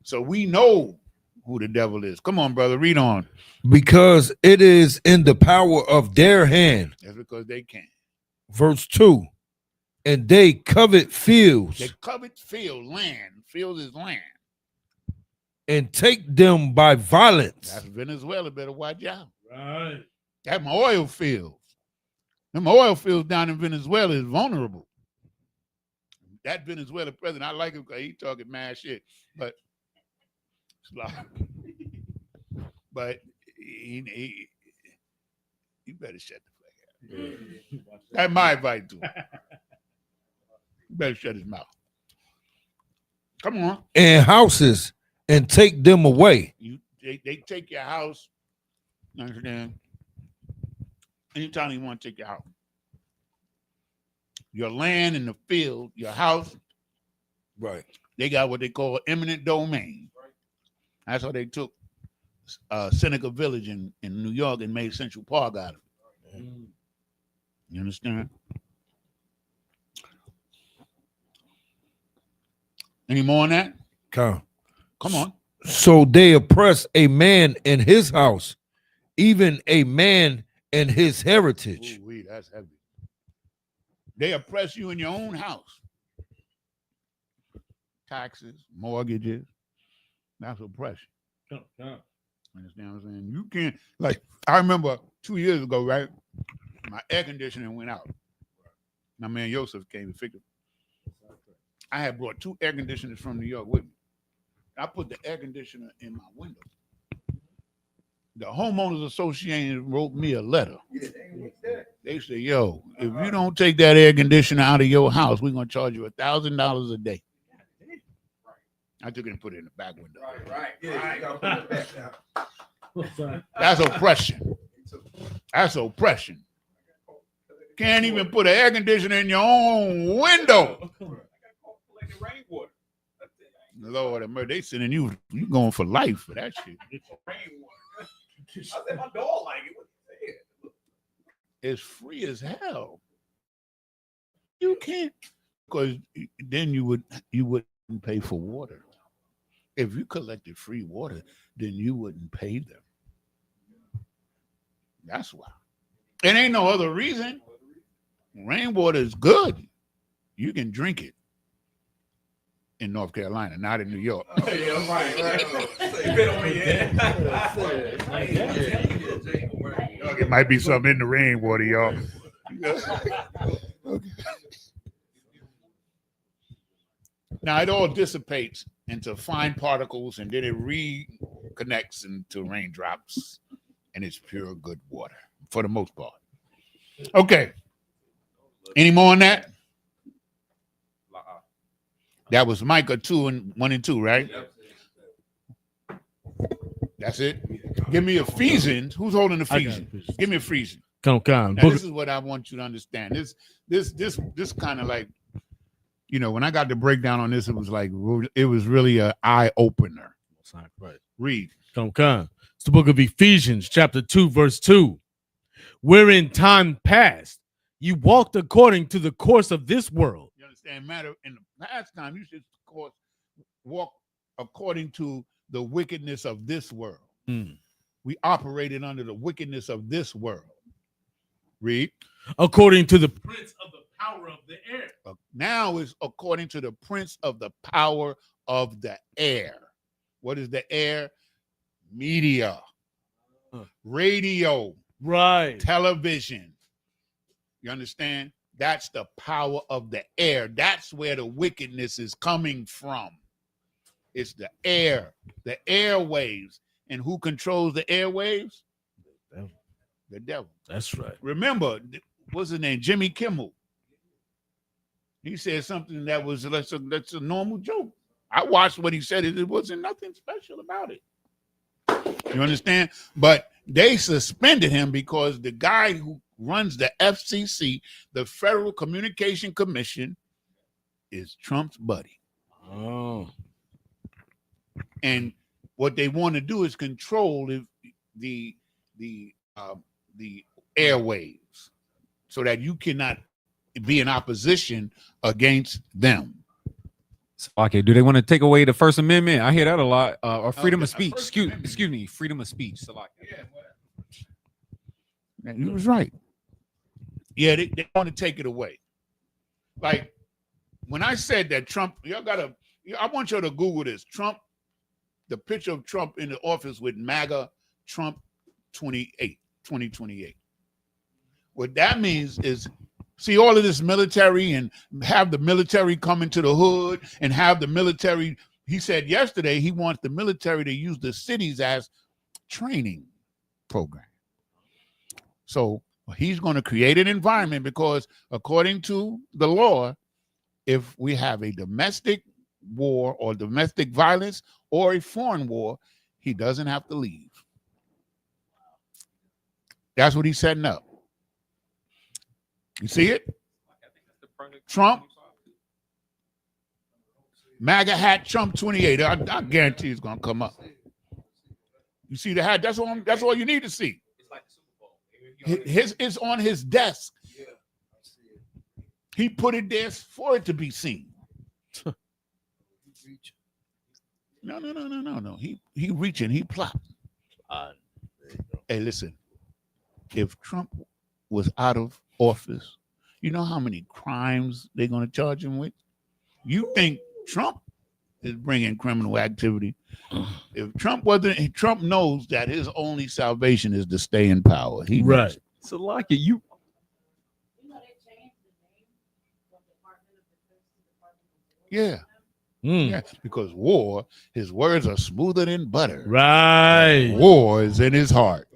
So we know who the devil is. Come on, brother, read on. Because it is in the power of their hand. That's because they can. Verse 2. And they covet fields. They covet field, land. Field is land. And take them by violence. That's Venezuela. Better watch out. Right. That's my oil fields. Them oil fields down in Venezuela is vulnerable. That Venezuela president, I like him because he talking mad shit. But he better shut the fuck up. That's my advice to him. You better shut his mouth. Come on. And houses and take them away. They take your house. You understand? Anytime you want to take your house. Your land in the field, your house. Right. They got what they call eminent domain. That's how they took Seneca Village in New York and made Central Park out of it. You understand? Any more on that? Come on. So they oppress a man in his house, even a man and his heritage. Ooh, that's heavy. They oppress you in your own house. Taxes, mortgages. That's oppression. Understand what I'm saying? You can't, like, I remember 2 years ago, right? My air conditioning went out. My man Joseph came and fixed it. I had brought 2 air conditioners from New York with me. I put the air conditioner in my window. The homeowners association wrote me a letter. They said, yo, if you don't take that air conditioner out of your house, we're going to charge you $1,000 a day. I took it and put it in the back window. That's oppression. That's oppression. Can't even put an air conditioner in your own window. Lord have mercy, they sending you going for life for that shit. I said my dog like it. What you saying? It's free as hell. You can't, because then you wouldn't pay for water. If you collected free water, then you wouldn't pay them. That's why. It ain't no other reason. Rainwater is good. You can drink it in North Carolina, not in New York. Yeah, right. It might be something in the rainwater, y'all. Okay. Now it all dissipates into fine particles, and then it reconnects into raindrops, and it's pure good water for the most part. Okay. Any more on that? That was Micah 1 and 2, right? That's it. Give me Ephesians. Who's holding Ephesians? Give me Ephesians. Come. Now, this is what I want you to understand. This kind of like, when I got the breakdown on this, it was really an eye opener. Right. Read. Come. It's the book of Ephesians, chapter 2, verse 2. Wherein time past you walked according to the course of this world. You understand? Matter in the past time, you should, of course, walk according to the wickedness of this world. We operated under the wickedness of this world. Read. According to the prince of the power of the air. Now is according to the prince of the power of the air. What is the air? Media, radio, right, television. You understand? That's the power of the air. That's where the wickedness is coming from. It's the air, the airwaves. And who controls the airwaves? The devil. The devil. That's right. Remember, what's his name? Jimmy Kimmel. He said something that was that's a normal joke. I watched what he said. It wasn't nothing special about it. You understand? But they suspended him because the guy who runs the FCC, the Federal Communication Commission, is Trump's buddy. Oh. And what they want to do is control the airwaves so that you cannot be in opposition against them. Okay, do they want to take away the First Amendment? I hear that a lot. Or freedom of speech. Excuse me, freedom of speech. Yeah, he was right. Yeah, they want to take it away. Like when I said that Trump, I want you to Google this. Trump, the picture of Trump in the office with MAGA Trump 2028. What that means is, see all of this military and have the military come into the hood and have the military. He said yesterday he wants the military to use the cities as training program. So he's going to create an environment because according to the law, if we have a domestic war or domestic violence or a foreign war, he doesn't have to leave. That's what he's setting up. You see it? Trump, MAGA hat, Trump 28. I guarantee it's gonna come up. You see the hat? That's all you need to see. It's on his desk. He put it there for it to be seen. No. He reaching, he plotting. Hey, listen, if Trump was out of office, you know how many crimes they're going to charge him with? You think Trump is bringing criminal activity? If Trump wasn't, Trump knows that his only salvation is to stay in power. He knows Right. it. So like you Yeah, Mm. yeah, because war, his words are smoother than butter. Right. War is in his heart.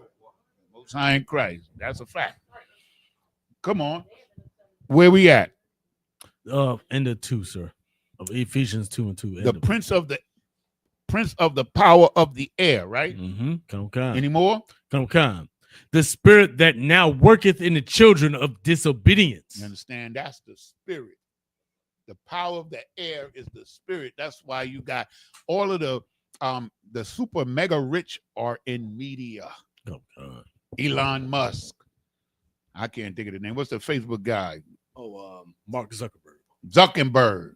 Most High in Christ. That's a fact. Come on. Where we at? End of 2, sir. Of Ephesians 2 and 2. The prince of the power of the air, right? Mm-hmm. Come. Any more? Come. The spirit that now worketh in the children of disobedience. You understand? That's the spirit. The power of the air is the spirit. That's why you got all of the super mega rich are in media. Oh, God. Elon Musk. I can't think of the name. What's the Facebook guy? Mark Zuckerberg. Zuckerberg.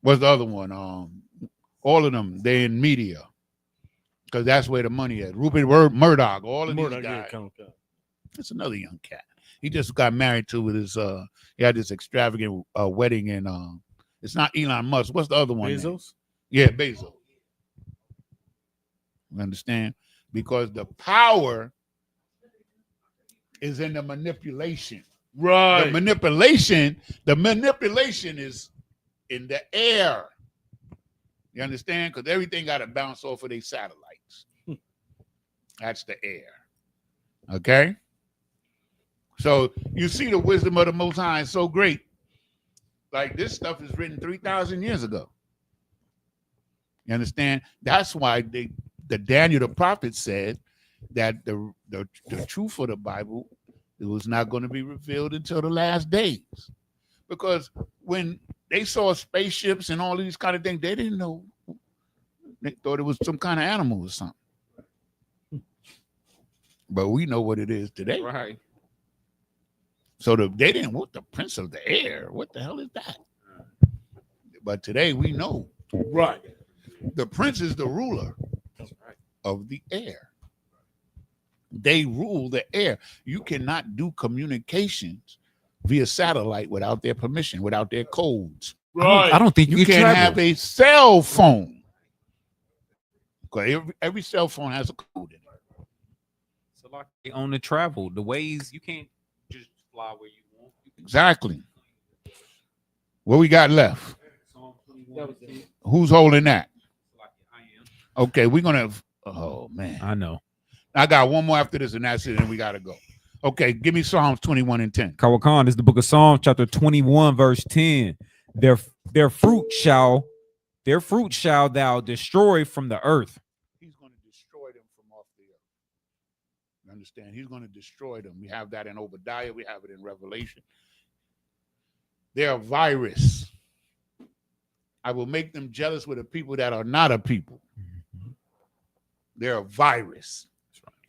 What's the other one? All of them, they're in media. Because that's where the money is. Rupert Murdoch, all of these guys. Come. That's another young cat. He just got married to with his he had this extravagant wedding in it's not Elon Musk. What's the other one? Bezos? Yeah, Bezos. You understand? Because the power is in the manipulation. Right. The manipulation is in the air. You understand? Because everything got to bounce off of their satellites. That's the air. Okay? So you see the wisdom of the Most High is so great. Like this stuff is written 3,000 years ago. You understand? That's why the Daniel the prophet said that the truth of the Bible, it was not going to be revealed until the last days. Because when they saw spaceships and all these kind of things, they didn't know. They thought it was some kind of animal or something. But we know what it is today. right. So they didn't want the prince of the air. What the hell is that? But today we know. Right. The prince is the ruler of the air. They rule the air. You cannot do communications via satellite without their permission, without their codes. I don't think You you can't travel. have a cell phone. Because every cell phone has a code in it. So like on the travel, the ways you can't just fly where you want. Exactly. What we got left? Who's holding that? Okay, we're gonna. Oh man, I know. I got one more after this, and that's it, and we gotta go. Okay, give me Psalms 21 and 10. Kawakan is the book of Psalms, chapter 21, verse 10. Their fruit shall thou destroy from the earth. He's going to destroy them from off the earth. You understand? He's going to destroy them. We have that in Obadiah. We have it in Revelation. They're a virus. I will make them jealous with a people that are not a people. They're a virus.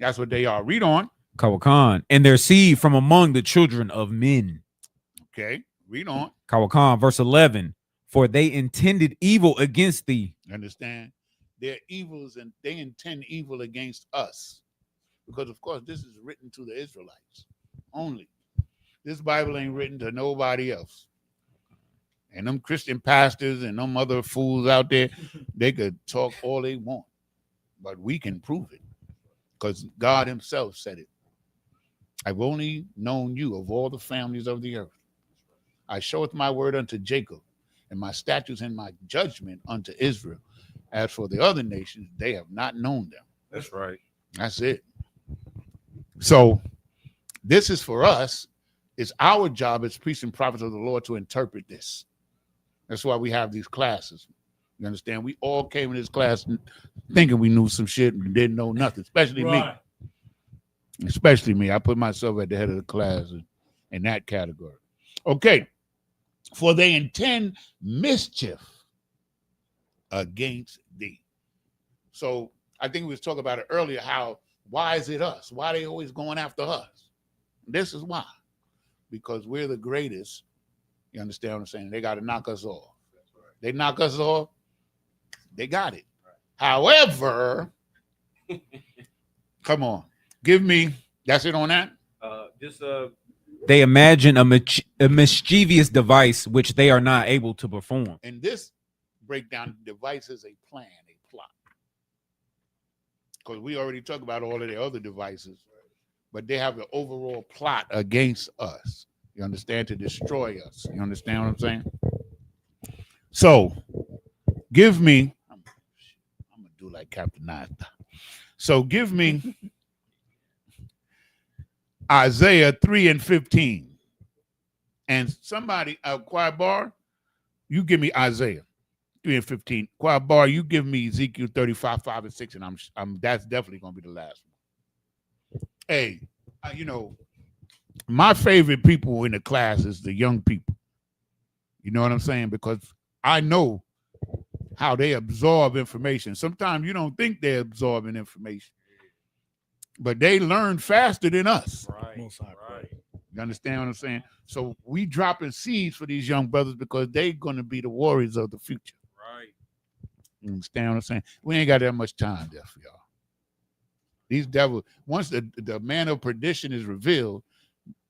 That's what they are. Read on. Kawakan, and their seed from among the children of men. Okay, read on. Kawakan, verse 11. For they intended evil against thee. Understand? They're evils and they intend evil against us. Because, of course, this is written to the Israelites only. This Bible ain't written to nobody else. And them Christian pastors and them other fools out there, they could talk all they want. But we can prove it. Because God himself said it. I've only known you of all the families of the earth. I showeth my word unto Jacob, and my statutes and my judgment unto Israel. As for the other nations, they have not known them. That's right. That's it. So this is for us. It's our job as priests and prophets of the Lord to interpret this. That's why we have these classes. You understand? We all came in this class thinking we knew some shit and didn't know nothing, especially me. Especially me. I put myself at the head of the class in that category. Okay. For they intend mischief against thee. So I think we was talking about it earlier, how why is it us? Why are they always going after us? This is why. Because we're the greatest. You understand what I'm saying? They got to knock us off. They knock us off, they got it. However, come on. Give me, that's it on that? They imagine a mischievous device which they are not able to perform. And this breakdown device is a plan, a plot. Because we already talked about all of the other devices, but they have an overall plot against us. You understand? To destroy us. You understand what I'm saying? So, give me, I'm going to do like Captain Nasta. So, give me Isaiah 3:15. And somebody, Choir Bar, you give me Isaiah 3:15. Choir Bar, you give me Ezekiel 35:5-6, and I'm that's definitely gonna be the last one. Hey, you know, my favorite people in the class is the young people. You know what I'm saying? Because I know how they absorb information. Sometimes you don't think they're absorbing information, but they learn faster than us. Right. You understand what I'm saying? So we dropping seeds for these young brothers because they're going to be the warriors of the future. Right. You understand what I'm saying? We ain't got that much time there for y'all. These devils, once the man of perdition is revealed,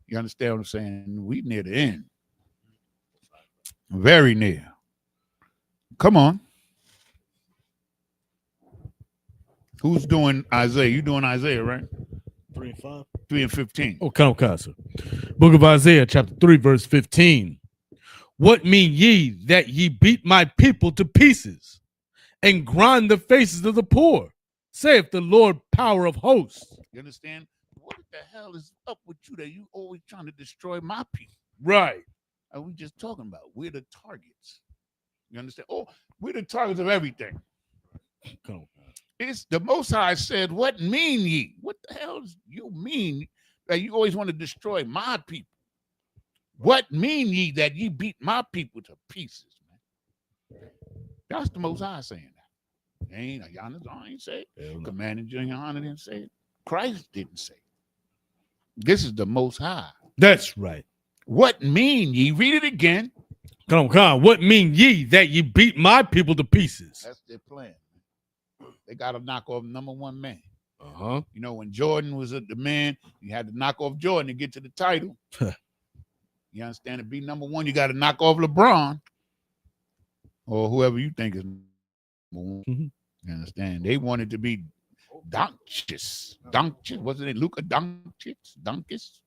you understand what I'm saying? We near the end. Very near. Come on. Who's doing Isaiah? You doing Isaiah, right? 3 and 5. 3:15. Oh, come on, sir. Book of Isaiah, chapter 3, verse 15. What mean ye that ye beat my people to pieces and grind the faces of the poor, saith the Lord power of hosts. You understand? What the hell is up with you that you always trying to destroy my people? Right. Are we just talking about? We're the targets. You understand? Oh, we're the targets of everything. Come on. It's the Most High said, what mean ye? What the hell does you mean that you always want to destroy my people? What mean ye that ye beat my people to pieces, man? That's the Most High saying that. Ain't Yana ain't say it. Commanding Junior Honor didn't say it. Christ didn't say it. This is the Most High. That's right. What mean ye? Read it again. Come on. What mean ye that ye beat my people to pieces? That's their plan. They got to knock off number one man. Uh-huh. You know, when Jordan was the man, you had to knock off Jordan to get to the title. You understand? To be number one, you got to knock off LeBron or whoever you think is number one. Mm-hmm. You understand? They wanted to be Doncic. Wasn't it Luka Doncic? Doncic.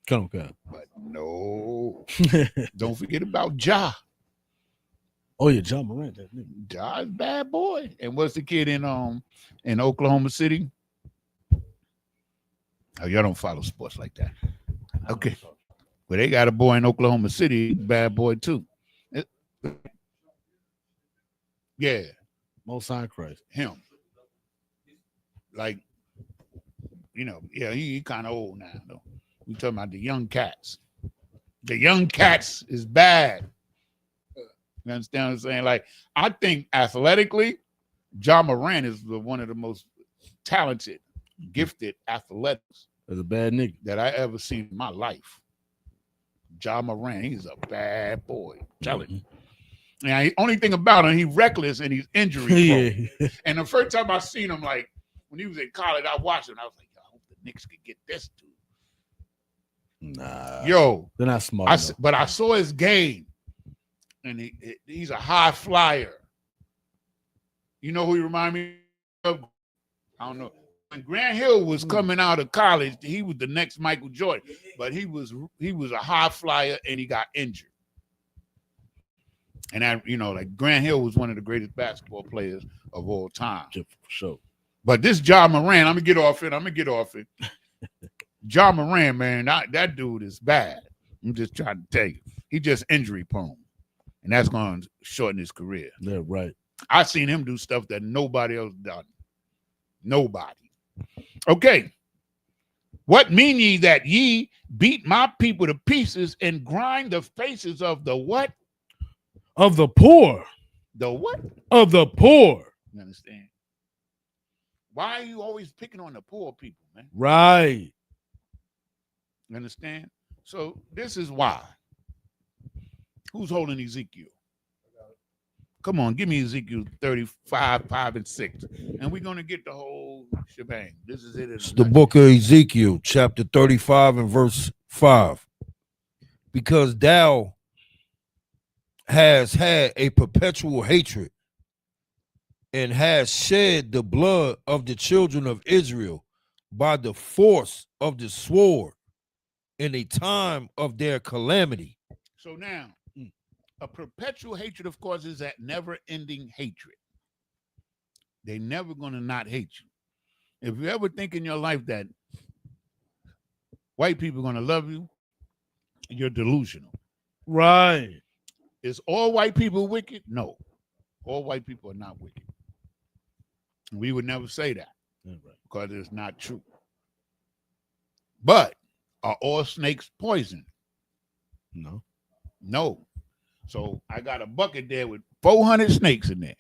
Come on. But no. Don't forget about Ja. Oh, yeah, John Morant. That nigga. Ja's bad boy. And what's the kid in Oklahoma City? Oh, y'all don't follow sports like that. Okay. Well, they got a boy in Oklahoma City, bad boy too. Yeah, Most High Christ. him. Like, you know, yeah, he kind of old now, though. We talking about the young cats. The young cats is bad. You understand what I'm saying? Like, I think athletically, Ja Morant is one of the most talented, gifted athletics That's a bad nigga. that I ever seen in my life. Ja Morant, he's a bad boy. Telling you. Now, the only thing about him, he's reckless and he's injury prone. Yeah. And the first time I seen him, like when he was in college, I watched him. I was like, I hope the Knicks could get this dude. Nah. Yo, They're not smart. but I saw his game, and he's a high flyer. You know who he remind me of? I don't know. When Grant Hill was coming out of college, he was the next Michael Jordan, but he was a high flyer and he got injured. And that, you know, like Grant Hill was one of the greatest basketball players of all time. For sure. But this Ja Morant, I'm gonna get off it. Ja Morant, man, that dude is bad. I'm just trying to tell you, he just injury prone, and that's going to shorten his career. Yeah, right. I seen him do stuff that nobody else done. Nobody. Okay. What mean ye that ye beat my people to pieces and grind the faces of the what? Of the poor. The what? Of the poor. You understand? Why are you always picking on the poor people, man? Right. You understand? So this is why. Who's holding Ezekiel? Come on, give me Ezekiel 35, 5, and 6. And we're going to get the whole shebang. This is it. It's the book of Ezekiel, chapter 35 and verse 5. Because thou has had a perpetual hatred and has shed the blood of the children of Israel by the force of the sword in a time of their calamity. So now, a perpetual hatred, of course, is that never-ending hatred. They're never going to not hate you. If you ever think in your life that white people are going to love you, you're delusional. Right. Is all white people wicked? No. All white people are not wicked. We would never say that because it's not true. But are all snakes poison? No. No. So I got a bucket there with 400 snakes in there.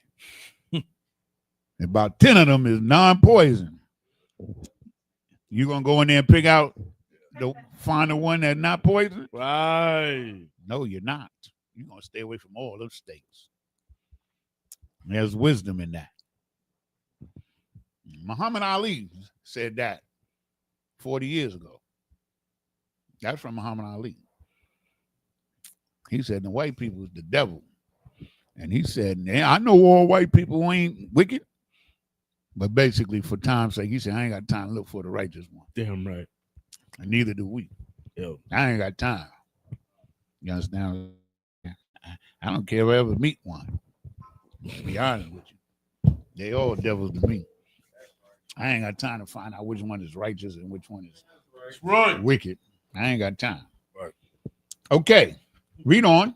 About 10 of them is non-poison. You gonna go in there and pick out find the one that's not poison? Right. No, you're not. You're gonna stay away from all those snakes. There's wisdom in that. Muhammad Ali said that 40 years ago. That's from Muhammad Ali. He said the white people is the devil. And he said, yeah, I know all white people ain't wicked. But basically, for time's sake, he said, I ain't got time to look for the righteous one. Damn right. And neither do we. Yo. I ain't got time. You understand? I don't care if I ever meet one. To be honest with you. They all devils to me. I ain't got time to find out which one is righteous and which one is wicked. I ain't got time. Right. Okay. Read on.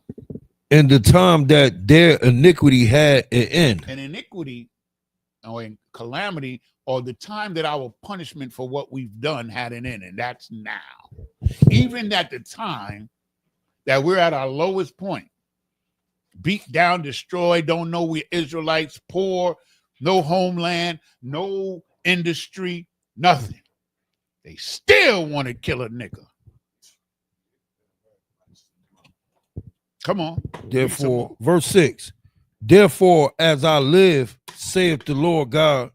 In the time that their iniquity had an end. An iniquity or in calamity or the time that our punishment for what we've done had an end, and that's now. Even at the time that we're at our lowest point, beat down, destroyed, don't know we're Israelites, poor, no homeland, no industry, nothing. They still want to kill a nigga. Come on. Therefore, verse 6. Therefore, as I live, saith the Lord God,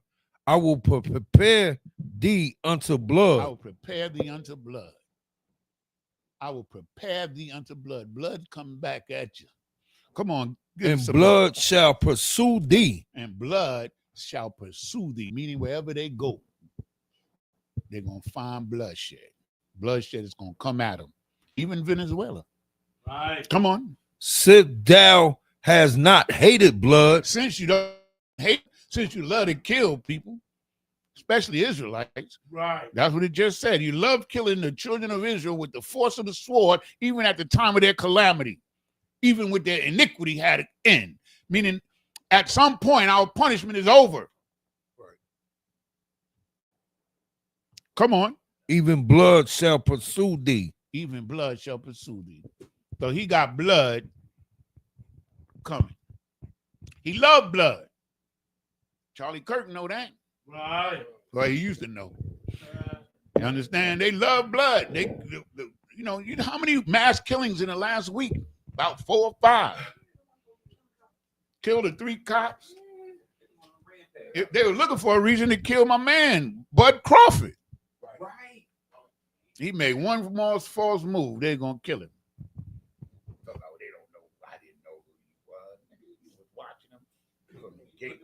I will prepare thee unto blood. I will prepare thee unto blood. I will prepare thee unto blood. Blood come back at you. Come on. And blood shall pursue thee. And blood shall pursue thee. Meaning wherever they go, they're going to find bloodshed. Bloodshed is going to come at them. Even Venezuela. Right. Come on. Since thou has not hated blood. Since you don't hate, since you love to kill people, especially Israelites. Right. That's what it just said. You love killing the children of Israel with the force of the sword, even at the time of their calamity, even with their iniquity had an end. Meaning, at some point, our punishment is over. Right. Come on. Even blood shall pursue thee. Even blood shall pursue thee. So he got blood coming. He loved blood. Charlie Kirk know that. Right. Well, he used to know. You understand? They love blood. You know how many mass killings in the last week? About 4 or 5. Killed the 3 cops. They were looking for a reason to kill my man, Bud Crawford. Right. He made one false move. They're gonna kill him. They don't know. I didn't know who he was. He was watching him from the gate.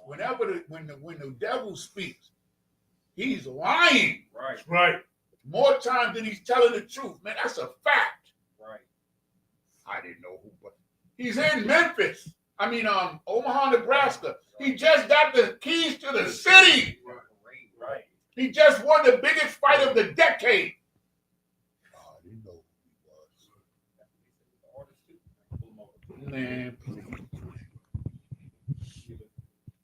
When the devil speaks, he's lying. Right. Right. More times than he's telling the truth. Man, that's a fact. Right. I didn't know who, but he's in Memphis. I mean, Omaha, Nebraska. He just got the keys to the city. Right. He just won the biggest fight of the decade. Oh, I didn't know who he was. Man,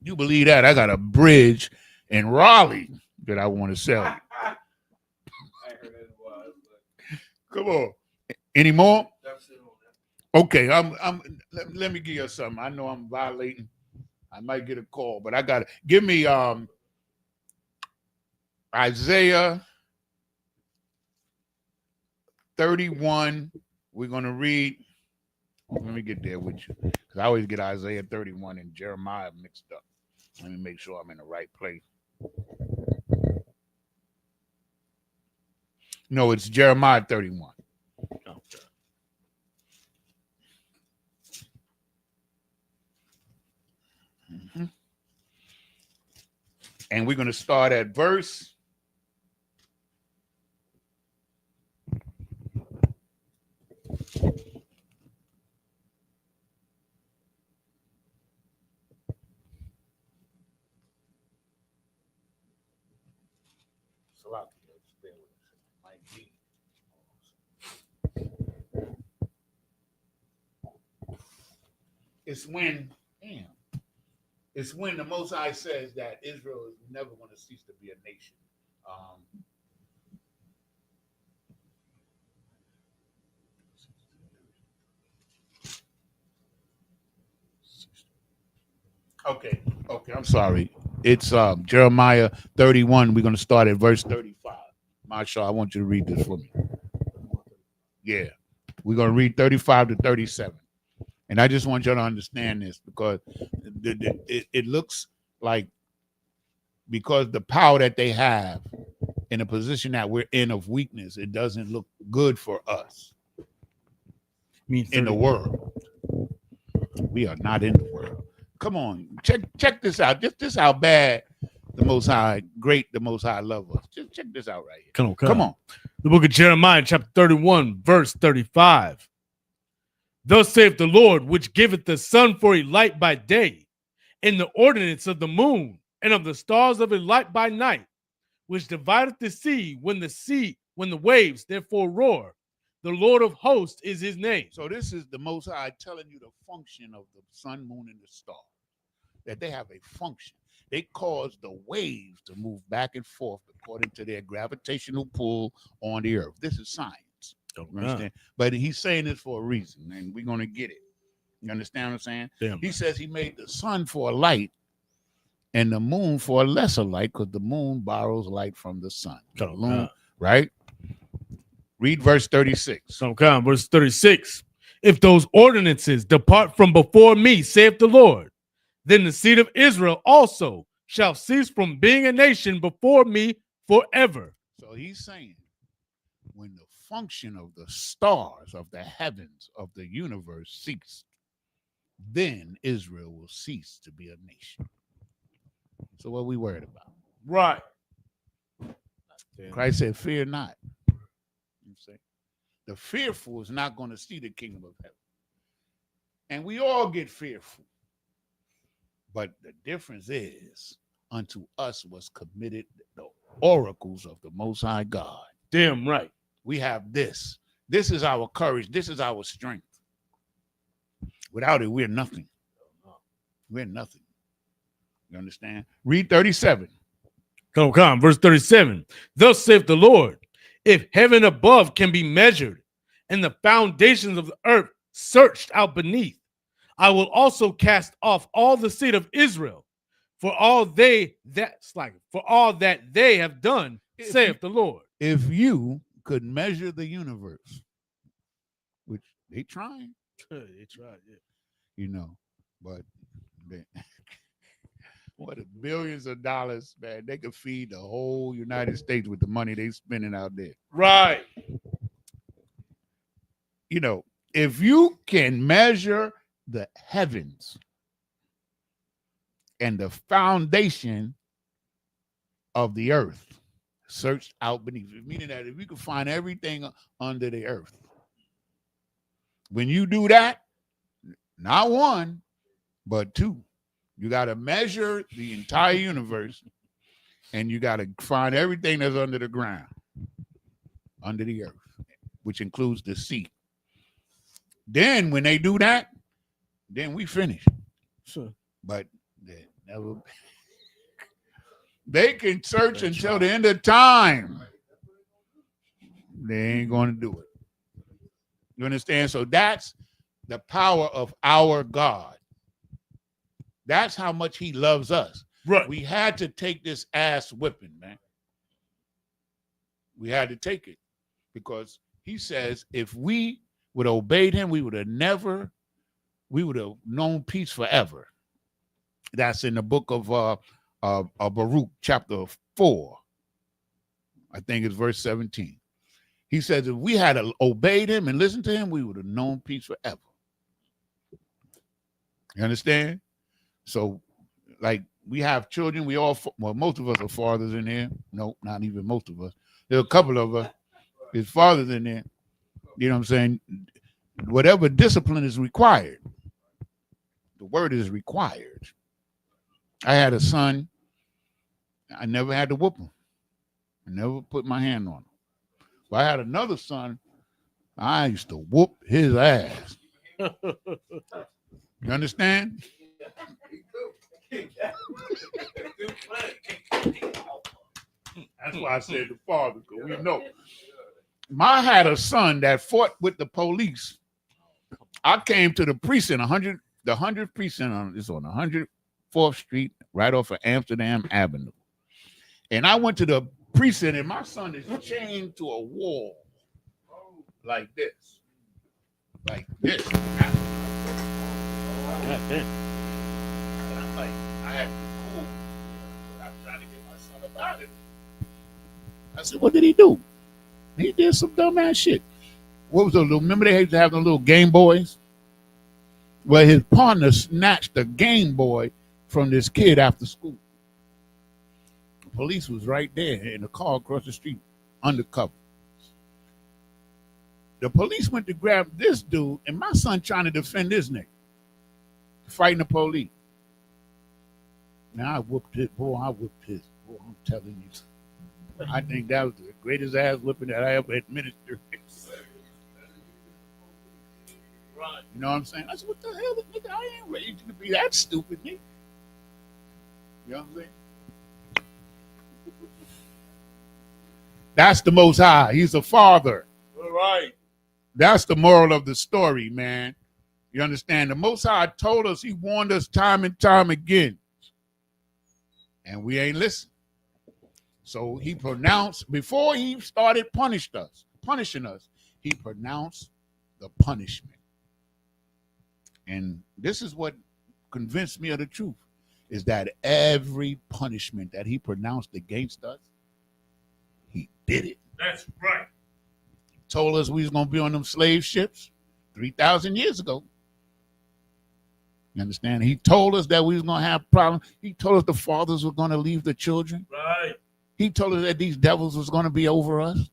you believe that? I got a bridge in Raleigh that I want to sell. Come on. Any more? Okay, let me give you something. I know I'm violating. I might get a call, but I got to give me Isaiah 31. We're going to read Let me get there with you. Because I always get Isaiah 31 and Jeremiah mixed up. Let me make sure I'm in the right place. No, it's Jeremiah 31. Okay. And we're going to start at verse. It's when, it's when the Most High says that Israel is never going to cease to be a nation. Okay, I'm sorry. It's Jeremiah 31. We're going to start at verse 35. Marshall, I want you to read this for me. Yeah, we're going to read 35 to 37. And I just want you to understand this because it looks like because the power that they have in a position that we're in of weakness, it doesn't look good for us in the world. We are not in the world. Come on, check this out. This how bad the Most High, great the Most High love us. Just check this out right here. Come on. The book of Jeremiah, chapter 31, verse 35. Thus saith the Lord, which giveth the sun for a light by day, and the ordinance of the moon, and of the stars of a light by night, which divideth the sea when the waves therefore roar. The Lord of hosts is his name. So this is the Most High telling you the function of the sun, moon, and the stars, that they have a function. They cause the waves to move back and forth according to their gravitational pull on the earth. This is science. You understand? But he's saying this for a reason, and we're going to get it. You understand what I'm saying? Damn. He says he made the sun for a light and the moon for a lesser light because the moon borrows light from the sun. The moon, right? Read verse 36. Verse 36. If those ordinances depart from before me, saith the Lord, then the seed of Israel also shall cease from being a nation before me forever. So he's saying when the function of the stars of the heavens of the universe cease, then Israel will cease to be a nation. So what are we worried about? Right. Christ said, fear not. You say, the fearful is not going to see the kingdom of heaven. And we all get fearful. But the difference is, unto us was committed the oracles of the Most High God. Damn right. We have this. This is our courage. This is our strength. Without it, we're nothing. We're nothing. You understand? Read 37. Come. Verse 37. Thus saith the Lord, if heaven above can be measured, and the foundations of the earth searched out beneath, I will also cast off all the seed of Israel for all that they have done, saith the Lord. If you could measure the universe, which they trying, They tried, yeah. you know, but they, what billions of dollars, man, they could feed the whole United States with the money they spending out there. Right. You know, if you can measure the heavens and the foundation of the earth searched out beneath it, meaning that if you can find everything under the earth, when you do that, not one, but two, you got to measure the entire universe and you got to find everything that's under the ground, under the earth, which includes the sea. Then when they do that, then we finish. Sure. But they never. They can search until the end of time. They ain't going to do it. You understand? So that's the power of our God. That's how much he loves us. Right. We had to take this ass whipping, man. We had to take it because he says if we would have obeyed him, we would have never we would have known peace forever. That's in the book of Baruch, chapter 4. I think it's verse 17. He says, if we had obeyed him and listened to him, we would have known peace forever. You understand? So, like, we have children. We all, well, most of us are fathers in there. No, not even most of us. There are a couple of us. There's fathers in there. You know what I'm saying? Whatever discipline is required, the word is required. I had a son. I never had to whoop him. I never put my hand on him. But I had another son. I used to whoop his ass. You understand? That's why I said the father, because we know. I had a son that fought with the police. I came to the precinct, the 100th precinct is on 104th Street, right off of Amsterdam Avenue. And I went to the precinct, and my son is chained to a wall like this. Like this. And I'm like, I had to be cool. I'm trying to get my son up out of it. I said, what did he do? He did some dumbass shit. What was the little, remember they used to have the little Game Boys? Well, his partner snatched the Game Boy from this kid after school. The police was right there in the car across the street, undercover. The police went to grab this dude, and my son trying to defend this nigga, fighting the police. Now I whooped his, boy, I'm telling you. I think that was the greatest ass whipping that I ever administered. Right. You know what I'm saying? I said, what the hell, nigga? I ain't raised to be that stupid, nigga. You know what I'm saying? That's the Most High. He's a father. All right. That's the moral of the story, man. You understand? The Most High told us, he warned us time and time again. And we ain't listened. So he pronounced, before he started punishing us, he pronounced the punishment. And this is what convinced me of the truth, is that every punishment that he pronounced against us, he did it. That's right. He told us we was going to be on them slave ships 3,000 years ago. You understand? He told us that we was going to have problems. He told us the fathers were going to leave the children. Right. He told us that these devils was going to be over us.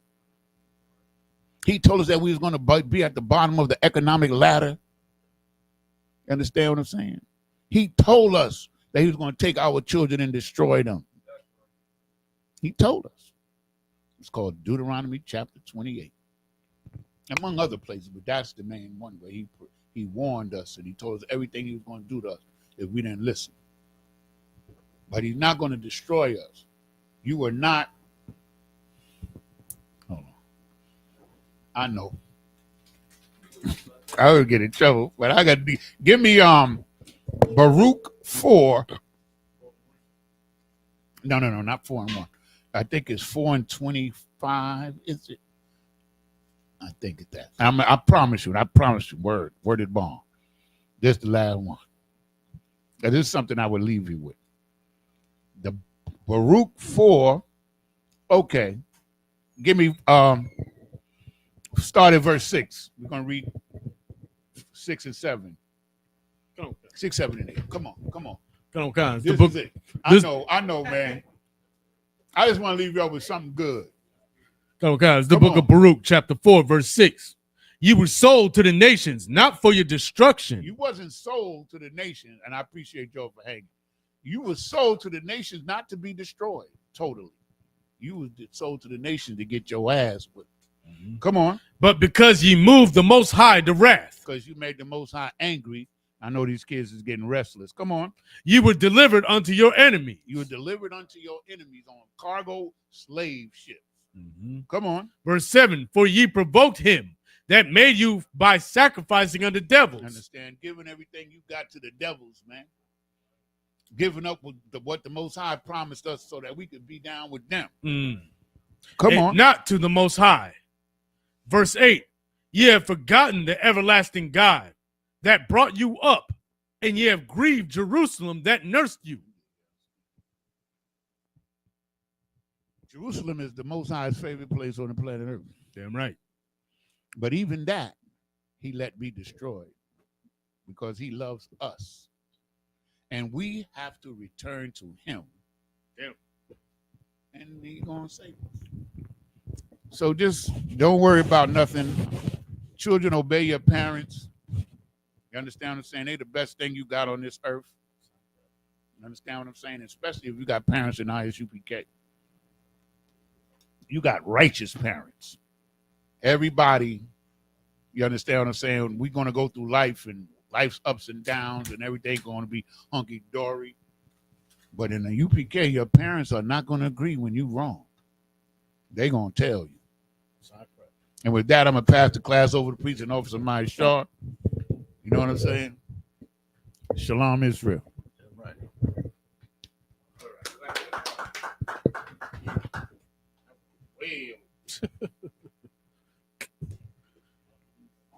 He told us that we was going to be at the bottom of the economic ladder. You understand what I'm saying? He told us that he was going to take our children and destroy them. He told us. It's called Deuteronomy chapter 28. Among other places, but that's the main one where he warned us and he told us everything he was going to do to us if we didn't listen. But he's not going to destroy us. You are not. Hold on. I know. I would get in trouble, but I got to be. Give me Baruch 4. No, not 4 and 1. I think it's 4 and 25. Is it? I think it's that. I promise you. Worded bomb. This is the last one. This is something I would leave you with. The Baruch 4. Okay. Give me start at verse 6. We're gonna read 6 and 7. 6, 7, and 8. Come on. This is it. I know, man. I just want to leave you up with something good. It's the book of Baruch, chapter 4, verse 6. You were sold to the nations, not for your destruction. You wasn't sold to the nations, and I appreciate y'all for hanging. You were sold to the nations not to be destroyed, totally. You was sold to the nations to get your ass whipped. Mm-hmm. Come on. But because ye moved the Most High to wrath. Because you made the Most High angry. I know these kids is getting restless. Come on. You were delivered unto your enemies. You were delivered unto your enemies on cargo slave ships. Mm-hmm. Come on. Verse 7, for ye provoked him that made you by sacrificing unto devils. Understand? Giving everything you got to the devils, man. Giving up with what the Most High promised us so that we could be down with them. Come and on. Not to the Most High. Verse 8, ye have forgotten the everlasting God, that brought you up, and ye have grieved Jerusalem that nursed you. Jerusalem is the Most High's favorite place on the planet Earth. Damn right. But even that, he let be destroyed because he loves us. And we have to return to him. Damn. And he's going to save us. So just don't worry about nothing. Children, obey your parents. You understand what I'm saying? They're the best thing you got on this earth. You understand what I'm saying? Especially if you got parents in ISUPK. You got righteous parents. Everybody, you understand what I'm saying? We're going to go through life and life's ups and downs and everything going to be hunky-dory. But in the UPK, your parents are not going to agree when you're wrong. They're going to tell you. And with that, I'm going to pass the class over to Preaching Officer Maya Shaw. You know what I'm saying? Shalom, Israel. Right.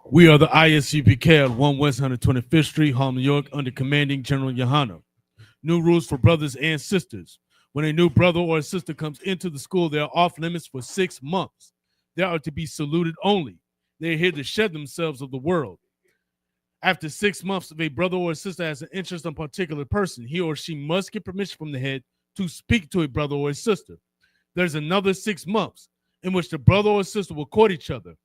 We are the ISUPK at 1 West 125th Street, Harlem, New York, under commanding General Yohana. New rules for brothers and sisters. When a new brother or a sister comes into the school, they are off limits for 6 months. They are to be saluted only. They are here to shed themselves of the world. After 6 months, if a brother or a sister has an interest in a particular person, he or she must get permission from the head to speak to a brother or a sister. There's another 6 months in which the brother or sister will court each other.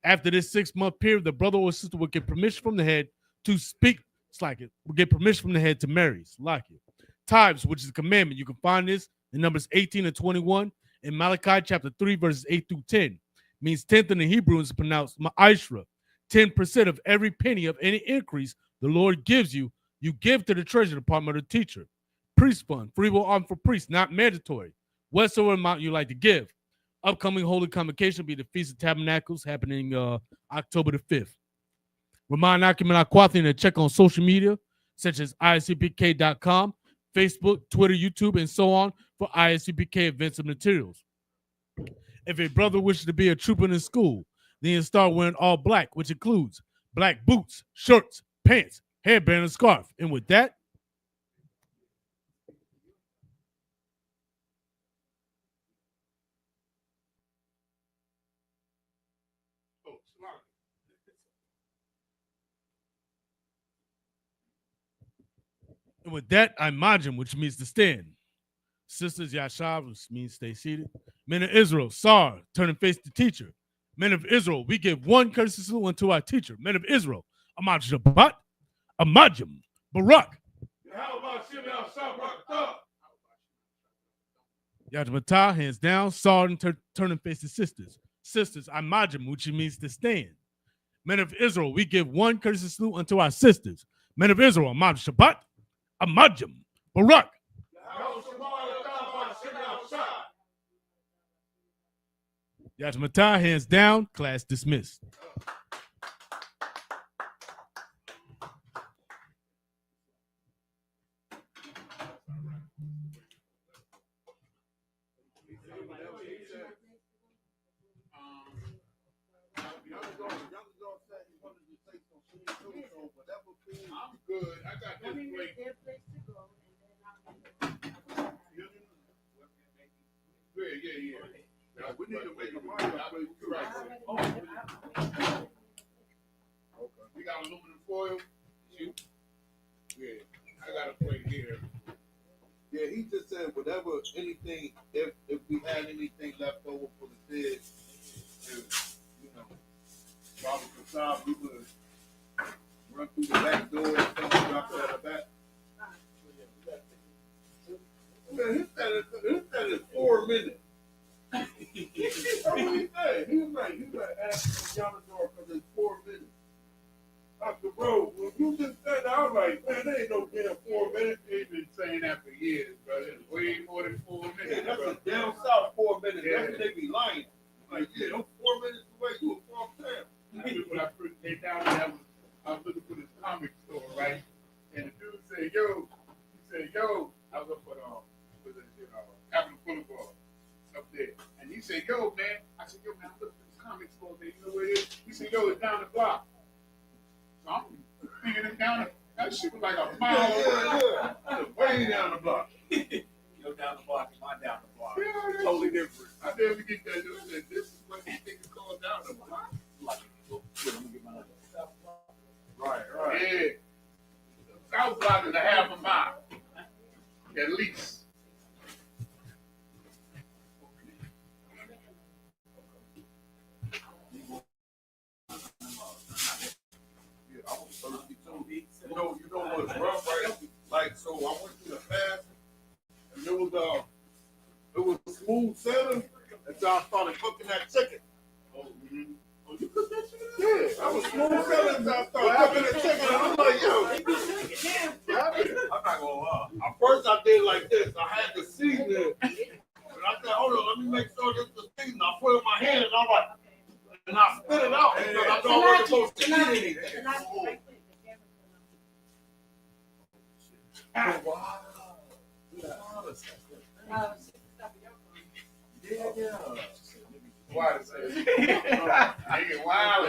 After this 6-month period, the brother or sister will get permission from the head to speak. It's like it. Will get permission from the head to marry. It's like it. Tithes, which is a commandment. You can find this in Numbers 18 and 21 in Malachi chapter 3, verses 8 through 10. Means 10th in the Hebrew is pronounced ma'ashra. 10% of every penny of any increase the Lord gives you, you give to the treasury department of the teacher. Priest fund, free will arm for priests, not mandatory. Whatsoever amount you like to give. Upcoming holy convocation will be the Feast of Tabernacles happening October the 5th. Remind Acumen Aquathian to check on social media such as isupk.com, Facebook, Twitter, YouTube, and so on for ISUPK events and materials. If a brother wishes to be a trooper in school, then start wearing all black, which includes black boots, shirts, pants, hairband, and scarf. And with that, I'm Majim, which means to stand. Sisters, Yashav, which means stay seated. Men of Israel, Sar, turn and face the teacher. Men of Israel, we give one courtesy salute unto our teacher. Men of Israel, Amad Shabbat, Amajim, Barak. Yajmatah, hands down, Sar, and turn and face the sisters. Sisters, Amajim, which means to stand. Men of Israel, we give one courtesy salute unto our sisters. Men of Israel, Amad Shabbat, Amajim, Barak. Yajmatah, hands down, class dismissed. I'm good. I got this break. Yeah. We need to make a marketplace. Right. Okay. We got aluminum foil. You? Yeah. I got a plate here. Yeah, he just said whatever, anything, if we had anything left over for the dead, you know, Robert Kasab, we would run through the back door and stuff, drop it at the back. Man, he said it's 4 minutes. That's what he said. He was like, ask Yonador because it's 4 minutes. Dr. Bro, when you just said that, I was like, man, there ain't no damn 4 minutes. They've been saying that for years, brother. It's way more than 4 minutes. Yeah, that's a down south 4 minutes. Yeah. That's what they be lying. Like, yeah, those 4 minutes away, you a farm town. When I first came down there, I was looking for this comic store, right? And the dude said, yo, I was up at Capitol Boulevard up there. And he said, yo, man. I said, I'm looking for this comic store, man. You know where it is? He said, yo, it's down the block. So Being in the counter, that shit was like a mile away. Way down the block. Go down the block and mine down the block. Yeah, Totally different. I never get that. This is what these niggas call down the block. Right. Yeah. South block is a half a mile. At least. Yeah, I was thirsty too. You know what's rough, right? Like, so I went through the fast, and it was smooth sailing until I started cooking that chicken. Oh, you cooked that chicken? Yeah, I was smooth sailing until I started cooking the chicken, and I'm like, yo, I'm not gonna lie. At first, I did like this. I had to season it, and I said, hold on, let me make sure this is seasoned. I put it in my hand, and I'm like, and I spit it out because I know I wasn't supposed to eat anything. Wow. Yeah. Why? Nigga, wild.